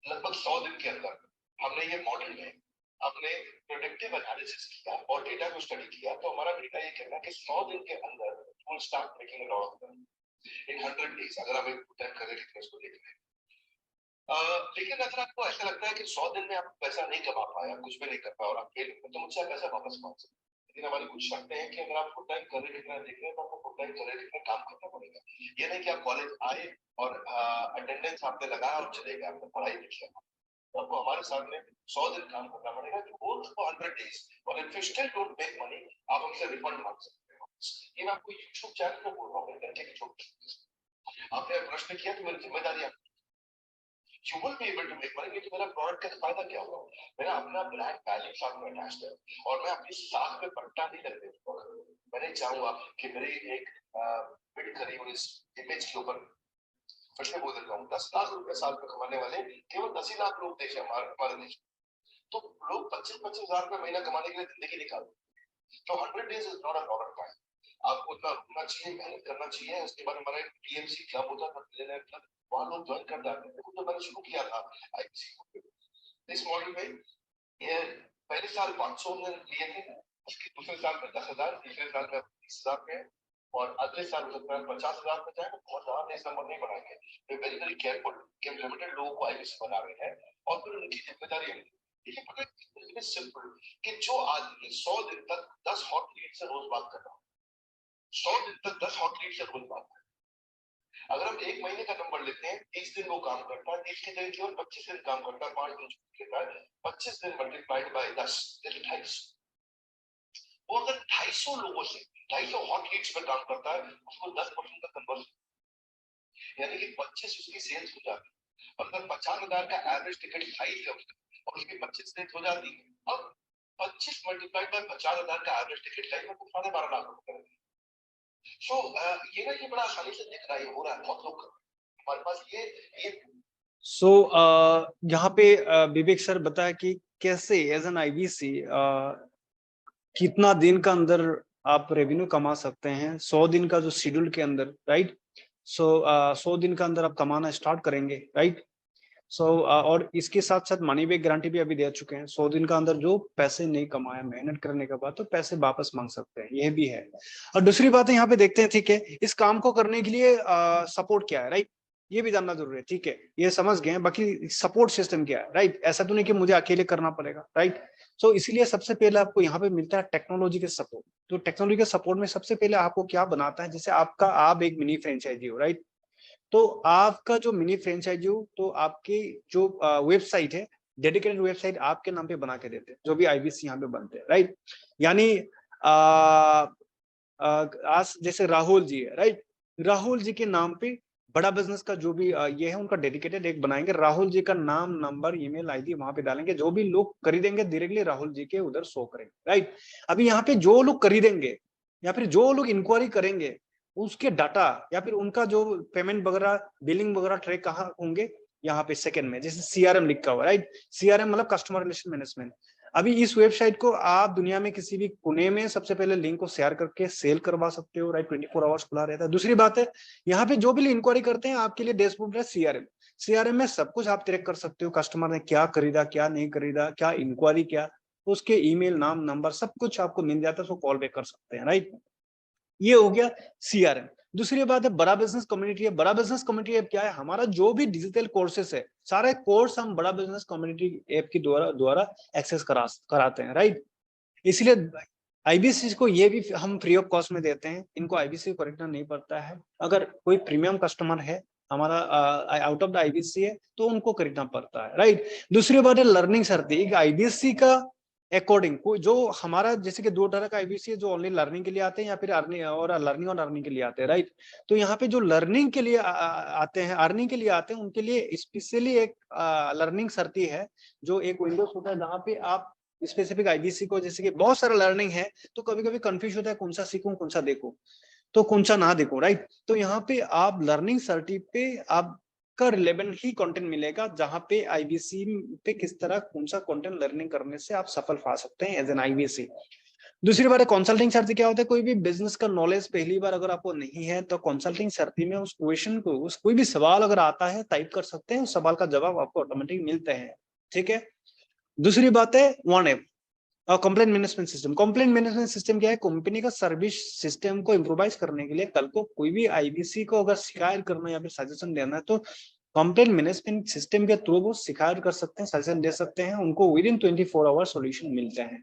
लगभग 100 दिन के अंदर हमने ये मॉडल में अपने प्रोडक्टिव एनालिसिस किया और डेटा को स्टडी किया। तो हमारा डेटा ये कहना है कि 100 दिन के अंदर we'll start making a lot of money in 100 days, अगर हम एक टाइम करें इसको देख रहे हैं। लेकिन अगर आपको ऐसा लगता है कि 100 दिन में आप पैसा नहीं कमा पाया, कुछ भी नहीं कर पाया और आप फेल हो, तो मुझसे पैसा वापस मांग सकते हैं। लेकिन हमारी कुछ शर्तें हैं कि अगर आप फुल टाइम करियर देखना देख रहे हैं तो आपको फुल टाइम करियर देखना काम करना पड़ेगा। ये नहीं कि आप कॉलेज आए और अटेंडेंस आपने लगाया और चले गए, आपने पढ़ाई नहीं किया। तो आपको हमारे साथ में 100 दिन काम करना पड़ेगा, तो 100 days, और if you still don't make money, आप हमसे रिफंड मांग सकते हो। ये मैं आपको यूट्यूब चैनल पे बोल रहा हूँ, घंटे की छोटी। आपने प्रश्न किया तो मेरी जिम्मेदारी You will be able to make money. तो मेरा प्रोडक्ट का फायदा क्या होगा? मेरा अपना ब्रांड वैल्यू साथ में अटैच्ड है और मैं अपनी साख में पट्टा नहीं लग देता। मैंने चाहूंगा कि मेरे एक बिड करी हुई इस इमेज के ऊपर फिर से बोल देता हूँ, 10 लाख रुपए साल में कमाने वाले केवल 10 ही लाख लोग देश है हमारे देश। तो लोग 25-25 हजार रुपए महीना कमाने के लिए जिंदगी निकालते। तो 100 days is not a lot of time. आपको उतना रुकना चाहिए, मेहनत करना चाहिए। उसके बाद हमारा टीएमसी क्लब होता था, मिलियनेयर क्लब, वहां लोग ज्वाइन कर जाते थे। तो मैंने शुरू किया था आईपीसी इस मॉडल में। ये पहले साल 500 लिए थे, उसके दूसरे साल में 10,000, तीसरे साल में 20,000 पे और अगले साल हो सकता है 50,000 पे जाए। बहुत ज्यादा इस नंबर नहीं बढ़ाएंगे। वे वेरी वेरी केयरफुल कि हम लिमिटेड लोगों को आईपीसी बना रहे हैं और फिर उनकी जिम्मेदारी है। देखिए पता है सिंपल कि जो आदमी 100 दिन तक 10 हॉट लीड से रोज बात कर रहा है, 100 दिन तक 10 हॉट लीड से रोज बात कर, अगर हम एक महीने का नंबर लेते हैं, 30 दिन वो काम करता है, 30 के दिन केवल 25 दिन काम करता है, 5 दिन छुट्टी लेता है, 25 दिन मल्टीप्लाइड बाय 10 250। वो अगर 250 लोगों से 250 हॉट लीड्स पे काम करता है, उसको 10% का कन्वर्जन यानी कि 25 उसकी सेल्स हो जाती है। और अगर 50,000 का एवरेज टिकट साइज है और उसकी 25 सेल्स हो जाती है, अब 25 मल्टीप्लाइड बाय 50,000 का एवरेज टिकट साइज मतलब 12.5 लाख रुपए। सो ये ना ये बड़ा आसानी से दिख रहा है, हो रहा है बहुत लोग हमारे पास ये सो यहाँ पे विवेक सर बताया कि कैसे एज एन आईबीसी कितना दिन का अंदर आप रेवेन्यू कमा सकते हैं। 100 दिन का जो शेड्यूल के अंदर, राइट। सो 100 दिन का अंदर आप कमाना स्टार्ट करेंगे, राइट। सो और इसके साथ साथ मनी बैक गारंटी भी अभी दे चुके हैं। 100 दिन का अंदर जो पैसे नहीं कमाया मेहनत करने के बाद तो पैसे वापस मांग सकते हैं, यह भी है। और दूसरी बात यहाँ पे देखते हैं, ठीक है, इस काम को करने के लिए सपोर्ट क्या है, राइट। ये भी जानना जरूरी है, ठीक है, ये समझ गए। बाकी सपोर्ट सिस्टम क्या है, राइट। ऐसा तो नहीं कि मुझे अकेले करना पड़ेगा, राइट। सो इसलिए सबसे पहले आपको यहाँ पे मिलता है टेक्नोलॉजी के सपोर्ट। तो टेक्नोलॉजी के सपोर्ट में सबसे पहले आपको क्या बनाता है, जैसे आप एक मिनी फ्रेंचाइजी हो, राइट। तो आपका जो मिनी फ्रेंचाइजी हो, तो आपकी जो वेबसाइट है, डेडिकेटेड वेबसाइट आपके नाम पे बना के देते हैं, जो भी आईबीसी यहाँ पे बनते हैं, राइट। यानी आज जैसे राहुल जी है, राइट, राहुल जी के नाम पे बड़ा बिजनेस का जो भी ये है उनका डेडिकेटेड एक बनाएंगे, राहुल जी का नाम, नंबर, ईमेल आईडी वहां पे डालेंगे। जो भी लोग खरीदेंगे डायरेक्टली राहुल जी के उधर शो करेंगे, राइट। अभी यहाँ पे जो लोग खरीदेंगे या फिर जो लोग इंक्वायरी करेंगे, उसके डाटा या फिर उनका जो पेमेंट वगैरह, बिलिंग वगैरह ट्रैक कहाँ होंगे, यहाँ पे सेकंड में, जैसे सीआरएम लिखा हुआ, राइट। सीआरएम मतलब कस्टमर रिलेशन मैनेजमेंट। अभी इस वेबसाइट को आप दुनिया में किसी भी कोने में सबसे पहले लिंक को शेयर करके सेल करवा सकते हो, राइट। 24 आवर्स खुला रहता है। दूसरी बात है, यहाँ पे जो भी इंक्वायरी करते हैं आपके लिए डैशबोर्ड है सीआरएम। सीआरएम में सब कुछ आप ट्रैक कर सकते हो, कस्टमर ने क्या खरीदा, क्या नहीं खरीदा, क्या इंक्वायरी, क्या उसके ईमेल, नाम, नंबर, सब कुछ आपको मिल जाता है। उसको कॉल बैक कर सकते हैं, राइट। ये हो गया सीआरएम। दूसरी बात है बड़ा बिजनेस कम्युनिटी है। बड़ा बिजनेस कम्युनिटी ऐप क्या है, हमारा जो भी डिजिटल कोर्सेस है, सारे कोर्स हम बड़ा बिजनेस कम्युनिटी ऐप के द्वारा एक्सेस कराते हैं, राइट। इसलिए आईबीसी को ये भी हम फ्री ऑफ कॉस्ट में देते हैं। इनको आईबीसी को खरीदना नहीं पड़ता है। अगर कोई प्रीमियम कस्टमर है हमारा आउट ऑफ द आईबीसी है तो उनको खरीदना पड़ता है, राइट। दूसरी बात है लर्निंग सर्टी। आईबीसी का अकॉर्डिंग कोई जो हमारा जैसे कि 2 तरह का आईबीसी है, जो ओनली लर्निंग के लिए आते हैं या फिर अर्निंग और अर्निंग के लिए आते हैं, राइट। तो यहाँ पे जो लर्निंग के लिए आते हैं, अर्निंग के लिए आते हैं, उनके लिए स्पेशली एक लर्निंग सर्टी है, जो एक विंडोज होता है जहाँ पे आप स्पेसिफिक आईबीसी को, जैसे कि बहुत सारा लर्निंग है तो कभी कभी कंफ्यूज होता है कौन सा सीखूं, कौन सा देखूं, तो कौन सा ना देखूं, राइट। तो यहाँ पे आप लर्निंग सर्टी पे आप का रिलेवेंट ही कंटेंट मिलेगा, जहां पे आईबीसी पे किस तरह कौन सा कंटेंट लर्निंग करने से आप सफल पा सकते हैं एज एन आईबीसी। दूसरी बात है कंसल्टिंग सर्टी। क्या होता है, कोई भी बिजनेस का नॉलेज पहली बार अगर आपको नहीं है तो कंसल्टिंग सर्टी में उस क्वेश्चन को, उस कोई भी सवाल अगर आता है टाइप कर सकते हैं, उस सवाल का जवाब आपको ऑटोमेटिक मिलते हैं, ठीक है। दूसरी बात है वन ऐप और complaint management system. Complaint management system क्या है, कंपनी का सर्विस सिस्टम को इम्प्रोवाइज करने के लिए कल को कोई भी आईबीसी को अगर शिकायत करना या फिर सजेशन देना है तो कंप्लेंट मैनेजमेंट सिस्टम के थ्रू वो शिकायत कर सकते हैं, सजेशन दे सकते हैं, उनको विद इन 24 आवर सॉल्यूशन मिलते हैं।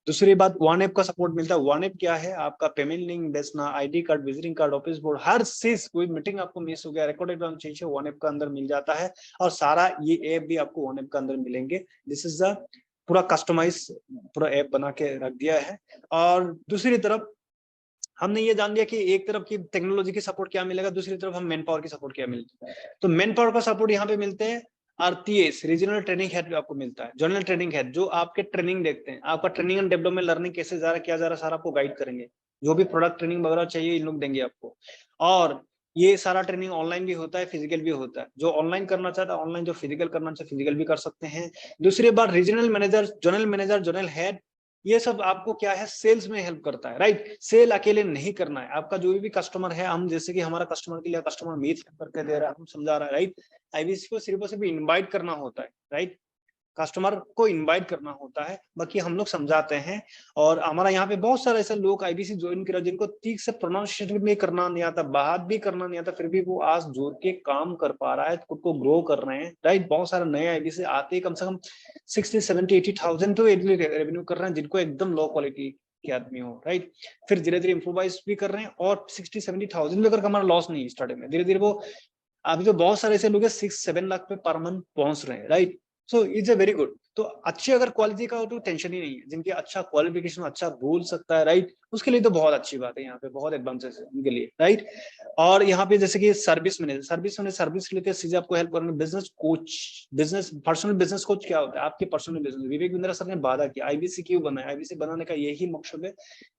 दूसरी बात वन ऐप का सपोर्ट मिलता है। वन ऐप क्या है, आपका पेमेंट लिंक बेचना, ID card, visiting card, office board, हर चीज, कोई मीटिंग आपको मिस हो गया, रिकॉर्डेड चाहिए, वन ऐप का अंदर मिल जाता है। और सारा ये ऐप भी आपको वन ऐप का अंदर मिलेंगे। दिस इज द पूरा कस्टमाइज पूरा ऐप बना के रख दिया है। और दूसरी तरफ हमने ये जान लिया कि एक तरफ की टेक्नोलॉजी की सपोर्ट क्या मिलेगा, दूसरी तरफ हम मैन पावर की सपोर्ट क्या मिलती है। तो मैन पावर का सपोर्ट यहाँ पे मिलते हैं RTS रीजनल ट्रेनिंग हेड भी आपको मिलता है, जनरल ट्रेनिंग हेड जो आपके ट्रेनिंग देखते हैं, आपका ट्रेनिंग एंड डेवलपमेंट लर्निंग कैसे जा रहा है, क्या जा रहा है, सारा आपको गाइड करेंगे। जो भी प्रोडक्ट ट्रेनिंग वगैरह चाहिए इन लोग देंगे आपको। और ये सारा ट्रेनिंग ऑनलाइन भी होता है, फिजिकल भी होता है। जो ऑनलाइन करना चाहता है ऑनलाइन, जो फिजिकल करना चाहता है फिजिकल भी कर सकते हैं। दूसरी बात, रीजनल मैनेजर, जनरल हेड, ये सब आपको क्या है, सेल्स में हेल्प करता है, राइट। सेल अकेले नहीं करना है, आपका जो भी कस्टमर है, हम जैसे कि हमारा कस्टमर के लिए कस्टमर मीट करके दे रहा है, हम समझा रहा है, राइट। IBC को सिर्फ और सिर्फ इनवाइट करना होता है, राइट। कस्टमर को इनवाइट करना होता है, बाकी हम लोग समझाते हैं। और हमारा यहाँ पे बहुत सारे ऐसे लोग IBC ज्वाइन करा जिनको ठीक से प्रोनाउंसिएशन भी करना नहीं आता, बात भी करना नहीं आता, फिर भी वो आज जोड़ के काम कर पा रहा है, खुद को ग्रो कर रहे हैं, राइट। बहुत सारे नए IBC आते हैं, कम से कम 60, 70, 80,000 तो रेवेन्यू कर रहे हैं, जिनको एकदम लो क्वालिटी के आदमी हो, राइट। फिर धीरे धीरे इम्प्रोवाइज भी कर रहे हैं, और 60-70,000 भी अगर हमारा लॉस नहीं है स्टार्टिंग में, धीरे धीरे वो अभी तो बहुत सारे ऐसे लोग हैं 6-7 लाख पे पर मंथ पहुंच रहे हैं, right. So it's a very good. तो अच्छी अगर क्वालिटी का हो तो टेंशन ही नहीं है, जिनके अच्छा क्वालिफिकेशन अच्छा बोल सकता है, राइट, उसके लिए तो बहुत अच्छी बात है, यहाँ पे बहुत एडवांसेस है उनके लिए, राइट। और यहाँ पे जैसे कि सर्विस सर्विस रिलेटेड चीजें आपको हेल्प करेंगे। Business coach, personal business coach क्या होता है, आपके पर्सनल बिजनेस, विवेक बिंद्रा सर ने वादा किया। IBC क्यों बना है, IBC बनाने का यही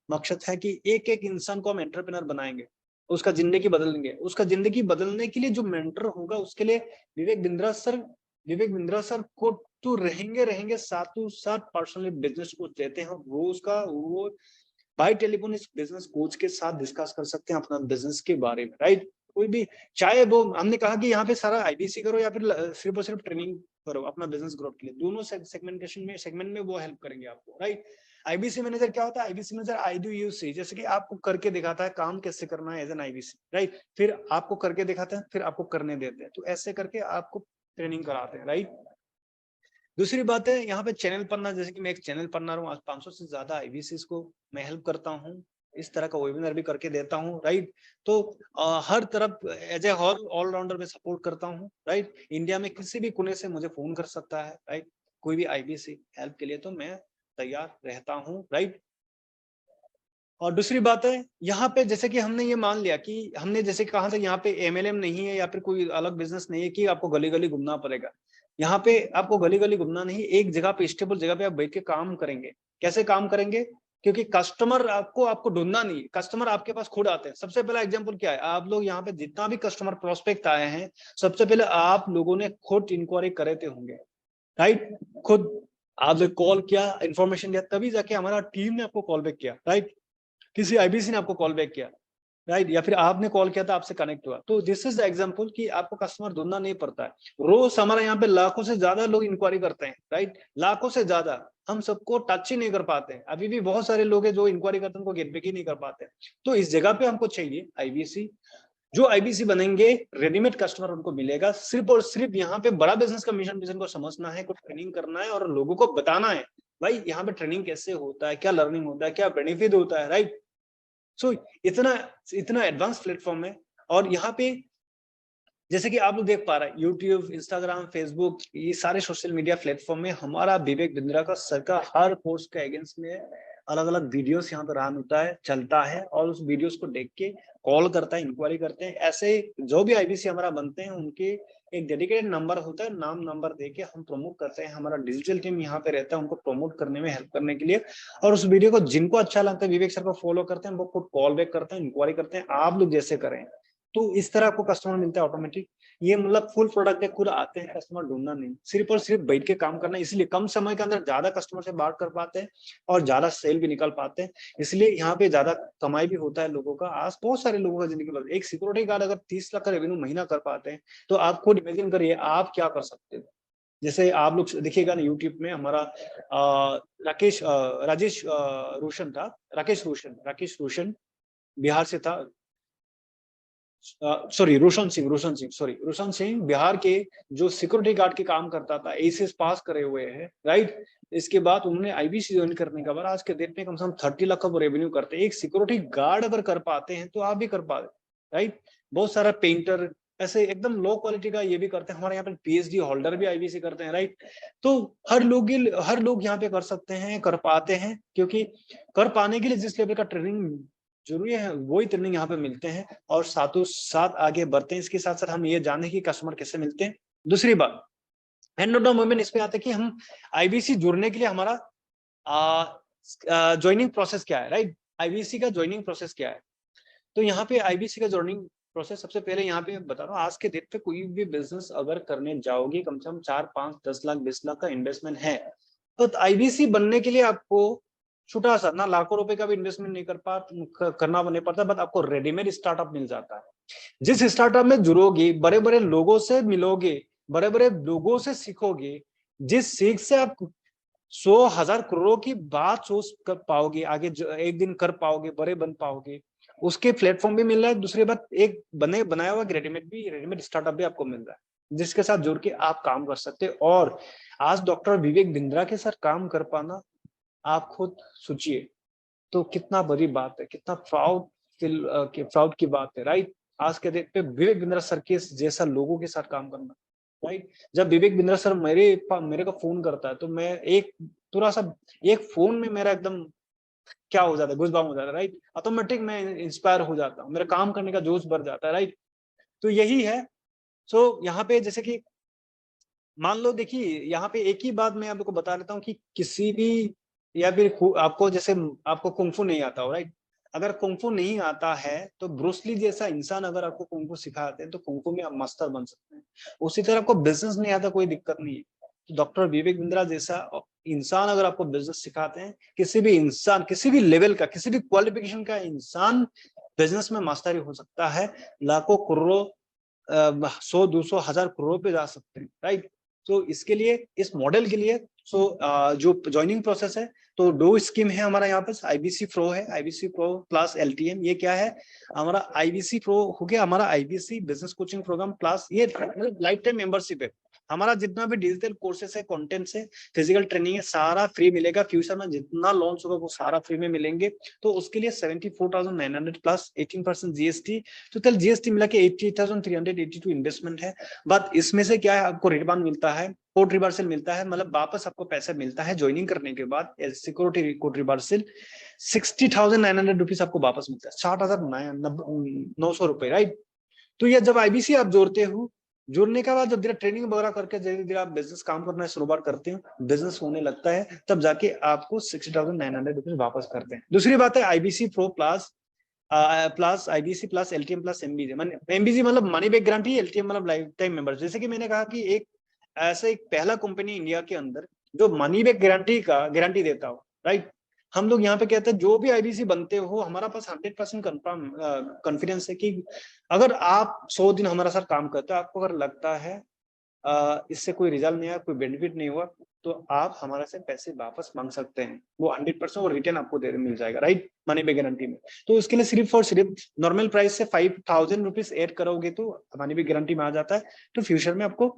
मकसद है कि एक एक इंसान को हम एंटरप्रेन्योर बनाएंगे, उसका जिंदगी बदलेंगे। उसका जिंदगी बदलने के लिए जो मेंटर होगा, उसके लिए विवेक बिंद्रा सर को तो रहेंगे साथों साथ पर्सनली बिजनेस कोच देते हैं। वो बाय टेलीफोन इस बिजनेस कोच के साथ डिस्कस कर सकते हैं अपना बिजनेस के बारे में, राइट। कोई भी, चाहे वो, हमने कहा कि यहाँ पे सारा IBC करो या फिर सिर्फ और सिर्फ ट्रेनिंग करो अपना बिजनेस ग्रोथ के लिए, दोनों सेगमेंट में वो हेल्प करेंगे आपको, राइट। IBC मैनेजर क्या होता है, IBC manager I do you see, जैसे कि आपको करके दिखाता है काम कैसे करना है एज एन IBC, राइट। फिर आपको करके दिखाते हैं, फिर आपको करने देते हैं, तो ऐसे करके आपको ट्रेनिंग कराते हैं, राइट। दूसरी बात है यहाँ पे चैनल पढ़ना, जैसे कि मैं एक चैनल पढ़ना हूँ, आज 500 से ज्यादा IBCs को मैं हेल्प करता हूँ, इस तरह का वेबिनार भी करके देता हूँ, राइट। तो हर तरफ एज ए ऑलराउंडर में सपोर्ट करता हूँ, राइट। इंडिया में किसी भी कोने से मुझे फोन कर सकता है, राइट, कोई भी IBC हेल्प के लिए, तो मैं तैयार रहता हूँ, राइट। और दूसरी बात है यहाँ पे, जैसे कि हमने ये मान लिया कि हमने जैसे कहा था यहाँ पे MLM नहीं है या फिर कोई अलग बिजनेस नहीं है कि आपको गली गली घूमना पड़ेगा। यहाँ पे आपको गली गली घूमना नहीं, एक जगह पे स्टेबल जगह पे आप बैठ के काम करेंगे। कैसे काम करेंगे, क्योंकि कस्टमर आपको ढूंढना नहीं, कस्टमर आपके पास खुद आते हैं। सबसे पहला एग्जांपल क्या है, आप लोग यहाँ पे जितना भी कस्टमर प्रोस्पेक्ट आए हैं, सबसे पहले आप लोगों ने खुद इंक्वायरी करे थे होंगे, राइट। खुद आपने कॉल किया, इन्फॉर्मेशन दिया, तभी जाके हमारा टीम ने आपको कॉल बैक किया, राइट। किसी IBC ने आपको कॉल बैक किया, राइट, या फिर आपने कॉल किया था, आपसे कनेक्ट हुआ। तो दिस इज द एग्जांपल कि आपको कस्टमर ढूंढना नहीं पड़ता है। रोज हमारे यहाँ पे लाखों से ज्यादा लोग इंक्वायरी करते हैं, राइट, लाखों से ज्यादा, हम सबको टच ही नहीं कर पाते हैं। अभी भी बहुत सारे लोग हैं जो इंक्वायरी करते हैं, उनको गेट बैक ही नहीं कर पाते। तो इस जगह पे हमको चाहिए IBC। जो IBC बनेंगे, रेडीमेड कस्टमर उनको मिलेगा। सिर्फ और सिर्फ यहाँ पे बड़ा बिजनेस का मिशन को समझना है, कुछ ट्रेनिंग करना है और लोगों को बताना है भाई यहाँ पे ट्रेनिंग कैसे होता है, क्या लर्निंग होता है, क्या बेनिफिट होता है, राइट। सो इतना एडवांस प्लेटफॉर्म है। और यहाँ पे जैसे कि आप लोग देख पा रहे हैं, यूट्यूब, इंस्टाग्राम, फेसबुक, ये सारे सोशल मीडिया प्लेटफॉर्म में हमारा विवेक बिंद्रा का सर का हर कोर्स के अगेंस्ट में अलग अलग वीडियोस यहाँ पर रन होता है, चलता है, और उस वीडियोस को देख के कॉल करता है, इंक्वायरी करते हैं। ऐसे जो भी IBC हमारा बनते हैं, उनके एक डेडिकेटेड नंबर होता है, नाम नंबर देके हम प्रमोट करते हैं। हमारा डिजिटल टीम यहाँ पे रहता है उनको प्रमोट करने में हेल्प करने के लिए। और उस वीडियो को जिनको अच्छा लगता है, विवेक सर को फॉलो करते हैं, वो खुद कॉल बैक करते हैं, इंक्वायरी करते हैं, आप लोग जैसे करें। तो इस तरह आपको कस्टमर मिलता है ऑटोमेटिक। ये मतलब फुल प्रोडक्ट है, खुद आते हैं, कस्टमर ढूंढना नहीं, सिर्फ और सिर्फ बैठ के काम करना। इसलिए कम समय के अंदर ज्यादा कस्टमर से बात कर पाते हैं और ज्यादा सेल भी निकाल पाते हैं। इसलिए यहाँ पे ज्यादा कमाई भी होता है लोगों का। आज बहुत सारे लोगों का जिंदगी बदल, एक सिक्योरिटी गार्ड अगर 30 लाख का रेवेन्यू महीना कर पाते हैं, तो आप खुद इमेजिन करिए आप क्या कर सकते हो। जैसे आप लोग देखिएगा ना यूट्यूब में, हमारा राकेश रोशन था, राकेश रोशन बिहार से था, सॉरी रोशन सिंह बिहार के, जो सिक्योरिटी गार्ड के काम करता था, ACS पास करे हुए हैं, राइट। इसके बाद उन्होंने IBC ज्वाइन करने के बाद आज के डेट में कम से कम 30 लाख का रेवेन्यू करते हैं। एक सिक्योरिटी गार्ड अगर कर पाते हैं तो आप भी कर पाते, राइट। बहुत सारा पेंटर ऐसे एकदम लो क्वालिटी का ये भी करते हैं। हमारे यहाँ पे PhD होल्डर भी IBC करते हैं, राइट। तो हर लोग यहाँ पे कर सकते हैं, कर पाते हैं, क्योंकि कर पाने के लिए जिस लेवल का ट्रेनिंग जरूरी है वही ट्रेनिंग यहाँ पे मिलते हैं, और साथों साथ आगे बढ़ते हैं। इसके साथ साथ हम ये जाने की कस्टमर कैसे मिलते हैं। दूसरी बात, हैंड डाउन मूवमेंट इस पे आता है कि हम आईबीसी जुड़ने के लिए हमारा ज्वाइनिंग प्रोसेस क्या है, राइट? आईबीसी का ज्वाइनिंग प्रोसेस क्या है? तो यहाँ पे आईबीसी का ज्वाइनिंग प्रोसेस सबसे पहले यहाँ पे बता रहा हूँ, आज के डेट पे कोई भी बिजनेस अगर करने जाओगे कम से कम 4, 5, 10 लाख 20 लाख का इन्वेस्टमेंट है, तो आईबीसी बनने के लिए आपको छोटा सा ना लाखों रुपए का भी इन्वेस्टमेंट नहीं करना नहीं पड़ता, बट आपको रेडीमेड स्टार्टअप मिल जाता है। जिस स्टार्टअप में जुड़ोगे, बड़े बड़े लोगों से मिलोगे, बड़े बड़े लोगों से सीखोगे, जिस सीख से आप 100,000 करोड़ों की बात सोच कर पाओगे, आगे एक दिन कर पाओगे, बड़े बन पाओगे, उसके प्लेटफॉर्म भी मिल रहा है। दूसरी बात, एक बनाया हुआ रेडीमेड स्टार्टअप भी आपको मिल रहा है, जिसके साथ जुड़ के आप काम कर सकते हैं। और आज डॉक्टर विवेक बिंद्रा के साथ काम कर पाना, आप खुद सोचिए तो कितना बड़ी बात है, कितना प्राउड की बात है, राइट? आज के डेट पे विवेक बिंद्रा सर के जैसा लोगों के साथ काम करना, राइट? जब विवेक बिंद्रा सर मेरे को फोन करता है, तो मैं एक थोड़ा सा एक फोन में मेरा एकदम क्या हो जाता है, गुज़बाम हो जाता है, राइट? ऑटोमेटिक मैं इंस्पायर हो जाता हूँ, मेरा काम करने का जोश बढ़ जाता है, राइट? तो यही है। सो यहाँ पे जैसे कि मान लो, देखिए यहाँ पे एक ही बात मैं आपको बता देता हूँ कि किसी भी, या फिर आपको जैसे आपको कुंफू नहीं आता हो, राइट? अगर कुंफू नहीं आता है तो ब्रूसली जैसा इंसान अगर आपको कुंफू सिखाते हैं तो कुंफू में आप मास्टर बन सकते हैं। उसी तरह आपको बिजनेस नहीं आता, कोई दिक्कत नहीं है, तो डॉक्टर विवेक बिंद्रा जैसा इंसान अगर आपको बिजनेस सिखाते हैं, किसी भी इंसान, किसी भी लेवल का, किसी भी क्वालिफिकेशन का इंसान बिजनेस में मास्टरी हो सकता है, लाखों करोड़ों 100, 200, 1000 करोड़ पे जा सकते हैं, राइट? तो इसके लिए, इस मॉडल के लिए जो ज्वाइनिंग प्रोसेस है, तो 2 स्कीम है हमारा यहाँ पे। आईबीसी प्रो है, आईबीसी प्रो प्लस एलटीएम। ये क्या है? हमारा आईबीसी प्रो हो गया हमारा IBC business coaching program plus, ये लाइफ टाइम मेंबरशिप है। हमारा जितना भी डिजिटल कोर्सेस है, कंटेंट्स है, फिजिकल ट्रेनिंग है, सारा फ्री मिलेगा। फ्यूचर में जितना लॉन्च होगा वो सारा फ्री में मिलेंगे। तो उसके लिए 74,900 प्लस 18% जीएसटी, टोटल जीएसटी मिला के 80,382 इन्वेस्टमेंट है। बट इसमें से क्या है, आपको रिटर्न मिलता है, कोड रिवर्सल मिलता है, मतलब वापस आपको पैसा मिलता है ज्वाइनिंग करने के बाद, सिक्योरिटी कोड रिवर्सल 60,900 रुपीज आपको वापस मिलता है, 60,900 रुपए, राइट? तो ये जब आईबीसी आप जोड़ते हो, जुड़ने के बाद जब धीरे ट्रेनिंग वगैरह करके धीरे धीरे आप बिजनेस काम करना शुरुआत करते हो, बिजनेस होने लगता है, तब जाके आपको 60,900 रुपीज वापस करते हैं। दूसरी बात है IBC pro plus IBC plus LTM plus MBG. MBG मतलब मनी बैक गारंटी, एलटीएम मतलब लाइफ टाइम मेंबर। जैसे कि मैंने कहा कि एक ऐसा एक पहला कंपनी इंडिया के अंदर जो मनी बैक गारंटी देता हो, राइट? हम लोग यहाँ पे कहते हैं जो भी आईबीसी बनते हो, हमारा पास 100% कंफर्म कॉन्फिडेंस है कि अगर आप 100 दिन हमारे साथ काम करते हो, आपको अगर लगता है इससे कोई रिजल्ट नहीं आया, कोई बेनिफिट नहीं हुआ, तो आप हमारे से पैसे वापस मांग सकते हैं। वो 100% वो रिटर्न आपको मिल जाएगा, राइट? मनी बैक गारंटी में। तो उसके लिए सिर्फ और सिर्फ नॉर्मल प्राइस से 5,000 रुपीज एड करोगे तो मनी बैक गारंटी में आ जाता है। तो फ्यूचर में आपको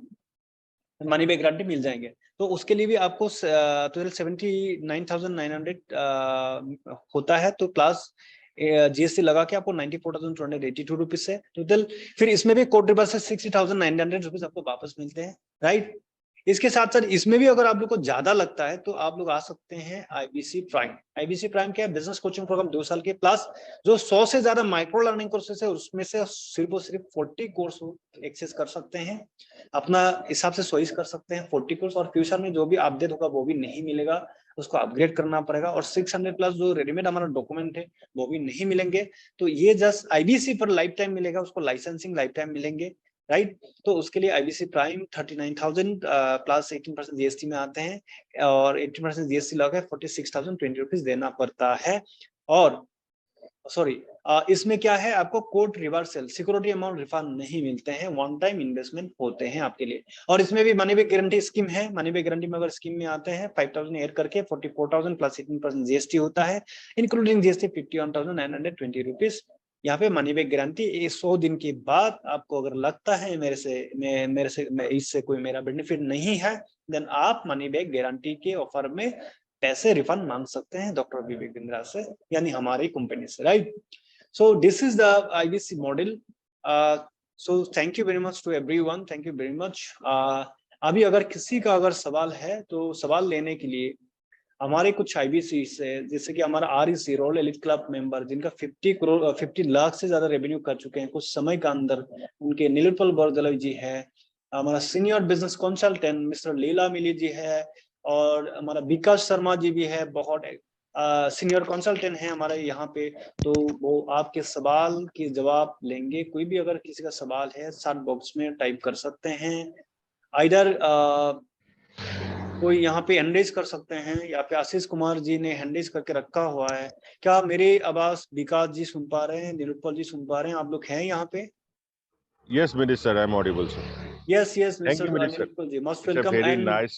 मनी बैक गारंटी मिल जाएंगे। तो उसके लिए भी आपको 79,900 होता है, तो प्लस जीएसटी लगा के आपको 94,282 रुपीज से टोटल। फिर इसमें भी कोड रिवर्स से 60,900 रुपीज आपको वापस मिलते हैं, राइट? इसके साथ साथ इसमें भी अगर आप लोग को ज्यादा लगता है तो आप लोग आ सकते हैं आईबीसी प्राइम। आईबीसी प्राइम क्या है? बिजनेस कोचिंग प्रोग्राम 2 साल के, प्लस जो 100 से ज्यादा माइक्रो लर्निंग कोर्सेस है उसमें से सिर्फ और सिर्फ 40 कोर्स एक्सेस कर सकते हैं, अपना हिसाब से चॉइस कर सकते हैं 40 कोर्स। और फ्यूचर में जो भी अपडेट होगा वो भी नहीं मिलेगा, उसको अपग्रेड करना पड़ेगा। और 600 प्लस जो रेडीमेड हमारा डॉक्यूमेंट है वो भी नहीं मिलेंगे। तो ये जस्ट आईबीसी पर लाइफ टाइम मिलेगा, उसको लाइसेंसिंग लाइफ टाइम मिलेंगे, राइट? तो उसके लिए आईबीसी प्राइम 39,000 प्लस 18% जीएसटी में आते हैं, और 18% जीएसटी लगा 46,020 रुपीज देना पड़ता है। और सॉरी, इसमें क्या है, आपको code reversal security amount refund नहीं मिलते हैं, वन टाइम इन्वेस्टमेंट होते हैं आपके लिए। और इसमें भी मनी बैक गारंटी स्कीम है। मनी बैक गारंटी में अगर स्कीम में आते हैं 5,000 एड करके 44,000 प्लस 18% जीएसटी होता है, इंक्लूडिंग जीएसटी 51,920 रुपीज। यहाँ पे मनी बैक गारंटी 100 दिन के बाद आपको अगर लगता है इससे कोई मेरा बेनिफिट नहीं है, देन आप मनी बैक गारंटी के ऑफर में पैसे रिफंड मांग सकते हैं डॉक्टर विवेक बिंद्रा से, यानी हमारी कंपनी से, right? So this is the IBC model. So thank you very much to everyone, thank you very much. अभी अगर किसी का अगर सवाल है तो सवाल लेने के लिए हमारे कुछ आईबीसी से, जैसे कि हमारा REC royal elite club member जिनका 50 लाख से ज्यादा रेवेन्यू कर चुके हैं कुछ समय के अंदर, उनके नीलोत्पल बरदलई जी है, हमारा सीनियर बिजनेस कंसल्टेंट मिस्टर लीला मिली जी है, और हमारा विकास शर्मा जी भी है, बहुत सीनियर कंसल्टेंट है हमारे यहाँ पे। तो वो आपके सवाल के जवाब लेंगे। कोई भी अगर किसी का सवाल है चैट बॉक्स में टाइप कर सकते हैं, आइदर कोई यहाँ पे हैंड कर सकते हैं, या पे आशीष कुमार जी ने हैंड करके रखा हुआ है। क्या मेरी आवाज विकास जी सुन पा रहे हैं, निरुपल जी सुन पा रहे हैं, आप लोग हैं यहाँ पे? Yes, Minister, I'm audible, sir. Yes, yes, Thank Mr. you, Minister. Nirupal ji, most It's a welcome. very And nice.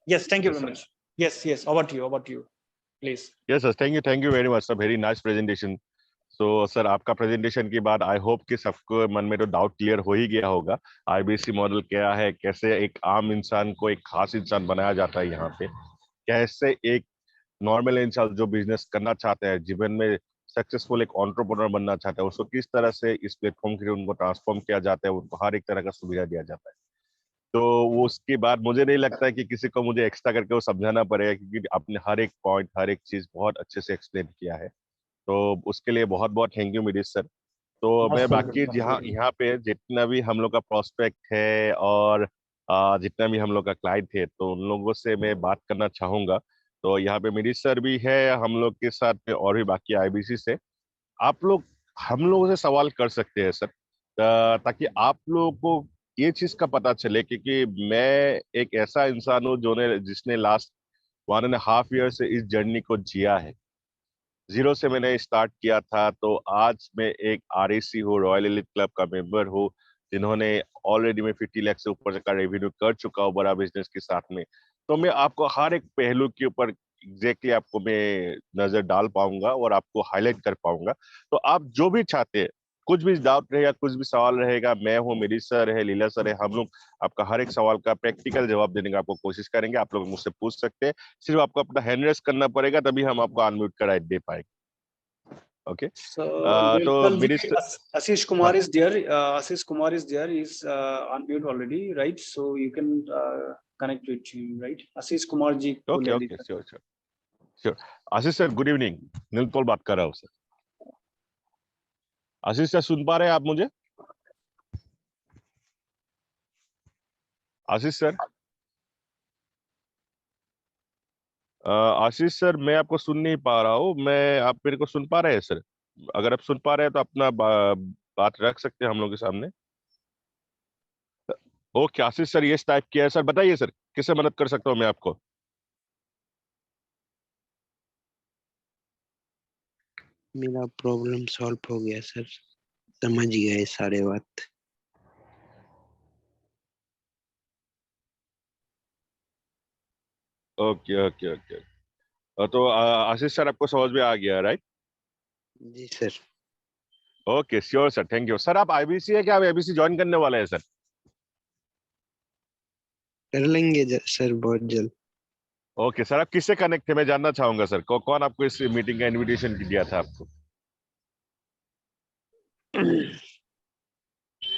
yes, thank you Yes, very sir. much. Yes, yes, over to you, please. Yes, sir. Thank you very much, sir. Very nice presentation. So, sir, आपका प्रेजेंटेशन के बाद आई होप कि सबको मन में तो डाउट क्लियर हो ही गया होगा। आईबीसी मॉडल क्या है, कैसे एक आम इंसान को एक खास इंसान बनाया जाता है यहाँ पे, कैसे एक नॉर्मल इंसान जो बिजनेस करना चाहते हैं, जीवन में सक्सेसफुल एक एंटरप्रेन्योर बनना चाहता है, उसको किस तरह से इस प्लेटफॉर्म के लिए उनको ट्रांसफॉर्म किया जाता है, उनको हर एक तरह का सुविधा दिया जाता है। तो वो उसके बाद मुझे नहीं लगता है कि किसी को मुझे एक्स्ट्रा करके वो समझाना पड़ेगा, क्योंकि आपने हर एक पॉइंट, हर एक चीज बहुत अच्छे से एक्सप्लेन किया है। तो उसके लिए बहुत बहुत थैंक यू मेरी सर। तो मैं Most बाकी welcome. यहाँ यहाँ पे जितना भी हम लोग का प्रोस्पेक्ट है और जितना भी हम लोग का क्लाइंट है, तो उन लोगों से मैं बात करना चाहूंगा। तो यहाँ पे मेरी सर भी है हम लोग के साथ में, और भी बाकी आईबीसी से आप लोग हम लोगों से सवाल कर सकते हैं सर, ताकि आप लोगों को ये चीज का पता चले, क्योंकि मैं एक ऐसा इंसान हूँ जिसने लास्ट 1.5 ईयर से इस जर्नी को जिया है। जीरो से मैंने स्टार्ट किया था, तो आज मैं एक आरएसी हूँ, रॉयल एलिट क्लब का मेंबर हूँ, जिन्होंने ऑलरेडी मैं 50 लाख से ऊपर का रेवेन्यू कर चुका हूँ बड़ा बिजनेस के साथ में। तो मैं आपको हर एक पहलू के ऊपर एग्जैक्टली आपको मैं नजर डाल पाऊंगा और आपको हाईलाइट कर पाऊंगा। तो आप जो भी चाहते हैं, कुछ भी डाउट रहेगा, कुछ भी सवाल रहेगा, मैं हूँ, मेरी सर है, लीला सर है, हम लोग आपका हर एक सवाल का प्रैक्टिकल जवाब देने का आपको कोशिश करेंगे। आप लोग मुझसे पूछ सकते हैं, सिर्फ आपको अपना हैंड रेस करना पड़ेगा, तभी हम आपको अनम्यूट कर दे पाएंगे। ओके। So, तो Nirupal ji, मेरी Ashish Kumar is there. Ashish Kumar is there. He's on mute already, right? So you can connect with him, right? Ashish Kumar ji. Okay okay, sure sure sure. Ashish sir good evening, नीलतोल बात कर रहा हूँ सर। आशीष सर सुन पा रहे हैं आप मुझे? आशीष सर, आशीष सर मैं आपको सुन नहीं पा रहा हूँ। आप मेरे को सुन पा रहे हैं सर? अगर आप सुन पा रहे हैं तो अपना बात रख सकते हैं हम लोग के सामने। ओके आशीष सर, यस टाइप किया है सर। बताइए सर, किससे मदद कर सकता हूँ मैं आपको? मेरा प्रॉब्लम सॉल्व हो गया सर, समझ गए सारे बात। Okay okay okay. तो आशीष सर आपको समझ में आ गया, राइट? जी sir. Okay sure sir, thank you sir. आप आईबीसी है क्या? आप आईबीसी ज्वाइन करने वाले हैं सर? कर लेंगे सर बहुत जल्द। ओके सर, आप किससे कनेक्ट थे मैं जानना चाहूंगा सर। कौन आपको इस मीटिंग का इनविटेशन दिया था आपको?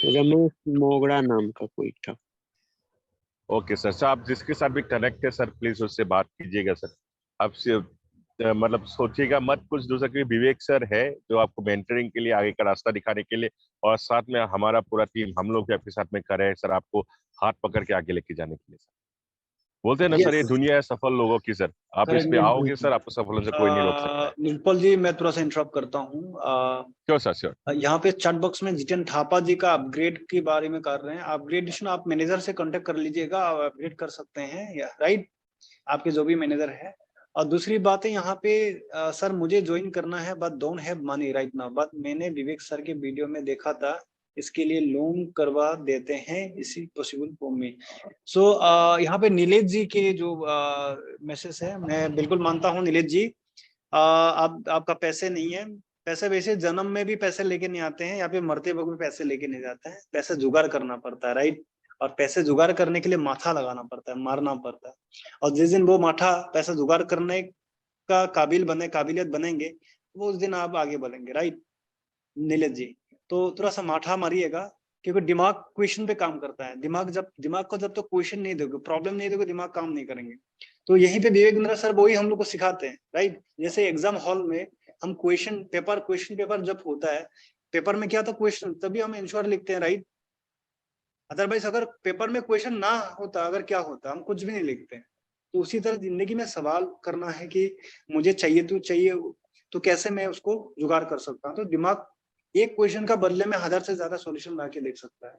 रमेश मोगड़ा नाम का कोई था। ओके सर, आप जिसके साथ भी कनेक्ट है सर, प्लीज उससे बात कीजिएगा सर। आपसे मतलब सोचिएगा मत कुछ दूसरा, क्योंकि विवेक सर है जो आपको मेंटरिंग के लिए, आगे का रास्ता दिखाने के लिए, और साथ में हमारा पूरा टीम, हम लोग भी आपके साथ में खड़े हैं सर, आपको हाथ पकड़ के आगे लेके जाने के लिए सर। बोलते हैं ना सर, ये दुनिया है सफल लोगों की सर। आप इस पे आओगे सर, आपको सफल होने से कोई नहीं रोक सकता है। निरुपल जी, मैं थोड़ा सा इंटरप्ट करता हूँ। Sure sir sure. यहाँ पे चैट बॉक्स में जितेन थापा जी का अपग्रेड के बारे में कर रहे हैं। अपग्रेडेशन आप मैनेजर से कांटेक्ट कर लीजिएगा, आप अपग्रेड कर सकते हैं, राइट? आपके जो भी मैनेजर है। और दूसरी बात है यहाँ पे सर मुझे ज्वाइन करना है, but don't have money right now. But मैंने विवेक सर के वीडियो में देखा था, इसके लिए लोन करवा देते हैं इसी पॉसिबल फॉर्म में। सो यहाँ पे नीलेश जी के जो मैसेज है, मैं बिल्कुल मानता हूँ नीलेश जी, आपका पैसे नहीं है। पैसे वैसे जन्म में भी पैसे लेके नहीं आते हैं, यहाँ पे मरते वक्त भी पैसे लेके नहीं जाते हैं। पैसे जुगाड़ करना पड़ता है, राइट? और पैसे जुगाड़ करने के लिए माथा लगाना पड़ता है, मारना पड़ता है। और जिस दिन वो माथा पैसा जुगाड़ करने का काबिलियत बनेंगे, वो उस दिन आप आगे बढ़ेंगे, राइट नीलेश जी? तो थोड़ा सा माथा मारिएगा, क्योंकि दिमाग क्वेश्चन पे काम करता है। दिमाग को जब तक क्वेश्चन नहीं दोगे, प्रॉब्लम नहीं दोगे, दिमाग काम नहीं करेंगे। तो यहीं पे विवेक सर वही हम लोग को सिखाते हैं, राइट? जैसे एग्जाम हॉल में हम क्वेश्चन पेपर जब होता है, पेपर में क्या था क्वेश्चन, तभी हम आंसर लिखते हैं, राइट? अदरवाइज अगर पेपर में क्वेश्चन ना होता, अगर क्या होता, हम कुछ भी नहीं लिखते। तो उसी तरह जिंदगी में सवाल करना है कि मुझे चाहिए तो कैसे मैं उसको जुगाड़ कर सकता हूँ। तो दिमाग एक क्वेश्चन का बदले में 1000 से ज्यादा सॉल्यूशन ला के देख सकता है,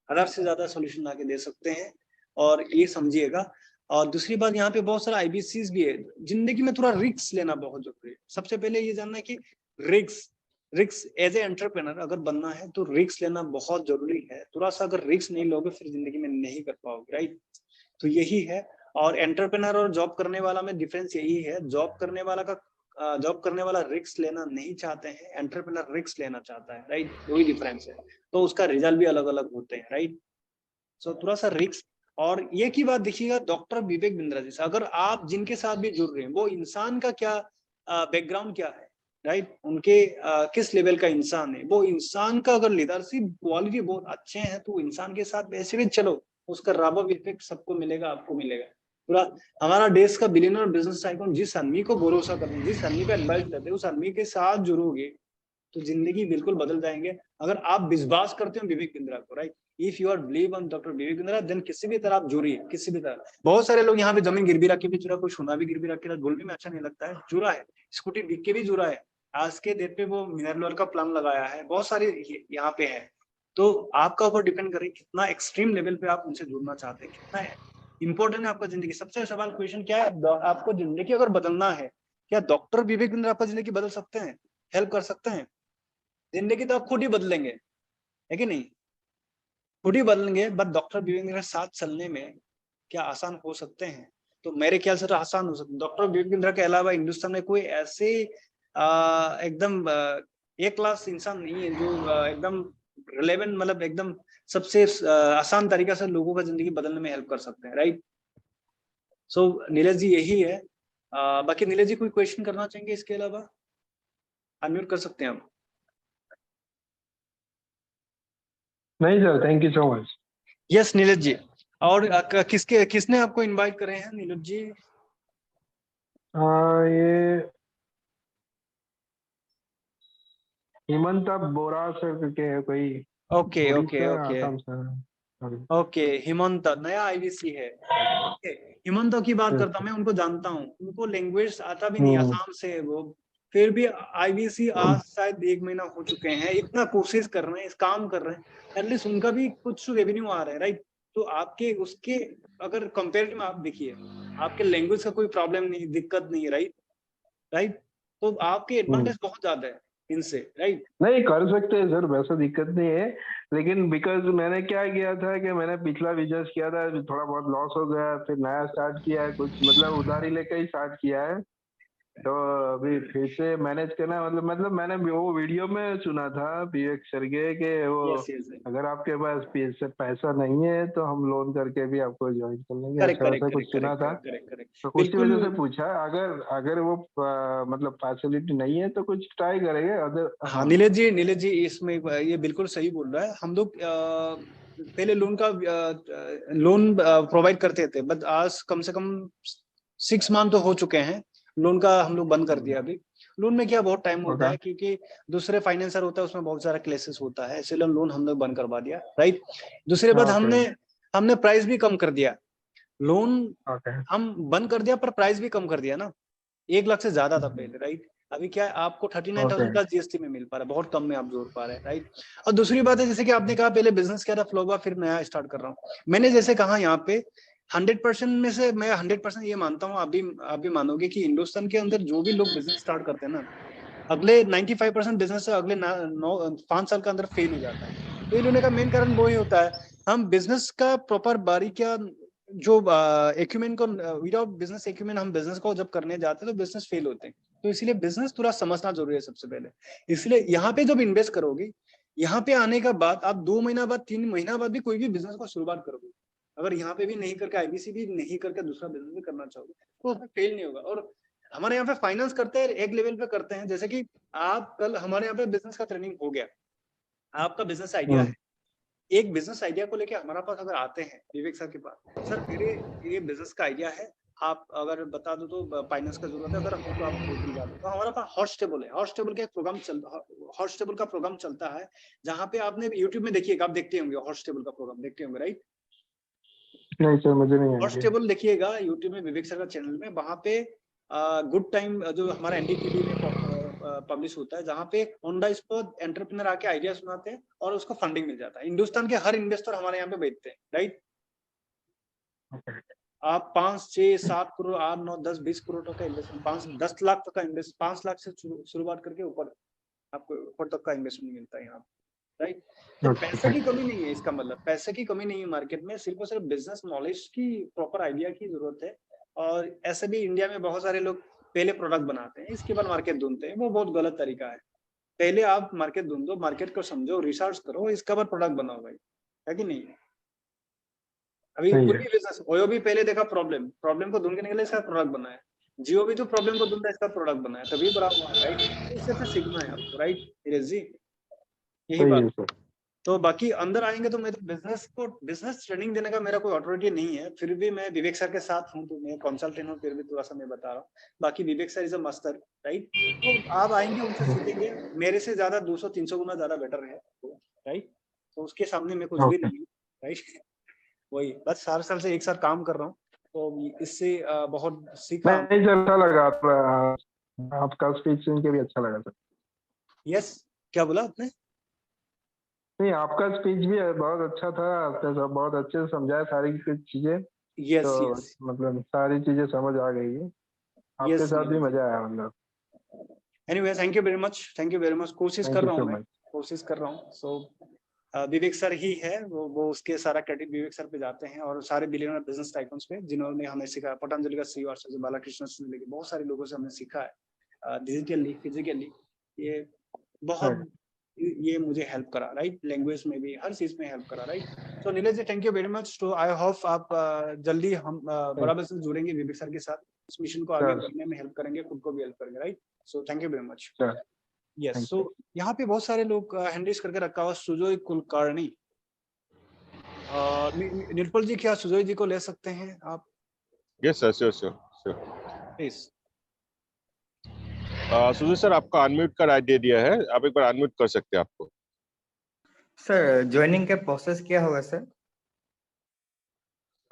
1000 से ज्यादा सॉल्यूशन ला के दे सकते हैं, और ये समझिएगा। और दूसरी बात, यहाँ पे बहुत सारा आईबीसीज भी है। जिंदगी में थोड़ा रिस्क लेना बहुत जरूरी है। सबसे पहले ये जानना है कि रिस्क एज ए एंटरप्रेनर अगर बनना है तो रिस्क लेना बहुत जरूरी है। थोड़ा सा अगर रिस्क नहीं लोगे फिर जिंदगी में नहीं कर पाओगे, राइट। तो यही है। और एंटरप्रेनर और जॉब करने वाला में डिफरेंस यही है, जॉब करने वाला रिस्क लेना नहीं चाहते हैं, एंटरप्रेनर रिस्क लेना चाहता है, राइट। वही डिफरेंस है। तो उसका रिजल्ट भी अलग अलग होते हैं, राइट। सो थोड़ा सा रिस्क। और ये की बात देखिएगा, डॉक्टर विवेक बिंद्रा जी से अगर आप जिनके साथ भी जुड़ रहे हैं, वो इंसान का क्या बैकग्राउंड क्या है, राइट, उनके किस लेवल का इंसान है, वो इंसान का अगर लीडरशिप क्वालिटी बहुत अच्छे हैं तो इंसान के साथ वैसे भी चलो, उसका राबव इफेक्ट सबको मिलेगा, आपको मिलेगा। पूरा हमारा देश का बिलियनर बिजनेस टाइकून जिस आदमी को भरोसा करते हैं, जिस आदमी पे एडवाइस करते हैं, उस आदमी के साथ जुड़ोगे तो जिंदगी बिल्कुल बदल जाएंगे। अगर आप विश्वास करते हो विवेक बिंद्रा को, right, if you are believe on doctor Vivek Bindra, then किसी भी तरह आप जुड़िए, किसी भी तरह। बहुत सारे लोग यहाँ पे जमीन गिरवी रख के भी जुड़ा, कोई सोना भी गिरवी रख के, बोलने में अच्छा नहीं लगता है, जुड़ा है, स्कूटी बिक के भी जुड़ा है। आज के डेट पे वो मिनरल का प्लान लगाया है, बहुत सारे यहाँ पे है। तो आपका ऊपर डिपेंड करे कितना एक्सट्रीम लेवल पे आप उनसे जुड़ना चाहते हैं, कितना इंपॉर्टेंट है आपका जिंदगी। सबसे सवाल क्वेश्चन क्या है, आपको जिंदगी अगर बदलना है, क्या डॉक्टर विवेक बिंद्रा आपका जिंदगी बदल सकते हैं, हेल्प कर सकते हैं? जिंदगी तो आप खुद ही बदलेंगे, है कि नहीं, खुद ही बदलेंगे। बट डॉक्टर विवेक बिंद्रा के साथ चलने में क्या आसान हो सकते हैं? तो मेरे ख्याल से तो आसान हो सकते हैं। डॉक्टर विवेक बिंद्रा के अलावा हिंदुस्तान में कोई ऐसे एकदम एक क्लास इंसान नहीं है जो एकदम रिलेवेंट, मतलब एकदम सबसे आसान तरीका से लोगों का जिंदगी बदलने में हेल्प कर सकते हैं, राइट। सो नीरज जी यही है। बाकी नीरज जी कोई क्वेश्चन करना चाहेंगे इसके अलावा? अनम्यूट कर सकते हैं आप। नहीं sir, thank you so much. Yes Neeraj ji. और किसने आपको इनवाइट करे हैं नीरज जी? ये हेमंत बोरा सर करके है कोई, okay okay Orissa okay Assam sir. Okay. Hemant नया आईवीसी है। हेमंत की बात करता हूं, मैं उनको जानता हूँ, उनको लैंग्वेज आता भी नहीं, आसाम से है वो, फिर भी आईवीसी आज शायद 1 महीना हो चुके हैं, इतना कोशिश कर रहे हैं, इस काम कर रहे हैं, एटलीस्ट उनका भी कुछ रेवेन्यू आ रहा है, राइट। तो आपके उसके अगर कंपेयर में आप देखिए, आपके लैंग्वेज का कोई प्रॉब्लम नहीं, दिक्कत नहीं है, राइट। तो आपके एडवांटेज बहुत ज्यादा है इनसे, राइट। नहीं कर सकते हैं सर, वैसा दिक्कत नहीं है, लेकिन बिकॉज मैंने क्या किया था कि मैंने पिछला बिजनेस किया था, थोड़ा बहुत लॉस हो गया, फिर नया स्टार्ट किया है, कुछ मतलब उधारी लेकर ही स्टार्ट किया है। तो अभी फिर से मैनेज करना, मतलब मैंने वो वीडियो में सुना था विवेक सर के कि वो यस यस, अगर आपके पास पैसा नहीं है तो हम लोन करके भी आपको ज्वाइन कर लेंगे, करेक्ट ऐसा करेक्ट वैसा कुछ करेक्ट सुना था। करेक्ट करेक्ट, तो उसी बिल्कुल। वजह से पूछा, अगर वो मतलब फैसिलिटी नहीं है तो कुछ ट्राई करेंगे अदर। हाँ नीलेश जी इसमें ये बिल्कुल सही बोल रहा है। हम लोग पहले लोन प्रोवाइड करते थे, बट आज कम से कम 6 मंथ तो हो चुके हैं, लोन का हम लोग बंद कर दिया। अभी लोन में क्या बहुत टाइम होता है, क्योंकि दूसरे फाइनेंसर होता है, उसमें बहुत सारा क्लेसेस होता है, इसलिए लोन हम लोग बंद करवा दिया, राइट। दूसरी बात, हमने प्राइस भी कम कर दिया, लोन हम बंद कर दिया पर प्राइस भी कम कर दिया ना, 1 लाख से ज्यादा था पहले, राइट। अभी क्या है, आपको 39,000 का जीएसटी में मिल पा रहा है, बहुत कम में आप जोड़ पा रहे हैं, राइट। और दूसरी बात है, जैसे कि आपने कहा पहले बिजनेस किया था, फ्लो हुआ, फिर नया स्टार्ट कर रहा हूँ। मैंने जैसे कहा यहाँ पे 100% में से मैं 100% ये मानता हूँ, आप भी मानोगे कि हिंदुस्तान के अंदर जो भी लोग बिजनेस स्टार्ट करते हैं ना, अगले 95% बिजनेस अगले 5 साल के अंदर फेल हो जाता है। फेल होने का मेन कारण वो ही होता है, हम बिजनेस का प्रॉपर बारीकियां जो एक्यूमेंट को, विदाउट बिजनेस एक्यूमेंट हम बिजनेस को जब करने जाते हैं तो बिजनेस फेल होते हैं। तो इसलिए बिजनेस पूरा समझना जरूरी है सबसे पहले। इसलिए यहाँ पे जब इन्वेस्ट करोगे, यहाँ पे आने का बाद आप 2 महीना बाद 3 महीना बाद भी कोई भी बिजनेस को शुरुआत करोगे, अगर यहाँ पे भी नहीं करके आईबीसी भी नहीं करके दूसरा बिजनेस भी करना चाहोगे तो उसमें फेल नहीं होगा। और हमारे यहाँ पे फाइनेंस करते हैं, एक लेवल पे करते हैं, जैसे कि आप कल हमारे यहाँ पे बिजनेस का ट्रेनिंग हो गया, आपका बिजनेस आइडिया है, एक बिजनेस आइडिया को लेके हमारे पास अगर आते हैं विवेक सर के पास, सर मेरे ये बिजनेस का आइडिया है, आप अगर बता दो तो फाइनेंस का जरूरत है अगर हमको तो आप बता दो। तो हमारे पास हॉट स्टेबल है, हॉट स्टेबल का एक प्रोग्राम हॉट स्टेबल का प्रोग्राम चलता है, जहाँ पे आपने यूट्यूब में देखिएगा, आप देखते होंगे हॉट स्टेबल का प्रोग्राम देखते होंगे, राइट? नहीं सर, मुझे नहीं हॉट आइडिया। स्टेबल देखिएगा यूट्यूब में, विवेक सर का चैनल में, वहाँ पे गुड टाइम जो हमारा एनडीटीवी में पब्लिश होता है, जहाँ पे ऑन द स्पॉट एंटरप्रेन्योर आके आइडिया सुनाते हैं और उसको फंडिंग मिल जाता है। हिंदुस्तान के हर इन्वेस्टर हमारे यहाँ पे बैठते हैं, राइट? आप 5, 6, 7 करोड़, 8, 9, 10, 20 करोड़ तक का इन्वेस्टमेंट, 5, 10 लाख तक का इन्वेस्ट, 5 लाख से शुरुआत करके ऊपर आपको ऊपर तक का इन्वेस्टमेंट मिलता है यहाँ, राइट? तो पैसे की कमी नहीं है, इसका मतलब पैसे की कमी नहीं है मार्केट में, सिर्फ और सिर्फ बिजनेस नॉलेज की, प्रॉपर आइडिया की जरूरत है। और ऐसे भी इंडिया में बहुत सारे लोग पहले प्रोडक्ट बनाते हैं, इसके बाद मार्केट ढूंढते हैं, वो बहुत गलत तरीका है। पहले आप मार्केट ढूंढो, मार्केट को समझो, रिसर्च करो, इसके बाद प्रोडक्ट बनाओ भाई, है कि नहीं? अभी सही कोई है। भी बिजनेस, ओयो भी पहले देखा प्रॉब्लम को ढूंढने के लिए इसका प्रोडक्ट बनाया, जियो भी तो प्रॉब्लम को ढूंढा, इसका प्रोडक्ट बनाया, तभी बड़ा हुआ, राइट? इससे फिर सीखना है आपको, राइट धीरज जी? यही सही बात। है सर। तो बाकी अंदर आएंगे तो मैं तो बिजनेस ट्रेनिंग देने का मेरा कोई अथॉरिटी नहीं है, फिर भी मैं विवेक सर के साथ हूँ, तो मैं कंसल्टेंट हूँ, फिर भी थोड़ा सा मैं बता रहा हूँ। बाकी Vivek sir is a master, right? तो आप आएंगे, उनसे सीखेंगे, मेरे से ज्यादा 200-300 गुना ज्यादा बेटर है, राइट? तो उसके सामने मैं कुछ भी ओके। नहीं हूँ, राइट? वही बस 4 साल से एक साथ काम कर रहा हूँ, तो इससे बहुत सीखा। नहीं सर, अच्छा लगा आपका स्पीच सुन के भी अच्छा लगा सर। यस, क्या बोला आपने? नहीं, आपका स्पीच भी बहुत अच्छा था, आपने सब बहुत अच्छे से समझाया सारी कुछ चीजें, यस तो यस मतलब सारी चीजें समझ आ गई है। आपके यस साथ भी नीरज। मजा आया मतलब। Anyway, thank you very much, कोशिश थैंक कर यू रहा सो हूँ मैं, मच। कोशिश कर रहा हूँ। सो विवेक सर ही है वो उसके सारा क्रेडिट विवेक सर पे जाते हैं, और सारे बिलियनर बिजनेस टाइकून्स पे, जिन्होंने हमें सिखाया, पतंजलि का सीईओ से बालाकृष्ण से लेके बहुत सारे लोगों से हमने सीखा है, डिजिटली, फिजिकली। ये बहुत, ये मुझे हेल्प करा, राइट? लैंग्वेज में भी, हर चीज में हेल्प करा, right? So Neeraj ji, thank you very much. तो आई होप आप जल्दी हम बराबर से जुड़ेंगे विवेक सर के साथ, इस मिशन को आगे सर बढ़ने में हेल्प करेंगे, खुद को भी हेल्प करेंगे, right? So thank you very much. Sir yes, thank so you. यहाँ पे बहुत सारे लोग हैंड रेज करके रखा हुआ, सुजोय कुलकर्णी। निर्पल जी, क्या सुजोय जी को ले सकते हैं आप yes sir, sure sure sure. Please? Sujeet sir, आपका अनम्यूट का राइट दे दिया है, आप एक बार अनम्यूट कर सकते हैं आपको। सर ज्वाइनिंग का प्रोसेस क्या होगा सर?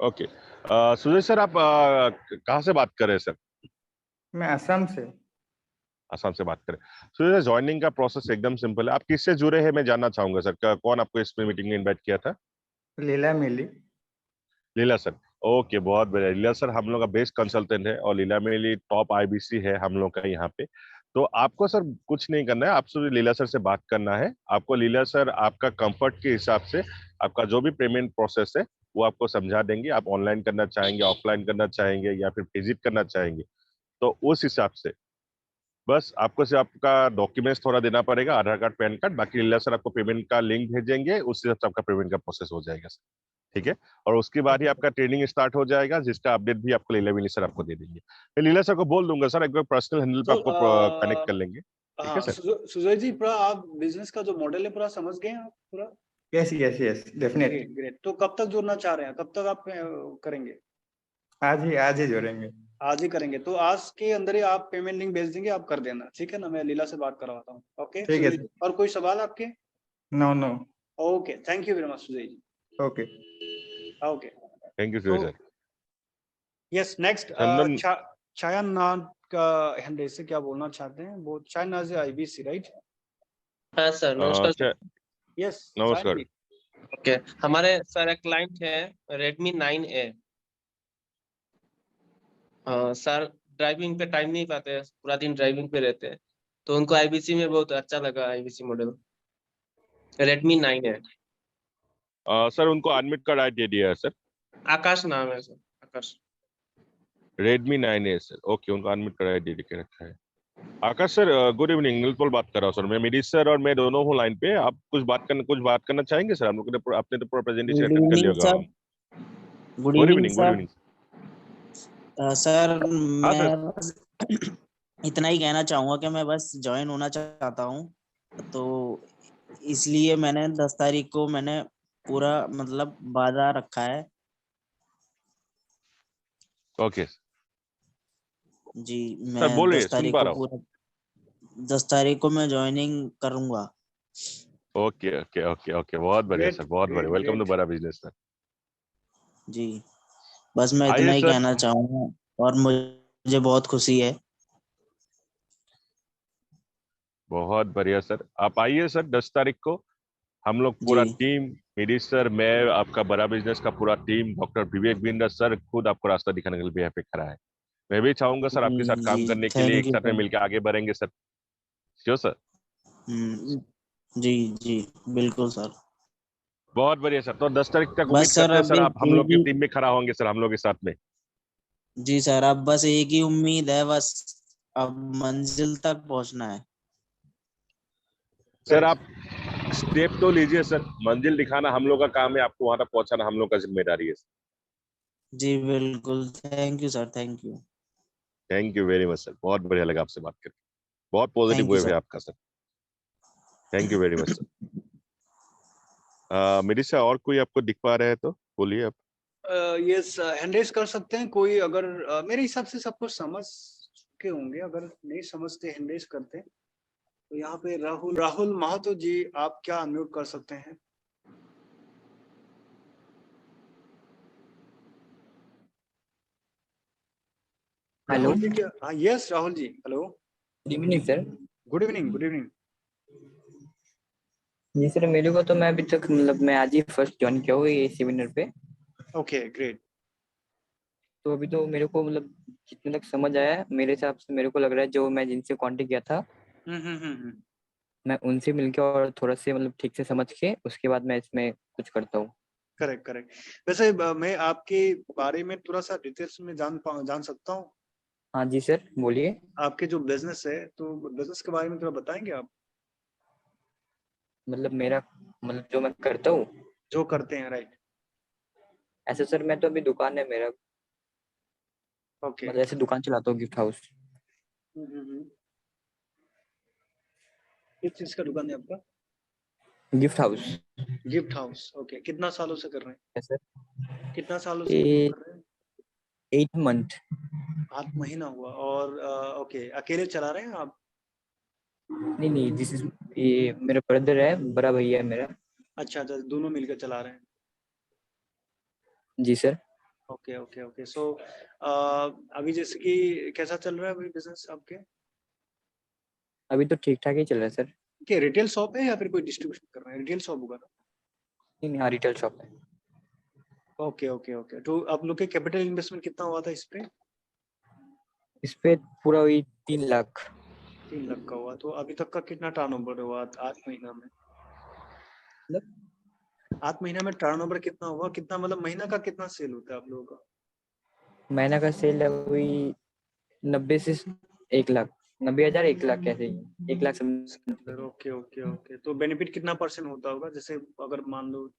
ओके, सुजीत सर, आप कहाँ से बात कर रहे हैं सर? मैं असम से। आसाम से बात करें। सुजीत सर, ज्वाइनिंग का प्रोसेस एकदम सिंपल है। आप किससे जुड़े हैं मैं जानना चाहूंगा सर, कौन आपको इस मीटिंग में इनवाइट किया था? लीला मिली। लीला सर, ओके, बहुत बढ़िया। लीला सर हम लोग का बेस्ट कंसल्टेंट है, और लीला मेरी टॉप आईबीसी है हम लोग का यहाँ पे। तो आपको सर कुछ नहीं करना है, आपसे लीला सर से बात करना है। आपको लीला सर आपका कंफर्ट के हिसाब से आपका जो भी पेमेंट प्रोसेस है वो आपको समझा देंगे। आप ऑनलाइन करना चाहेंगे, ऑफलाइन करना चाहेंगे, या फिर विजिट करना चाहेंगे, तो उस हिसाब से बस आपको सिर्फ आपका डॉक्यूमेंट्स थोड़ा देना पड़ेगा, आधार कार्ड, पैन कार्ड। बाकी लीला सर आपको पेमेंट का लिंक भेजेंगे, उस हिसाब से आपका पेमेंट का प्रोसेस हो जाएगा सर, ठीक है? और उसके बाद ही आपका ट्रेनिंग स्टार्ट हो जाएगा, जिसका अपडेट भी आपको लीला मिली सर आपको दे देंगे। मैं लीला सर को बोल दूंगा सर, एक बार पर्सनल हैंडल पे तो आपको कनेक्ट कर लेंगे, ठीक है हाँ, सर? सुजय जी, पूरा आप बिजनेस का जो मॉडल है पूरा समझ गए हैं आप पूरा? Yes yes yes definitely. Great great. तो कब तक जुड़ना चाह रहे हैं, कब तक आप करेंगे? आज ही जोड़ेंगे। आज ही करेंगे, तो आज के अंदर ही आप पेमेंट लिंक भेज देंगे, आप कर देना, ठीक है ना? मैं लीला से बात करवाता हूँ। ओके ठीक है सुजय जी, और कोई सवाल आपके? No no. Okay, thank you very much Sujay ji. Okay. Okay, thank you तो sir. Yes, next Chandan, Chhayanath का हैंड से क्या बोलना चाहते हैं वो? छायानाथ से आईबीसी, राइट? हाँ सर, नमस्कार सर। यस नमस्कार। ओके, हमारे सर एक क्लाइंट है Redmi 9A। सर ड्राइविंग पे टाइम नहीं पाते हैं, पूरा दिन ड्राइविंग पे रहते हैं, तो उनको आईबीसी में बहुत अच्छा लगा, IBC model Redmi 9A। Sir उनको अनम्यूट का राइट दे दिया है सर। आकाश नाम है सर, आकाश। Redmi 9A सर, ओके, उनको अनम्यूट का राइट दे के रखा है। आकाश सर, गुड इवनिंग, निर्मल बात कर रहा हूँ सर, मैं मिरीश सर और मैं दोनों हूँ लाइन पे। आप कुछ बात करना चाहेंगे सर? हम लोग ने आपने तो पूरा प्रेजेंटेशन गुड अटेंड कर लिया इवनिंग होगा। Sir. Good good evening evening, good sir. Evening sir हाँ सर। मैं बस इतना ही कहना चाहूंगा कि मैं बस ज्वाइन होना चाहता हूँ, तो इसलिए मैंने 10 तारीख को मैंने पूरा मतलब वादा रखा है। ओके, जी सर मैं बोलिए, 10 सुन तारीख पा को रहा हूँ। पूरा 10 तारीख को मैं ज्वाइनिंग करूंगा। ओके ओके ओके ओके, बहुत बढ़िया ग्रेट सर, बहुत बढ़िया। Great welcome to great. बड़ा बिजनेस सर। जी बस मैं इतना आइए ही सर। कहना चाहूंगा और मुझे बहुत खुशी है। बहुत बढ़िया सर, आप आइए सर 10 तारीख को। हम लोग पूरा जी टीम, मेरी सर, मैं, आपका बड़ा बिजनेस का पूरा team, doctor Vivek Bindra sir खुद आपको रास्ता दिखाने के लिए यहाँ पे खड़ा है। मैं भी चाहूंगा सर आपके साथ जी काम करने के लिए, थैंक एक यू साथ में सर। मिलकर आगे बढ़ेंगे सर। क्यों सर? हम्म, जी जी बिल्कुल सर। बहुत बढ़िया सर, तो 10 तारीख तक उम्मीद बस सर करते हैं अब सर आप एक हम लोग की ही टीम में खड़ा होंगे सर, हम लोग के साथ में। जी सर अब बस एक ही उम्मीद है, बस अब मंजिल तक पहुंचना है। सर आप स्टेप तो लीजिए सर, मंजिल दिखाना हम लोग का काम है, आपको वहां तक पहुंचाना हम लोग का जिम्मेदारी है। जी बिल्कुल thank you sir, thank you. Thank you very much sir, बहुत बढ़िया लगा आपसे बात करके, बहुत पॉजिटिव थैंक यू वेव है सर। आपका sir. Thank you very much sir. मेरी से और कोई आपको दिख पा रहा है तो बोलिए आप। यस, हैंड रेज कर सकते हैं कोई, अगर मेरे हिसाब से सब कुछ समझ के होंगे, अगर नहीं समझते हैंड रेज करते हैं। तो यहाँ पे राहुल राहुल महातो जी, आप क्या अनम्यूट कर सकते हैं? हेलो, राहुल जी क्या? हाँ yes Rahul ji, hello, good evening sir. Good evening, good evening. जी सर, मेरे को तो मैं अभी तक मतलब मैं आज ही फर्स्ट ज्वाइन किया हूँ ये सेमिनार पे। Okay great. तो अभी तो मेरे को मतलब जितने तक समझ आया है मेरे हिसाब से मेरे को लग रहा है जो मैं जिनसे कांटेक्ट किया था हम्म। मैं उनसे मिलके और थोड़ा से मतलब ठीक से समझ के उसके बाद मैं इसमें कुछ करता हूँ। Correct correct. वैसे मैं आपके बारे में थोड़ा सा डिटेल्स में जान सकता हूँ? हाँ जी सर बोलिए। आपके जो बिजनेस है, तो बिजनेस के बारे में थोड़ा बताएंगे आप? मतलब मेरा मतलब जो मैं करता हूँ जो करते हैं, राइट? ऐसे सर मैं तो अभी दुकान है मेरा, ओके। मतलब ऐसे दुकान चलाता हूँ गिफ्ट हाउस। किस चीज का दुकान है आपका? Gift house. Gift house, okay. कितना सालों से कर रहे हैं? सर कितना सालों से ये कर रहे हैं? 8 मंथ। 8 महीना हुआ, और ओके, अकेले चला रहे हैं आप? नहीं नहीं दिस इज ये मेरा ब्रदर है, बड़ा भैया है मेरा। अच्छा अच्छा, दोनों मिलकर चला रहे हैं। जी sir. Okay okay okay. So अभी जैसे कि कैसा चल रहा है अभी बिजनेस आपके? अभी तो ठीक ठाक ही चल रहा है सर। क्या रिटेल शॉप है या फिर कोई डिस्ट्रीब्यूशन कर रहे हैं? रिटेल शॉप होगा ना? नहीं नहीं हाँ रिटेल शॉप है। Okay okay okay. तो आप लोग के कैपिटल इन्वेस्टमेंट कितना हुआ था इस पे? इस पे पूरा वही 3 लाख। 3 लाख का हुआ। तो अभी तक का कितना टर्नओवर हुआ 8 महीना में? मतलब 8 महीना में टर्नओवर कितना हुआ? कितना मतलब महीना का कितना सेल होता है आप लोगों का? महीना का सेल है वही 90 से 1 लाख, 90,000 1 लाख कैसे ही 1 lakh something. Okay okay okay. तो बेनिफिट कितना परसेंट होता होगा, जैसे अगर मान लो?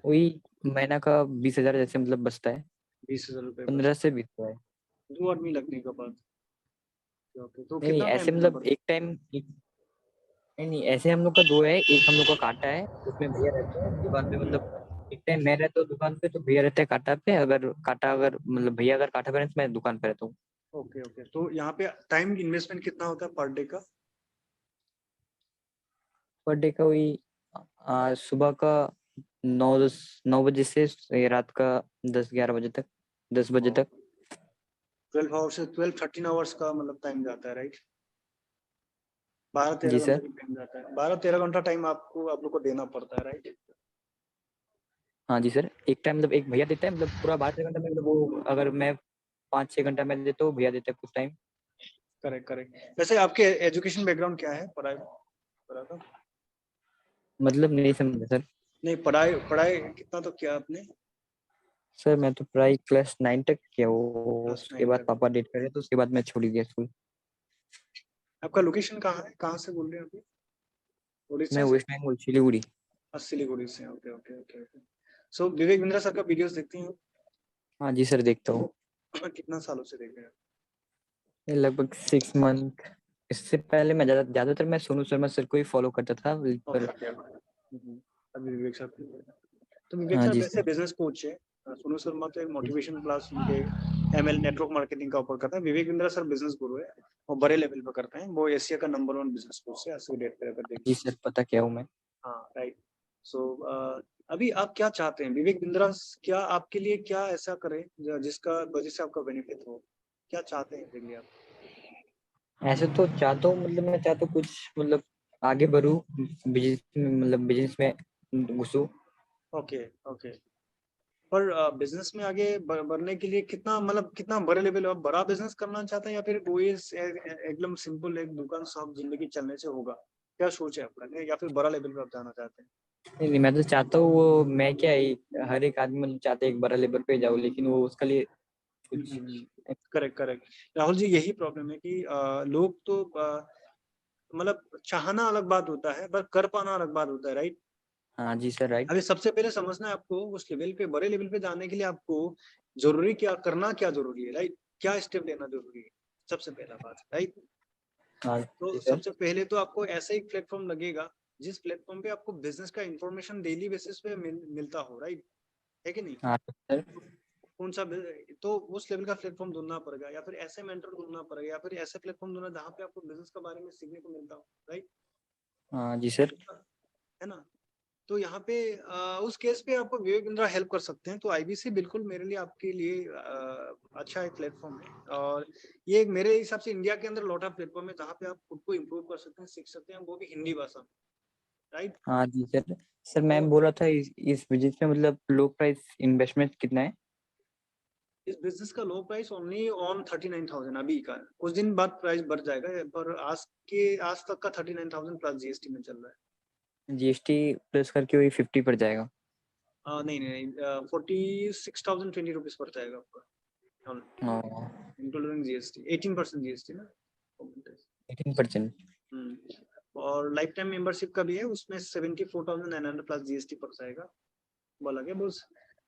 वही महीना का 20,000 जैसे मतलब बचता है। 20,000 रुपए बस? 15 से 20 है। 2 आदमी लगने के बाद? ओके। तो नहीं नहीं कितना टाइम ऐसे देना मतलब पड़ता एक टाइम नहीं नहीं ऐसे हम लोग का 2 है, एक हम लोग का काटा है उसमें भैया रहते हैं दुकान पे, मतलब एक टाइम मैं रहता हूँ दुकान पे तो भैया रहते हैं काटा पे, अगर मतलब भैया अगर काटा पे रहते तो मैं दुकान पे रहता हूँ। है? Okay okay. तो यहाँ पे टाइम इन्वेस्टमेंट कितना होता है पर डे का? पर डे का वही सुबह का 9 बजे से रात का 10-11 बजे तक, 10 बजे तक। 12 आवर्स से 12-13 आवर्स का मतलब टाइम जाता है, राइट? 12-13 जी घंटा सर। की टाइम जाता है। 12-13 घंटा टाइम आपको आप लोग को देना पड़ता है, राइट? हाँ जी सर, एक टाइम मतलब एक भैया देता है, मतलब पूरा 12-13 घंटा में, मतलब वो अगर मैं 5-6 घंटा में देता हूँ भैया देता है कुछ टाइम। Correct correct. वैसे आपके एजुकेशन बैकग्राउंड क्या है? पढ़ाई पढ़ा था? मतलब नहीं समझा सर। नहीं, पढ़ाई पढ़ाई कितना तो किया आपने? सर मैं तो पढ़ाई क्लास 9 तक किया, वो क्लास उसके 9 बाद तक। पापा डेट करे तो उसके बाद मैं छोड़ ही दिया स्कूल। आपका लोकेशन कहाँ है? कहाँ से बोल रहे हैं अभी? मैं उड़ीसा से? वेस्ट बंगाल सिलीगुड़ी। सिलीगुड़ी से। Okay okay okay okay. So Vivek Bindra sir का वीडियोस देखती हैं? हाँ जी सर देखता हूँ। कितना सालों से देख रहे हैं? ये लगभग 6 मंथ। इससे पहले मैं ज्यादातर मैं सोनू शर्मा सर को ही फॉलो करता था ओके पर। ओके। अभी विवेक सर। तो विवेक हाँ सर जी वैसे सर। बिजनेस कोच है, सोनू शर्मा तो एक मोटिवेशन क्लास उनके ML नेटवर्क मार्केटिंग का ऊपर करता है। विवेक बिंद्रा सर बिजनेस गुरु है, वो बड़े लेवल पे करते हैं, वो एशिया का नंबर 1 बिजनेस कोच है आज की डेट पे अगर जी देखिए। सर, पता क्या हूँ मैं। हाँ राइट। सो अभी आप क्या चाहते हैं विवेक बिंद्रा, क्या आपके लिए क्या ऐसा करे जिसका वजह से आपका बेनिफिट हो, क्या चाहते हैं really आप? ऐसे तो चाहता हूँ, मतलब मैं चाहता हूँ कुछ मतलब आगे बढ़ूँ बिजनेस में, मतलब बिजनेस में घुसूँ। Okay okay. पर बिजनेस में आगे बढ़ने के लिए कितना मतलब कितना बड़े लेवल आप बड़ा बिजनेस करना चाहते हैं या फिर कोई एकदम सिंपल एक दुकान शॉप जिंदगी चलने से होगा, क्या सोच है आपका, या फिर बड़ा लेवल पे आप जाना चाहते हैं? नहीं, मैं तो चाहता हूँ वो, मैं क्या हर एक आदमी मतलब चाहता है एक बड़ा लेवल पे जाऊँ, लेकिन वो उसके लिए कुछ करेक्ट करेक्ट राहुल जी, यही प्रॉब्लम है कि लोग तो मतलब चाहना अलग बात होता है पर कर पाना अलग बात होता है, राइट? हाँ जी सर, राइट। अभी सबसे पहले समझना है आपको उस लेवल पे, बड़े लेवल पे जाने के लिए आपको जरूरी क्या करना, क्या जरूरी है, राइट? क्या स्टेप लेना जरूरी है, सबसे पहला बात, राइट? हाँ तो जी सर। सबसे पहले तो आपको ऐसा एक प्लेटफॉर्म लगेगा जिस प्लेटफॉर्म पे आपको बिजनेस का इंफॉर्मेशन डेली बेसिस पे मिलता हो, राइट? है कि नहीं? हाँ सर। कौन सा तो उस लेवल का प्लेटफॉर्म ढूंढना पड़ेगा, या फिर ऐसे मेंटर ढूंढना पड़ेगा, या फिर ऐसे प्लेटफॉर्म ढूंढना जहाँ पे आपको बिजनेस के बारे में सीखने को मिलता हो, राइट? हाँ जी सर। है ना? तो यहाँ पे उस केस पे आपको विवेक बिंद्रा हेल्प कर सकते हैं। तो IBC बिल्कुल मेरे लिए आपके लिए अच्छा एक प्लेटफॉर्म है, और ये मेरे हिसाब से इंडिया के अंदर लॉट ऑफ प्लेटफॉर्म है जहाँ पे आप खुद को इम्प्रूव कर सकते हैं, सीख सकते हैं, वो भी हिंदी भाषा में, राइट? हाँ जी सर। सर मैं बोल रहा था इस बिजनेस में मतलब लो प्राइस इन्वेस्टमेंट कितना है? इस बिजनेस का लो प्राइस ओनली ऑन 39,000 अभी का, कुछ दिन बाद प्राइस बढ़ जाएगा, पर आज तक का 39,000 प्लस GST में चल रहा है। GST प्लस करके वही 50 पड़ जाएगा? नहीं नहीं, 46,020 रुपीज पड़ जाएगा आपका, हाँ, इंक्लूडिंग GST, 18% GST ना। 18%। और लाइफ टाइम मेंबरशिप का भी है, उसमें 74,900 प्लस GST पड़ जाएगा। बोला क्या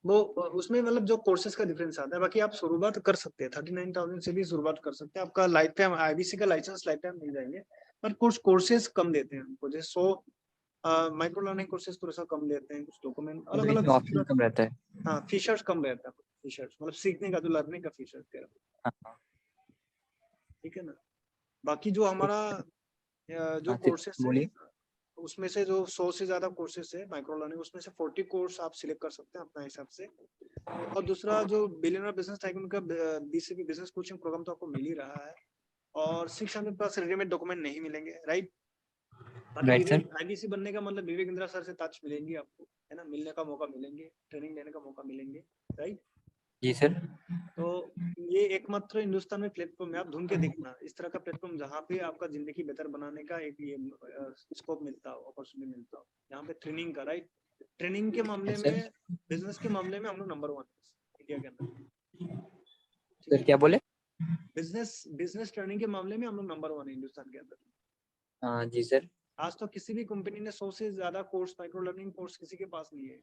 वो उसमें मतलब जो कोर्सेज का डिफरेंस आता है, बाकी आप शुरुआत कर सकते हैं 39,000 से भी शुरुआत कर सकते हैं। आपका लाइफ टाइम IBC का लाइसेंस लाइफ टाइम मिल जाएंगे, पर कुछ कोर्सेज कम देते हैं हमको, जैसे 100 माइक्रो लर्निंग कोर्सेज थोड़ा सा कम देते हैं, कुछ डॉक्यूमेंट अलग अलग। ऑप्शन कम रहता है। हाँ, फीचर्स कम रहता है, फीचर्स मतलब सीखने का, जो लर्निंग का फीचर्स कह रहा हूँ, ठीक है ना? बाकी जो हमारा जो हाँ कोर्सेस है बोलिए। उसमें से जो 100 से ज्यादा कोर्सेस है माइक्रो लर्निंग, उसमें से 40 कोर्स आप सिलेक्ट कर सकते हैं अपना हिसाब से। और दूसरा जो बिलियनर बिजनेस टाइकून का BCB बिजनेस कोचिंग प्रोग्राम तो आपको मिल ही रहा है, और 600 प्लस रेडीमेड डॉक्यूमेंट नहीं मिलेंगे, राइट? बाकी राइट सर। IBC बनने का मतलब विवेक इंद्रा सर से टच मिलेंगी आपको, है ना, मिलने का मौका मिलेंगे, ट्रेनिंग लेने का मौका मिलेंगे, राइट? जी सर। तो ये एकमात्र हिंदुस्तान में प्लेटफॉर्म है, आप ढूंढ के देखना इस तरह का प्लेटफॉर्म जहाँ पे आपका जिंदगी बेहतर बनाने का एक ये स्कोप मिलता हो, अपॉर्चुनिटी मिलता हो, यहाँ पे ट्रेनिंग का, राइट? ट्रेनिंग के मामले में, बिजनेस के मामले में हम लोग नंबर 1 इंडिया के अंदर। सर क्या बोले? बिजनेस ट्रेनिंग के मामले में हम लोग नंबर 1 है हिंदुस्तान के अंदर। हाँ जी सर। आज तो किसी भी कंपनी ने 100 से ज्यादा कोर्स, माइक्रो लर्निंग कोर्स किसी के पास नहीं है,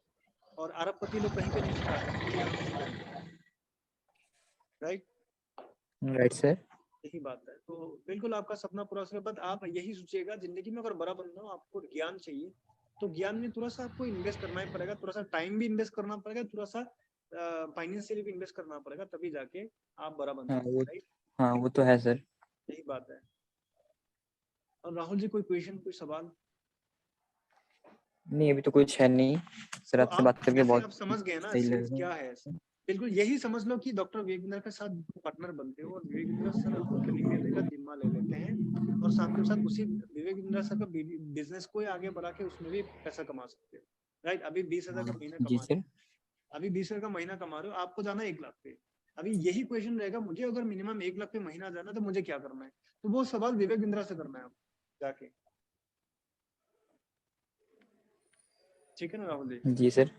और अरबपति लोग कहीं पे नहीं सिखाते, केवल यहाँ पे सिखाते हैं, राइट? Right sir. यही बात है। तो बिल्कुल आपका सपना पूरा होने के बाद आप यही सोचिएगा, जिंदगी में अगर बड़ा बनना हो, आपको ज्ञान चाहिए, तो ज्ञान में थोड़ा सा आपको इन्वेस्ट करना ही पड़ेगा, थोड़ा सा टाइम भी इन्वेस्ट करना पड़ेगा, थोड़ा सा फाइनेंशियली भी इन्वेस्ट करना पड़ेगा, तभी जाके आप बड़ा बन सकते हैं, राइट? हाँ वो तो है सर। यही बात है। और राहुल जी, कोई क्वेश्चन, कोई सवाल? नहीं, अभी तो कुछ है नहीं सर, तो आपसे बात करके जैसे बहुत आप समझ गए ना सही चीज लग क्या है, बिल्कुल यही समझ लो कि डॉक्टर विवेक बिंद्रा के साथ पार्टनर बनते हो, और विवेक बिंद्रा सर आपको ट्रेनिंग देने का जिम्मा ले लेते हैं, और साथ के साथ उसी विवेक बिंद्रा सर का बिजनेस को आगे बढ़ा के उसमें भी पैसा कमा सकते हो, राइट? अभी 20,000 का महीना जी कमा सर। रहे हो, अभी 20,000 का महीना कमा रहे हो, आपको जाना 1 लाख पे। अभी यही क्वेश्चन रहेगा, मुझे अगर मिनिमम 1 लाख पे महीना जाना तो मुझे क्या करना है, तो वो सवाल विवेक बिंद्रा से करना है आपको जाके, ठीक है ना राहुल जी? जी सर।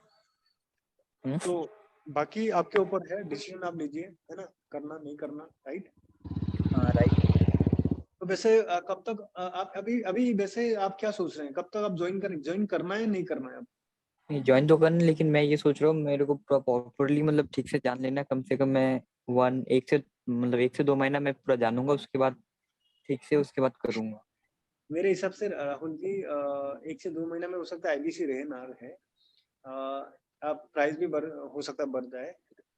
तो बाकी आपके ऊपर है, डिसीजन आप लीजिए, है ना, करना नहीं करना, राइट? हाँ राइट। तो वैसे कब तक आप अभी अभी वैसे आप क्या सोच रहे हैं, कब तक आप ज्वाइन करना है, नहीं करना है? नहीं, ज्वाइन तो करना, लेकिन मैं ये सोच रहा हूँ मेरे को प्रॉपरली मतलब ठीक से जान लेना, कम से कम मैं 1 से 2 महीना मैं पूरा जानूंगा, उसके बाद ठीक से उसके बाद करूंगा। मेरे हिसाब से राहुल जी 1 से 2 महीना में हो सकता है IBC रहे ना रहे, आप प्राइस भी हो सकता है बढ़ जाए।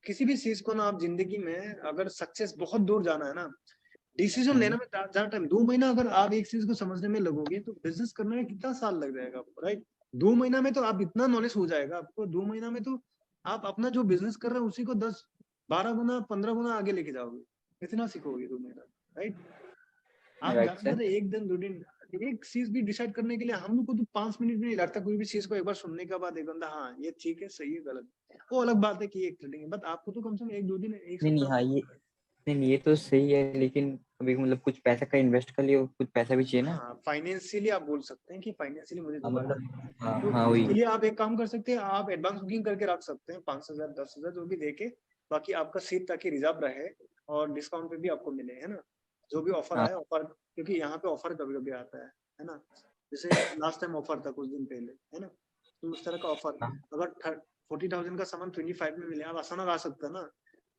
किसी भी चीज को ना आप जिंदगी में अगर सक्सेस बहुत दूर जाना है ना, डिसीजन लेने में ज्यादा टाइम, 2 महीना अगर आप एक चीज को समझने में लगोगे तो बिजनेस करने में कितना साल लग जाएगा आपको, राइट? 2 महीना में तो आप इतना नॉलेज हो जाएगा आपको, 2 महीना में तो आप अपना जो बिजनेस कर रहे हैं उसी को 10-12 गुना 15 गुना आगे लेके जाओगे, इतना सीखोगे 2 महीना, राइट? आप राइट ज्यादा एक दिन 2 दिन एक चीज भी डिसाइड करने के लिए हम लोग को तो 5 मिनट भी नहीं लगता। कोई भी चीज को एक बार सुनने के बाद एक बंदा हाँ ये ठीक है, सही है, गलत है, वो अलग बात है कि एक ट्रेडिंग है, बट आपको तो कम से कम 1-2 दिन एक नहीं नहीं, सप्ताह हाँ ये तो सही है, लेकिन अभी मतलब कुछ पैसा का इन्वेस्ट कर लिया, कुछ पैसा भी चाहिए ना। हाँ फाइनेंशियली आप बोल सकते हैं कि फाइनेंशियली मुझे हाँ जुगाड़ मतलब है। हाँ तो हाँ वही। इसके लिए आप एक काम कर सकते हैं, आप एडवांस बुकिंग करके रख सकते हैं 5,000 10,000 जो भी देके, बाकी आपका सीट ताकि रिजर्व रहे और डिस्काउंट पे भी आपको मिले, है ना? जो भी ऑफर हाँ आए ऑफर, क्योंकि यहाँ पे ऑफर कभी कभी आता है ना? जैसे लास्ट टाइम ऑफर था कुछ दिन पहले, है ना? तो उस तरह का ऑफर हाँ। अगर 40,000 का सामान 25 में मिले, आप आसान आ सकते हैं ना?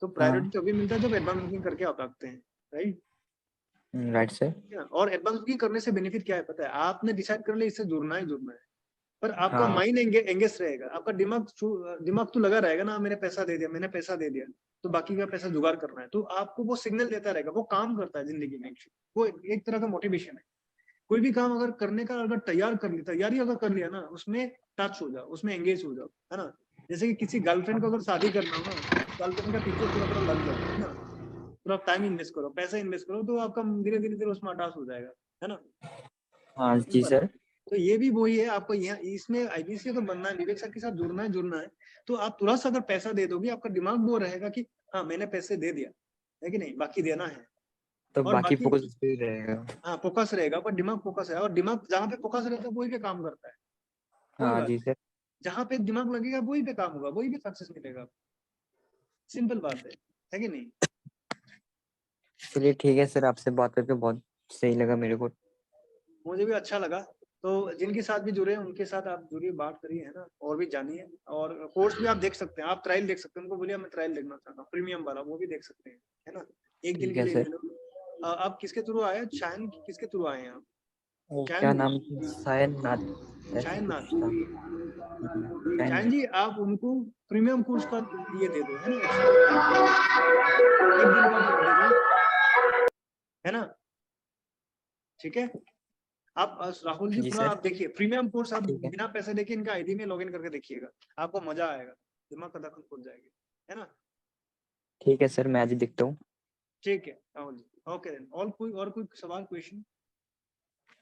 तो हाँ प्रायोरिटी तभी मिलता है जब एडवांस बुकिंग करके आप रखते हैं, राइट? Right sir. और एडवांस बुकिंग करने से बेनिफिट क्या है पता है? आपने डिसाइड कर लिया इससे जुड़ना है, पर आपका हाँ माइंड एंगेज रहेगा, आपका दिमाग तो लगा रहेगा ना, मैंने पैसा दे दिया, मैंने पैसा दे दिया, तो बाकी का पैसा जुगाड़ करना है, तो आपको वो सिग्नल देता रहेगा, वो काम करता है जिंदगी में, वो एक तरह का मोटिवेशन है। कोई भी काम अगर करने का अगर तैयारी अगर कर लिया ना, उसमें टच हो जाओ, उसमें एंगेज हो जाओ, है ना? जैसे कि किसी गर्लफ्रेंड को अगर शादी करना हो ना, गर्लफ्रेंड का पीछे पूरा लग जाओ, है ना? पूरा टाइम इन्वेस्ट करो, पैसा इन्वेस्ट करो, तो आपका धीरे धीरे उसमें अटैच हो जाएगा, है ना? हाँ जी सिंपल है। सर। तो ये भी वही है, आपको यहाँ इसमें आईबीसी अगर बनना है, विवेक सर के साथ जुड़ना है, तो आप तुरंत अगर पैसा दे दोगे, आपका दिमाग वो रहेगा कि हाँ मैंने पैसे दे दिया है कि नहीं, बाकी देना है, तो और बाकी बाकी फोकस उस पे ही रहेगा। हाँ फोकस रहेगा, पर दिमाग फोकस है, और दिमाग जहाँ पे फोकस रहता है वही पे काम करता है, वही हाँ बात जी है। सर। जहाँ पे दिमाग लगेगा वही पे काम होगा, वही पे सक्सेस मिलेगा, सिंपल बात है कि नहीं? चलिए ठीक है सर, आपसे बात करके बहुत सही लगा मेरे को। मुझे भी अच्छा लगा। तो जिनके साथ भी जुड़े हैं उनके साथ आप जुड़िए, बात करिए, है ना? और भी जानिए, और कोर्स भी आप देख सकते हैं, आप ट्रायल देख सकते हैं, उनको बोलिए मैं ट्रायल देखना चाहता हूँ प्रीमियम वाला, वो भी देख सकते हैं, है ना? एक दिन ठीक के है लिए ले सर। लो। आप किसके थ्रू आए, शायन किसके थ्रू आए हैं आप? वो क्या शायन नाम, शायद नाथ ऐसे शायन कुछ नाथ था। शायद शायन जी, आप उनको प्रीमियम कोर्स का ये दे दो, है ना? एक दिन का दे दो, है ना? ठीक है। आप राहुल जी जी पूरा सर। आप देखिए प्रीमियम कोर्स, आप ठीक है। बिना पैसे देके इनका आईडी में लॉगिन करके देखिएगा, आपको मजा आएगा, दिमाग का धड़कन खुल जाएगी, है ना? ठीक है सर, मैं आज ही देखता हूँ। ठीक है राहुल जी, ओके देन। और कोई सवाल, क्वेश्चन?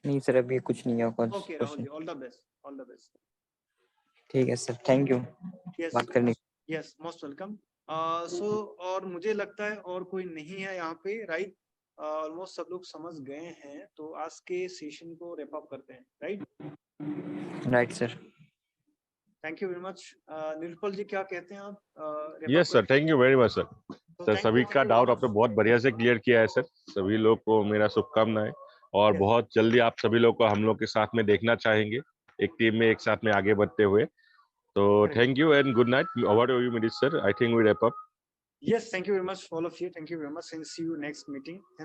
नहीं सर, अभी कुछ नहीं है ओके राहुल क्वेश्चन। जी, all the best, all the best. ठीक है सर, थैंक यू यस बात करने। Yes, most welcome. सो और मुझे लगता है और कोई नहीं है यहाँ पे, राइट? ऑलमोस्ट सब लोग समझ गए हैं, तो आज के सेशन को रैप अप करते हैं, right? Right sir. Thank you very much. Nirupal ji क्या कहते हैं आप? Yes sir, thank you very much sir. Sir सभी का डाउट आपने बहुत बढ़िया से क्लियर किया है सर। सभी लोग को मेरा शुभकामनाएं, और Yes. बहुत जल्दी आप सभी लोग को हम लोग के साथ में देखना चाहेंगे, एक टीम में एक साथ में आगे बढ़ते हुए। तो thank you and good night. Over to you middle sir, I think we wrap up. Yes, thank you very much all of you, thank you very much, and see you next meeting, है ना?